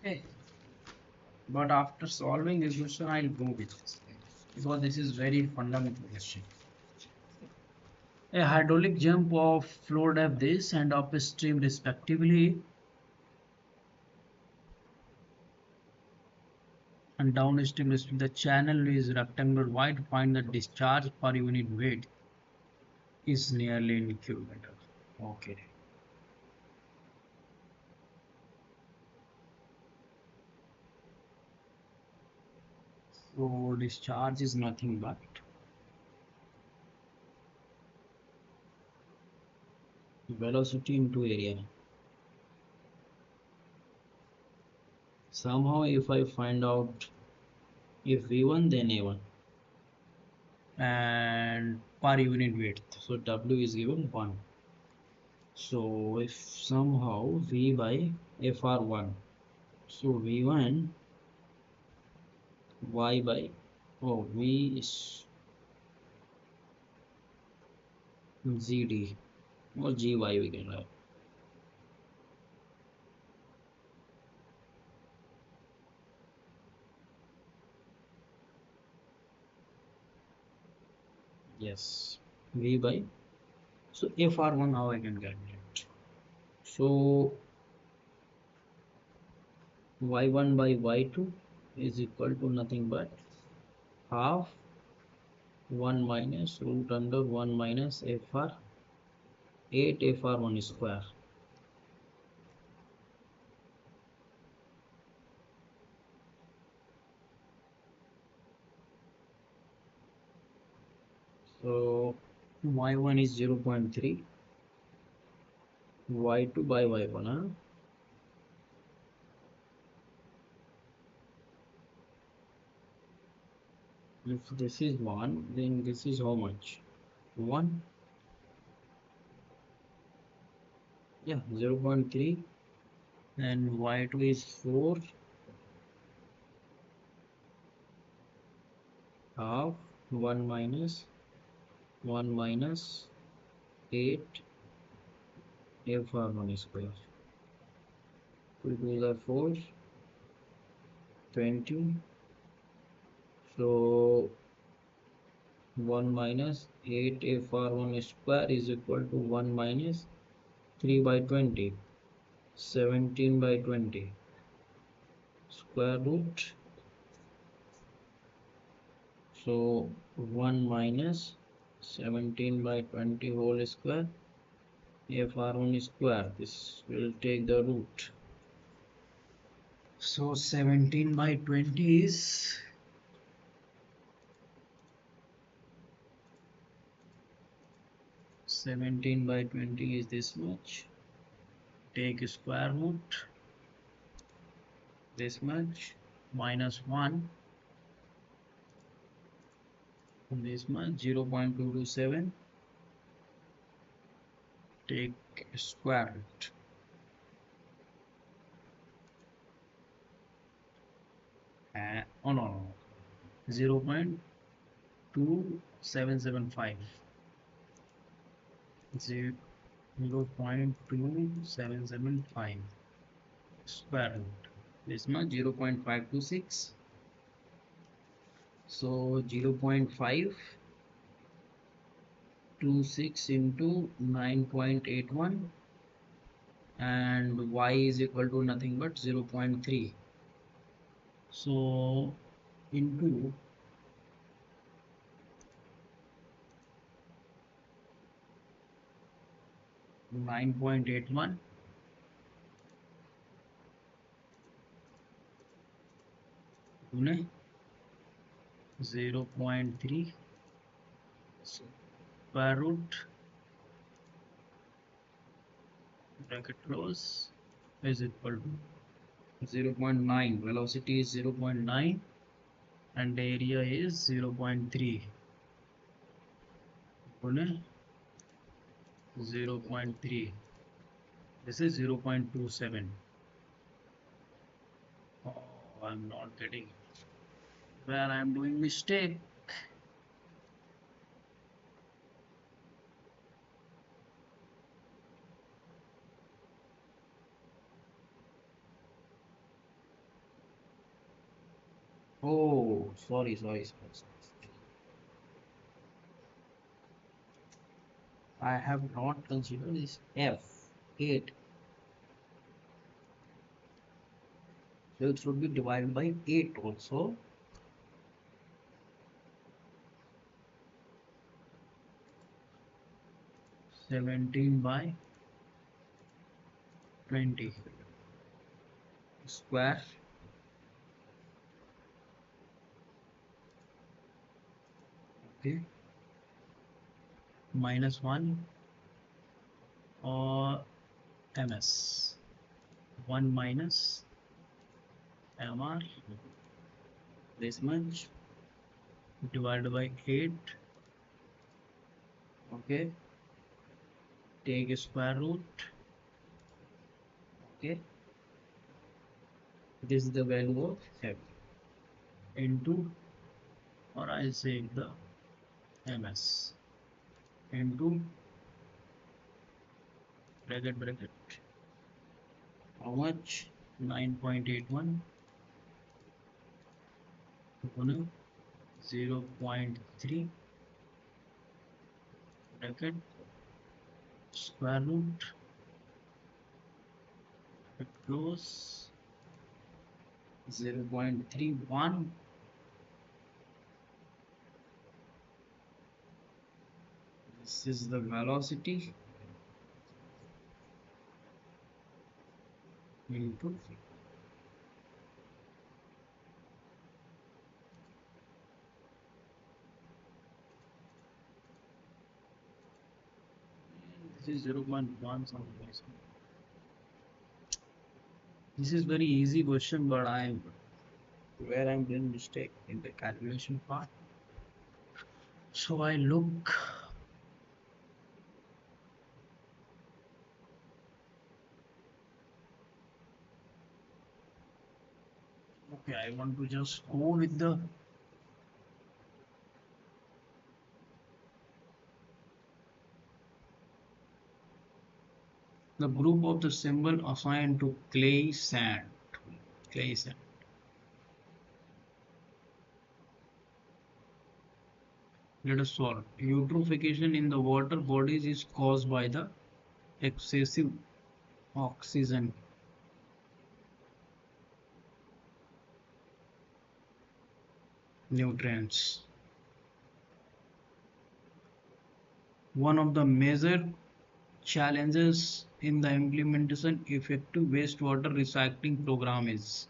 Okay. But after solving this question, I'll go with this because this is very fundamental question. A hydraulic jump of flow depth this and upstream respectively and downstream respectively. The channel is rectangular wide. Find the discharge per unit weight is nearly in kilometer. Okay. So discharge is nothing but velocity into area. Somehow if I find out if V1 then A1 and per unit weight, so W is given 1. So if somehow V by FR1, so V1 Y by V is ZD or GY we can have. Yes, V by, so FR1 how I can calculate. So Y1 by Y2 is equal to nothing but half 1 minus root under 1 minus FR 8 FR1 square. So Y1 is 0.3, Y2 by Y1. Huh? If this is 1, then this is how much? 1? Yeah, 0.3, and Y2 is 4, half 1 minus 1 minus 8 FR1 square. 2 to the 4, 20. So 1 minus 8 FR1 square is equal to 1 minus 3 by 20, 17 by 20, square root. So 1 minus 17 by 20 whole square. If r1 square, this will take the root. So 17 by 20 is 17 by 20 is this much. Take square root this much minus 1 this much 0.227. Take square root. Oh no, 0.2775. 0.2775 square root this much 0.526. So 0.526 into 9.81, and y is equal to nothing but 0.3. So into 9.81 गुने 0.3 square root bracket close is equal to 0.9. Velocity is 0.9 and area is 0.3 गुने 0.3. This is 0.27. Oh, I'm not getting where I'm doing mistake. Oh, sorry. I have not considered this F8. So it should be divided by 8 also. 17 by 20 square. Okay. Minus 1 or ms. 1 minus mr. This much divided by 8. Okay. Take a square root. Okay. This is the value of f into, or I'll say the ms into bracket how much 9.81 0.3 bracket square root it close 0.31. This is the velocity into this is 0.1 something. This is very easy question, but I'm doing mistake in the calculation part. So I look. Okay, I want to just go with the group of the symbol assigned to clay sand. Clay sand. Let us solve. Eutrophication in the water bodies is caused by the excessive oxygen nutrients. One of the major challenges in the implementation effective wastewater recycling program is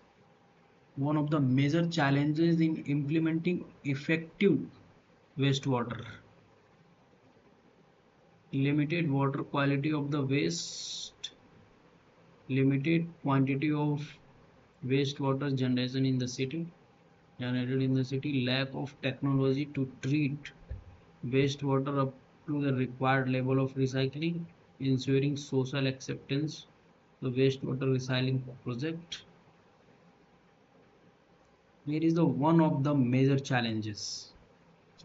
one of the major challenges in implementing effective wastewater. Limited water quality of the waste, limited quantity of wastewater generated in the city, lack of technology to treat wastewater up to the required level of recycling, ensuring social acceptance. The wastewater recycling project here is the one of the major challenges.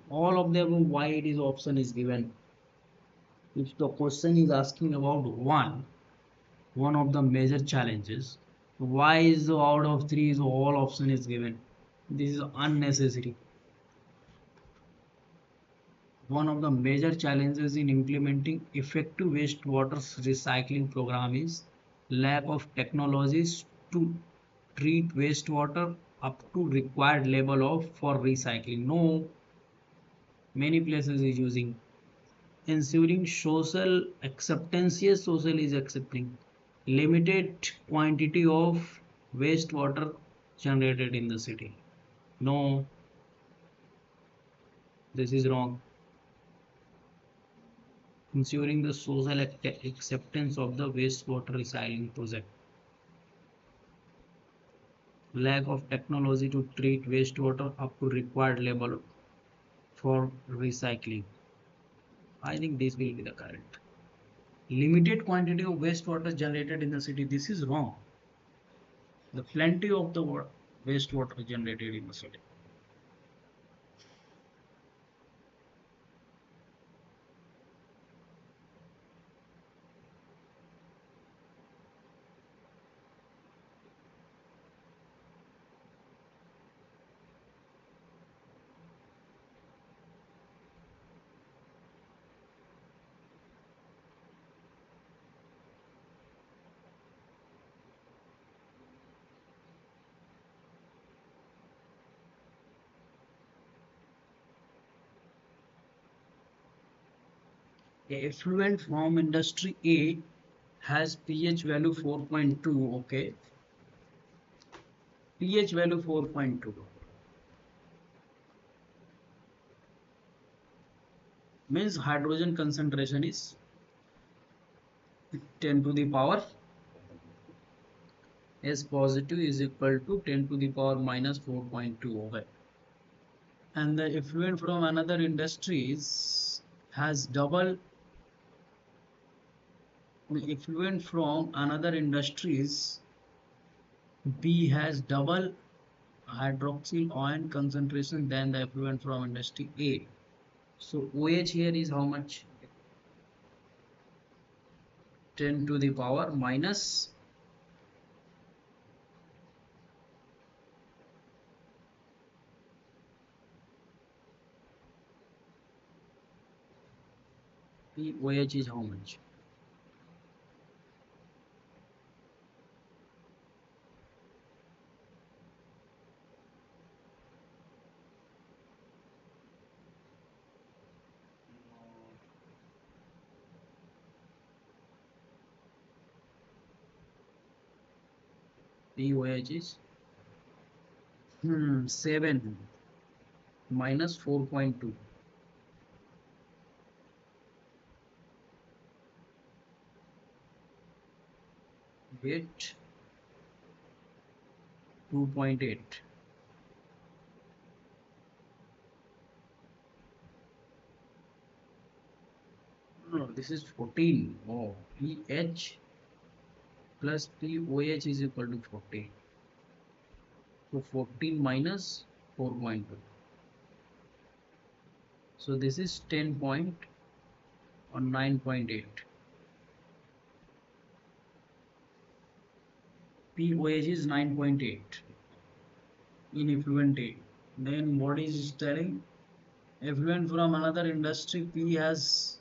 All of them why it is option is given. If the question is asking about one of the major challenges, why is the out of three is all option is given? This is unnecessary. One of the major challenges in implementing effective wastewater recycling program is lack of technologies to treat wastewater up to required level of for recycling. No, many places is using. Ensuring social acceptance, yes, social is accepting. Limited quantity of wastewater generated in the city. No, this is wrong. Ensuring the social acceptance of the wastewater recycling project. Lack of technology to treat wastewater up to required level for recycling. I think this will be the correct. Limited quantity of wastewater generated in the city. This is wrong. The plenty of the wastewater generated in the city. A effluent from industry A has pH value 4.2. Okay, pH value 4.2 means hydrogen concentration is 10 to the power S positive is equal to 10 to the power minus 4.2. Okay, and the effluent from another industries has double. The effluent from another industries B has double hydroxyl ion concentration than the effluent from industry A. So OH here is how much? 10 to the power minus the OH is how much? The OH is 7 minus 4.2. Get 2.8. No, this is 14. Oh, pH plus POH is equal to 14. So 14 minus 4.2. So this is 10 point or 9.8. POH is 9.8 in effluent A. Then what is telling? Effluent from another industry P has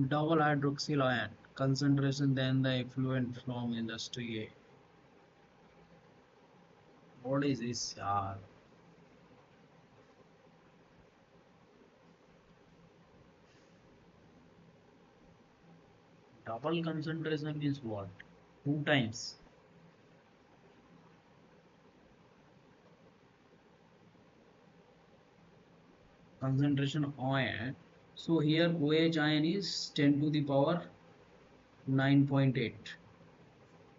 double hydroxyl ion concentration than the effluent from industry A. What is this? Double concentration is what? Two times. Concentration ion. So here OH ion is 10 to the power 9.8.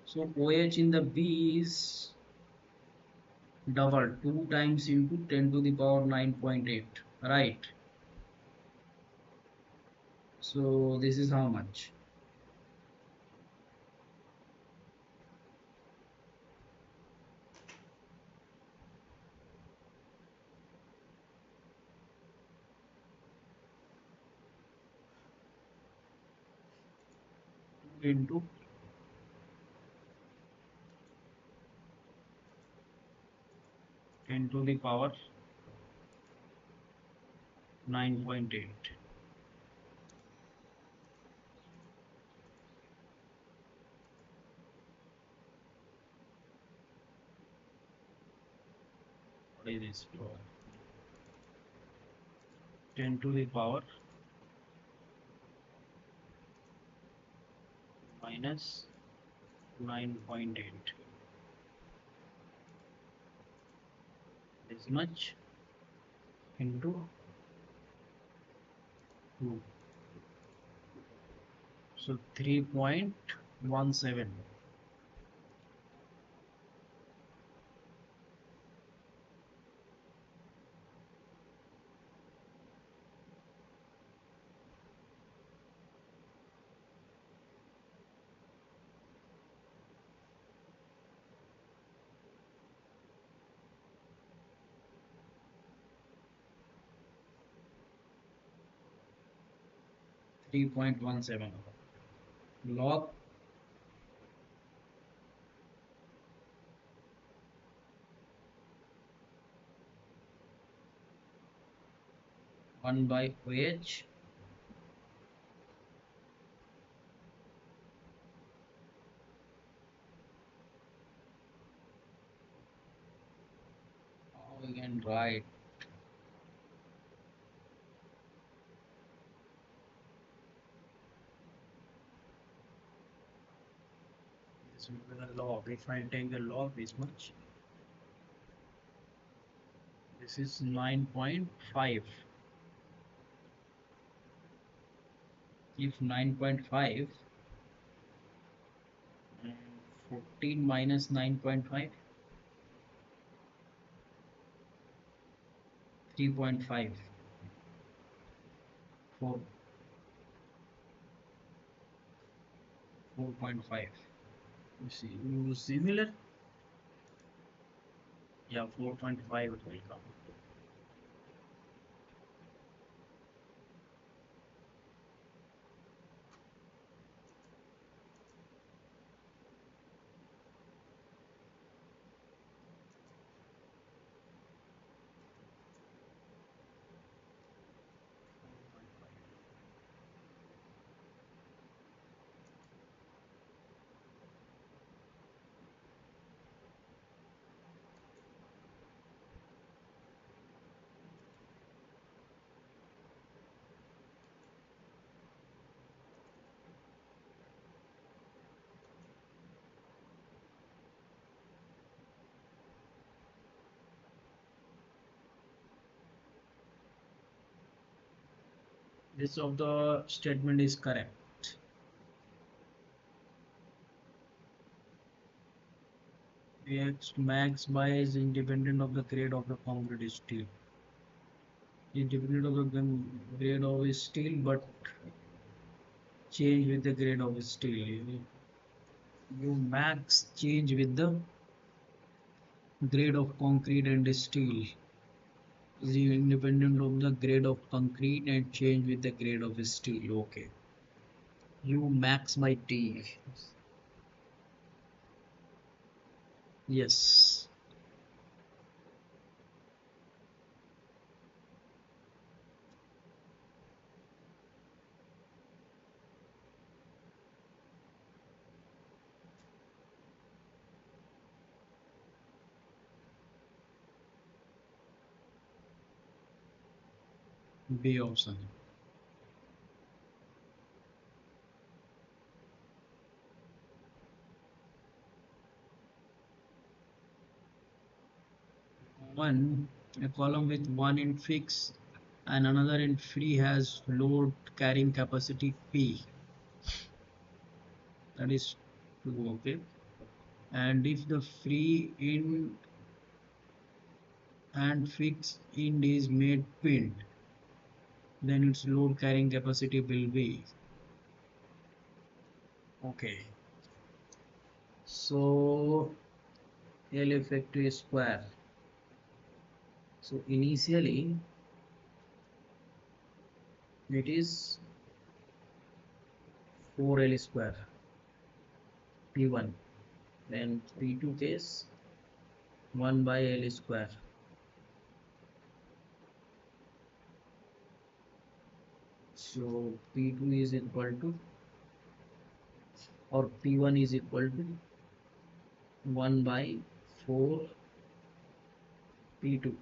So OH in the B is double, 2 times into 10 to the power 9.8. Right. So this is how much? Into 10 to the power 9.8. What is this? 10 to the power minus 9.8. This much into 2. So 3.17. 3.17 log 1 by OH we can write this will be the log. If I take the log this much, this is 9.5. If 9.5 and 14 minus 9.5, 3.5, 4, 4.5. You see, you similar? Yeah, 4.5 it will come. This of the statement is correct. X max by is independent of the grade of the concrete steel. Independent of the grade of steel, but change with the grade of steel. You max change with the grade of concrete and steel. Is independent of the grade of concrete and change with the grade of steel. Okay. U max by T. Yes. B option. one a column with one in fix and another in free has load carrying capacity P, that is 2, okay. And if the free in and fixed end is made pinned, then its load carrying capacity will be, okay. So L effective square. So initially it is 4L square P1, then P2 case 1 by L square. So P2 is equal to, or P1 is equal to 1 by 4 P2.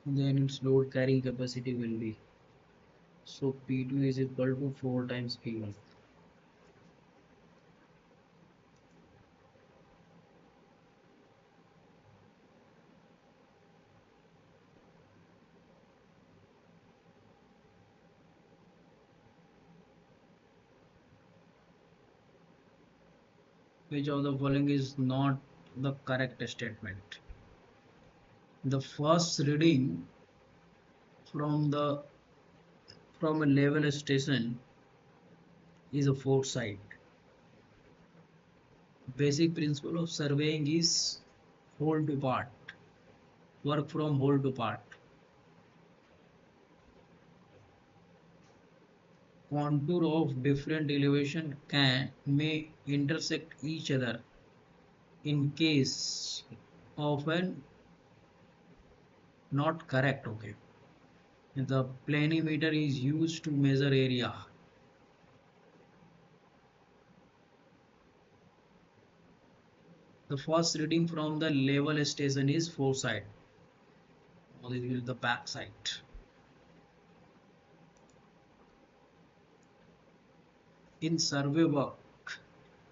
Then its load carrying capacity will be, so P2 is equal to 4 times P1. Which of the following is not the correct statement? The first reading from the from a level station is a foresight. Basic principle of surveying is whole to part, work from whole to part. Contour of different elevation may intersect each other in case of an not correct, okay. The planimeter is used to measure area. The first reading from the level station is foresight. This is the back side. In survey work,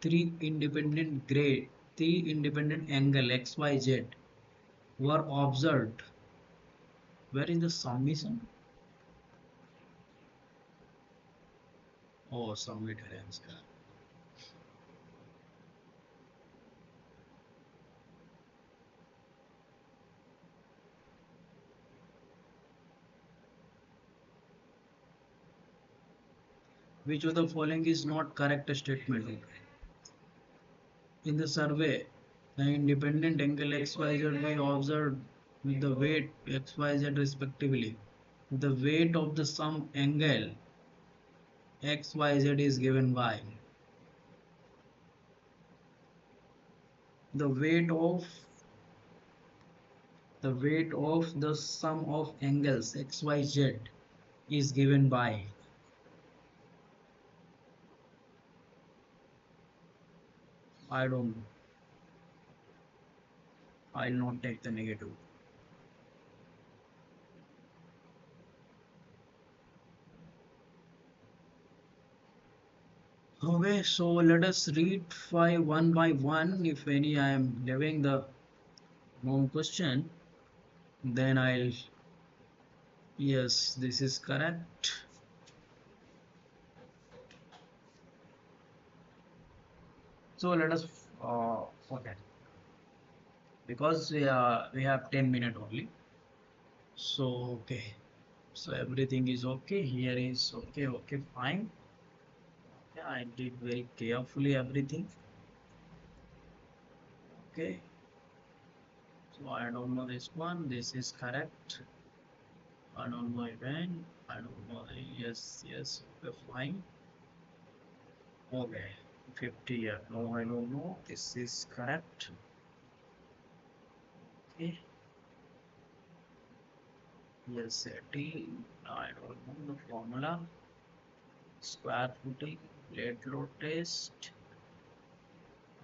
three independent angle XYZ were observed. Where is the submission? Oh, submitted answer. Which of the following is not correct statement? In the survey, the independent angle XYZ were observed with the weight XYZ respectively. The weight of the sum angle XYZ is given by the weight of the sum of angles XYZ is given by, I don't know. I'll not take the negative. Okay, so let us read 5 one by one. If any I am leaving the wrong question, then I'll, yes, this is correct. So let us, okay, because we have 10 minutes only. So, okay, so everything is okay. Here is okay, okay, fine. Yeah, I did very carefully everything. Okay, so I don't know this one. This is correct. I don't know when. I don't know. Yes, yes. Okay, fine. Okay, 50. Yeah. No, I don't know. This is correct. Okay. Yes, 80. I don't know the formula. Square footing, plate load test.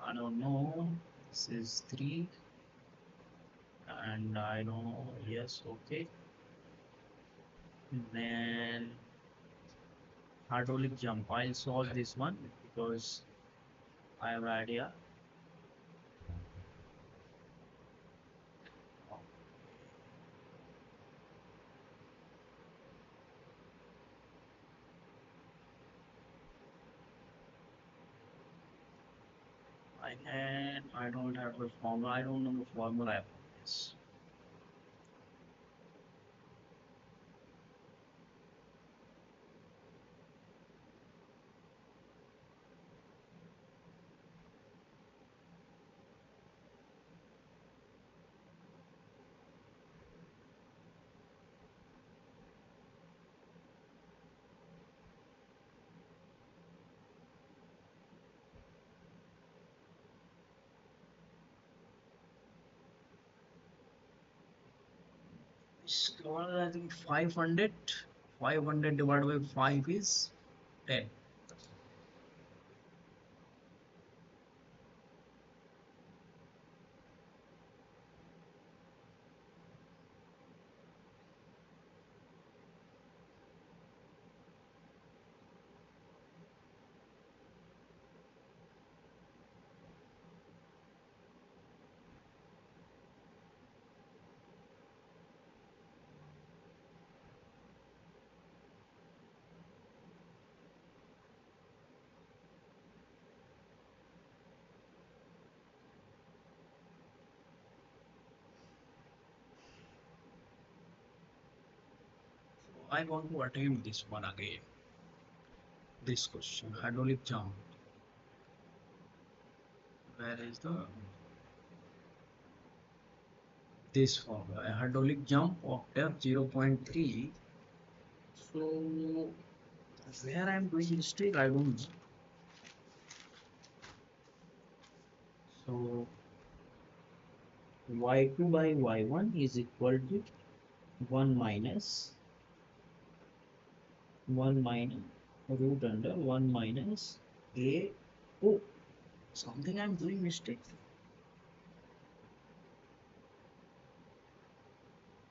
I don't know. This is 3. And I know. Yes, okay. Then hydraulic jump. I'll solve this one because I have idea. I don't have the formula. I don't know the formula for this. It's called, I think 500. 500 divided by 5 is 10. I want to attempt this one again. This question, hydraulic jump. Where is the this formula? A hydraulic jump of depth 0.3. So where I'm doing mistake, I don't know. So y2 by y1 is equal to 1 minus 1 minus root under 1 minus a. Oh, something I'm doing mistake.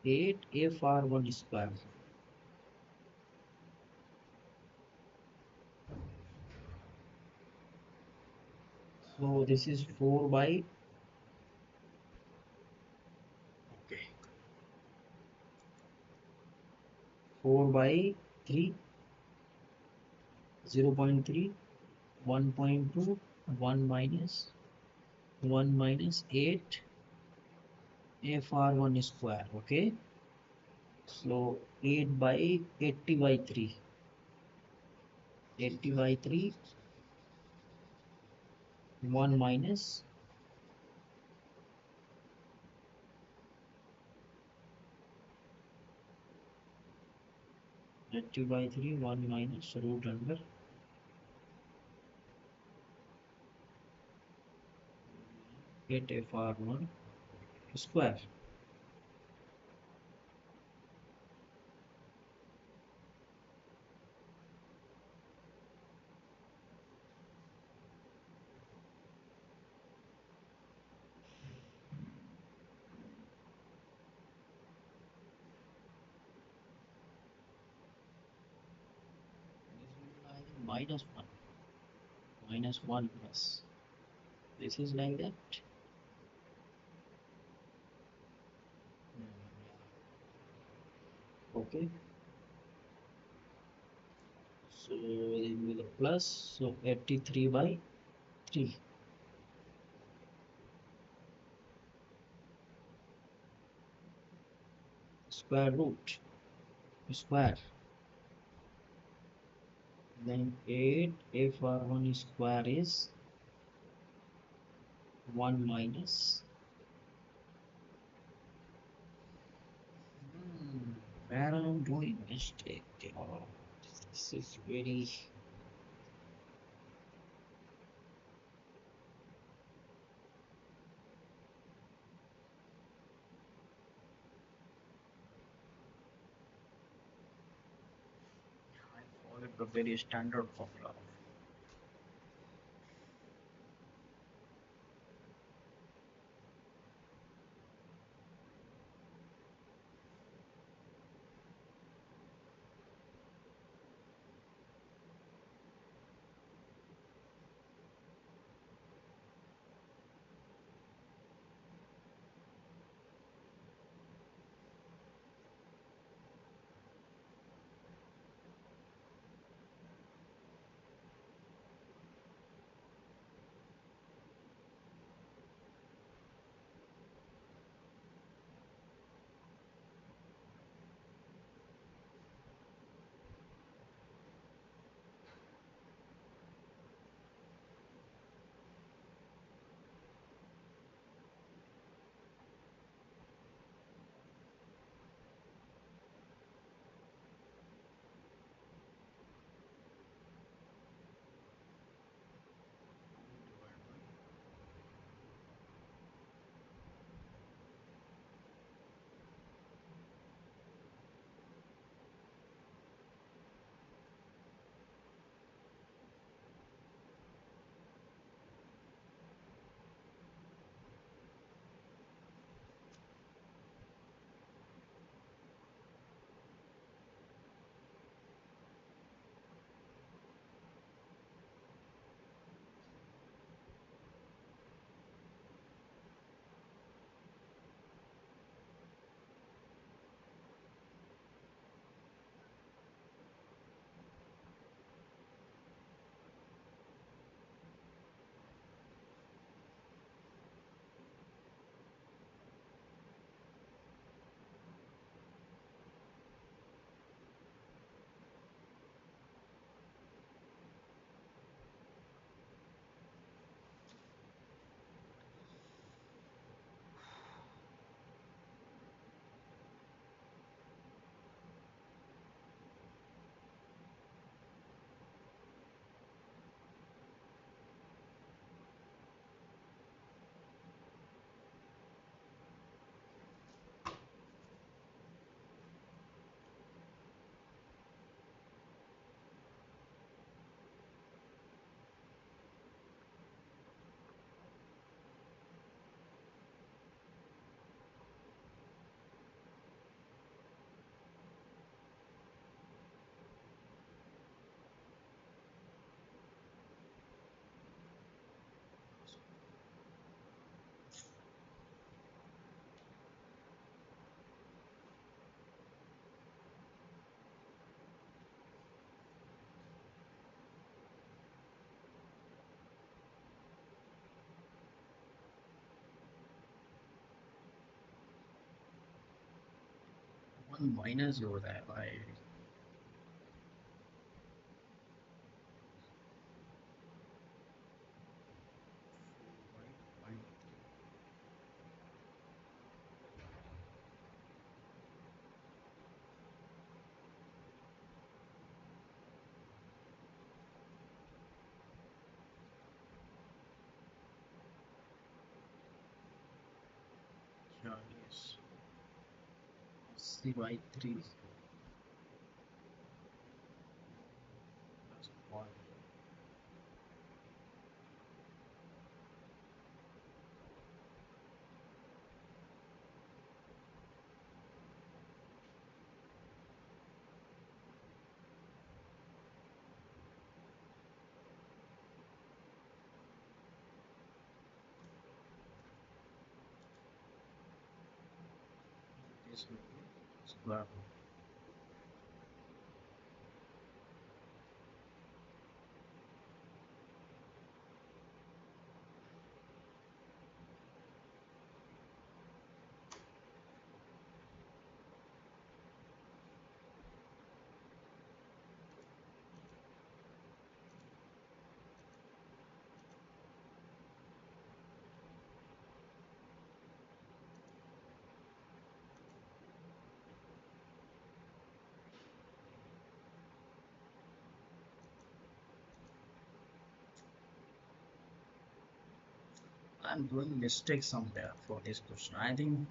8 fr1 square. So this is 4 by, okay, 4 by 3, 0.3, 1.2, 1 minus 1 minus 8 fr1 square. Okay, so 8 by 80 by 3, 80 by 3, 1 minus 80 by 3, 1 minus root under 8 fr1 square. Minus 1, minus 1 plus. This is like that. Okay, so it will be the plus, so 83 by 3 square root square, then 8 fr1 square is 1 minus, where I'm doing mistake. Oh, this is very, I followed the very standard formula. 1 minus over there. Yeah, yes. C by 3 plus 1. This will be square root. I'm doing mistakes somewhere for this question. I think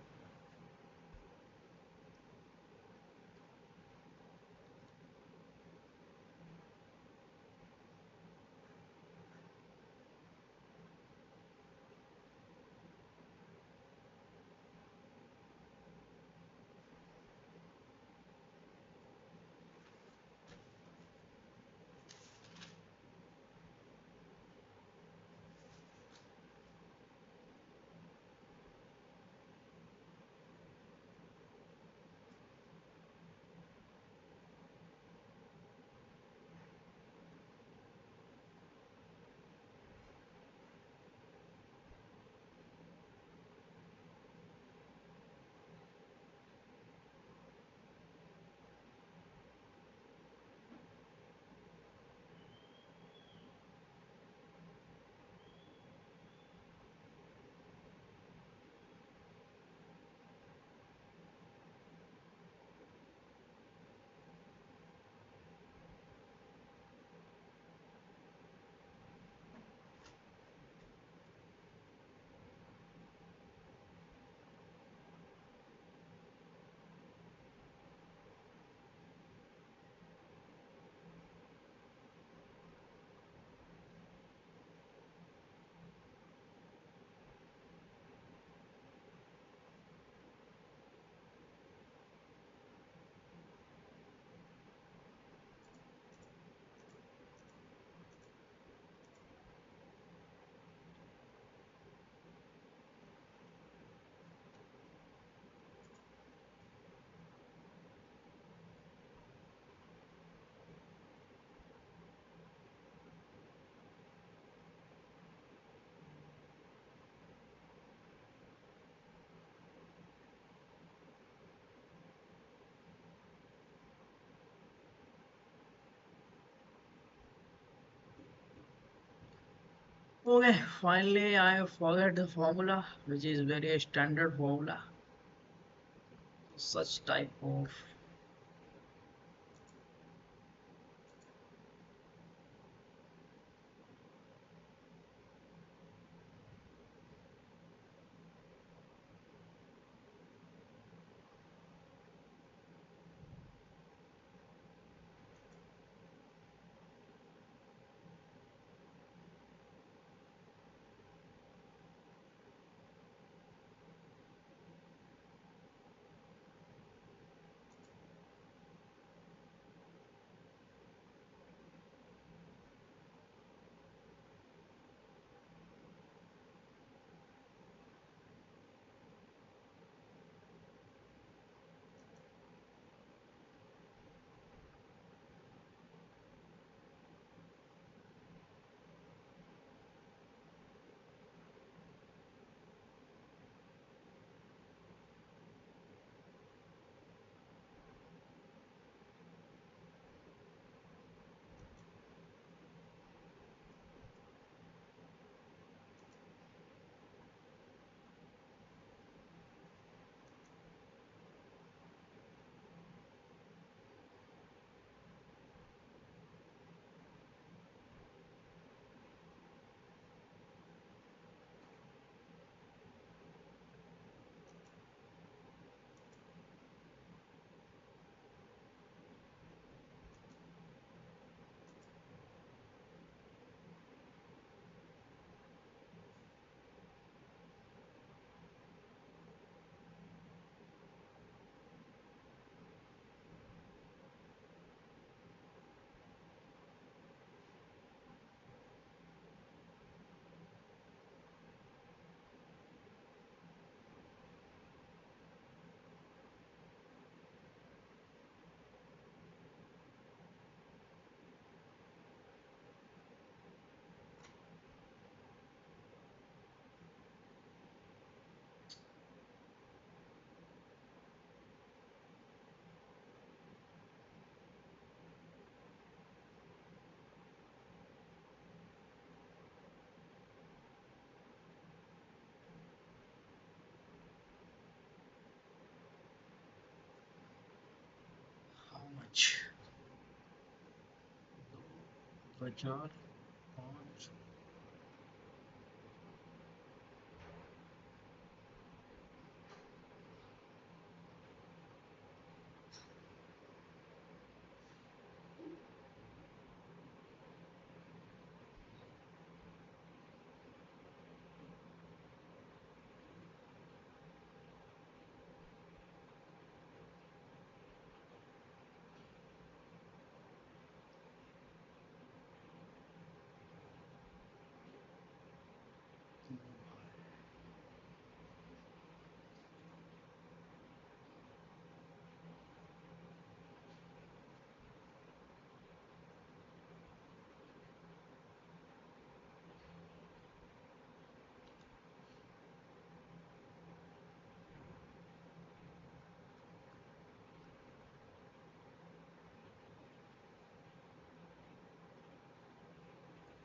okay, finally I forget the formula, which is very standard formula. Such type of बचा 5।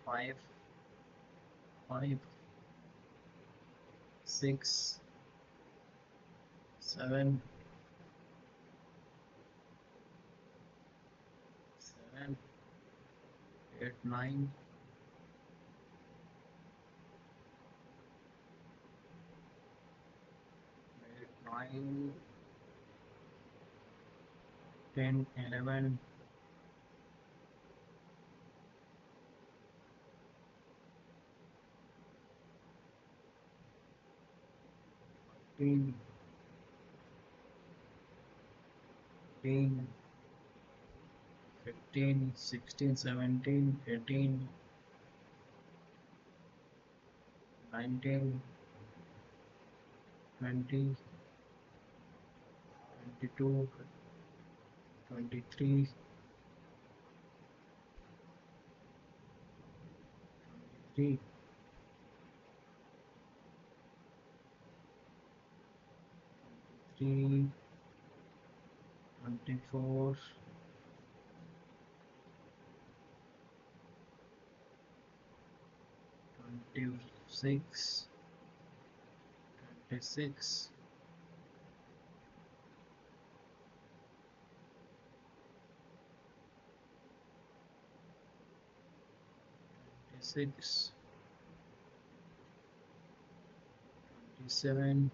5, 5, 6, 7, 7, 8, 9, 8, 9, 10, 11, 13, 14, 15, 16, 17, 18, 19, 20, 22, 23, 3, 3, 24, 26, 26, 26, 27,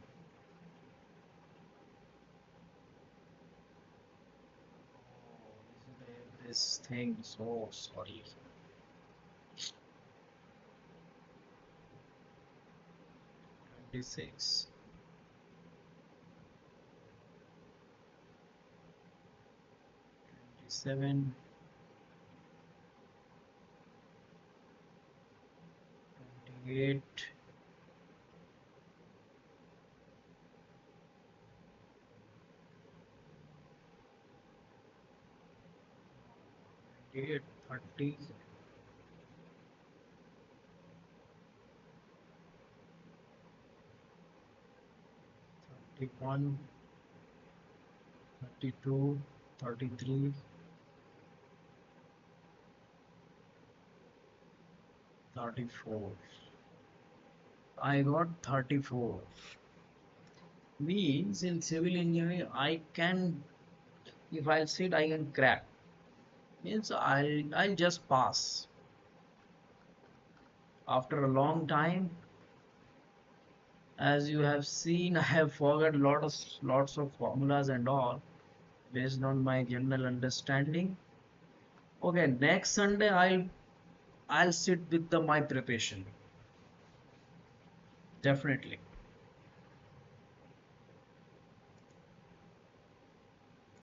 this thing, so sorry. 26, 27, 28, 28, 30, 31, 32, 33, 34. I got 34. Means in civil engineering, I can, if I'll sit, I can crack. Means I'll just pass. After a long time, as you have seen, I have forgot lots of formulas and all based on my general understanding. Okay, next Sunday I'll sit with my preparation. Definitely.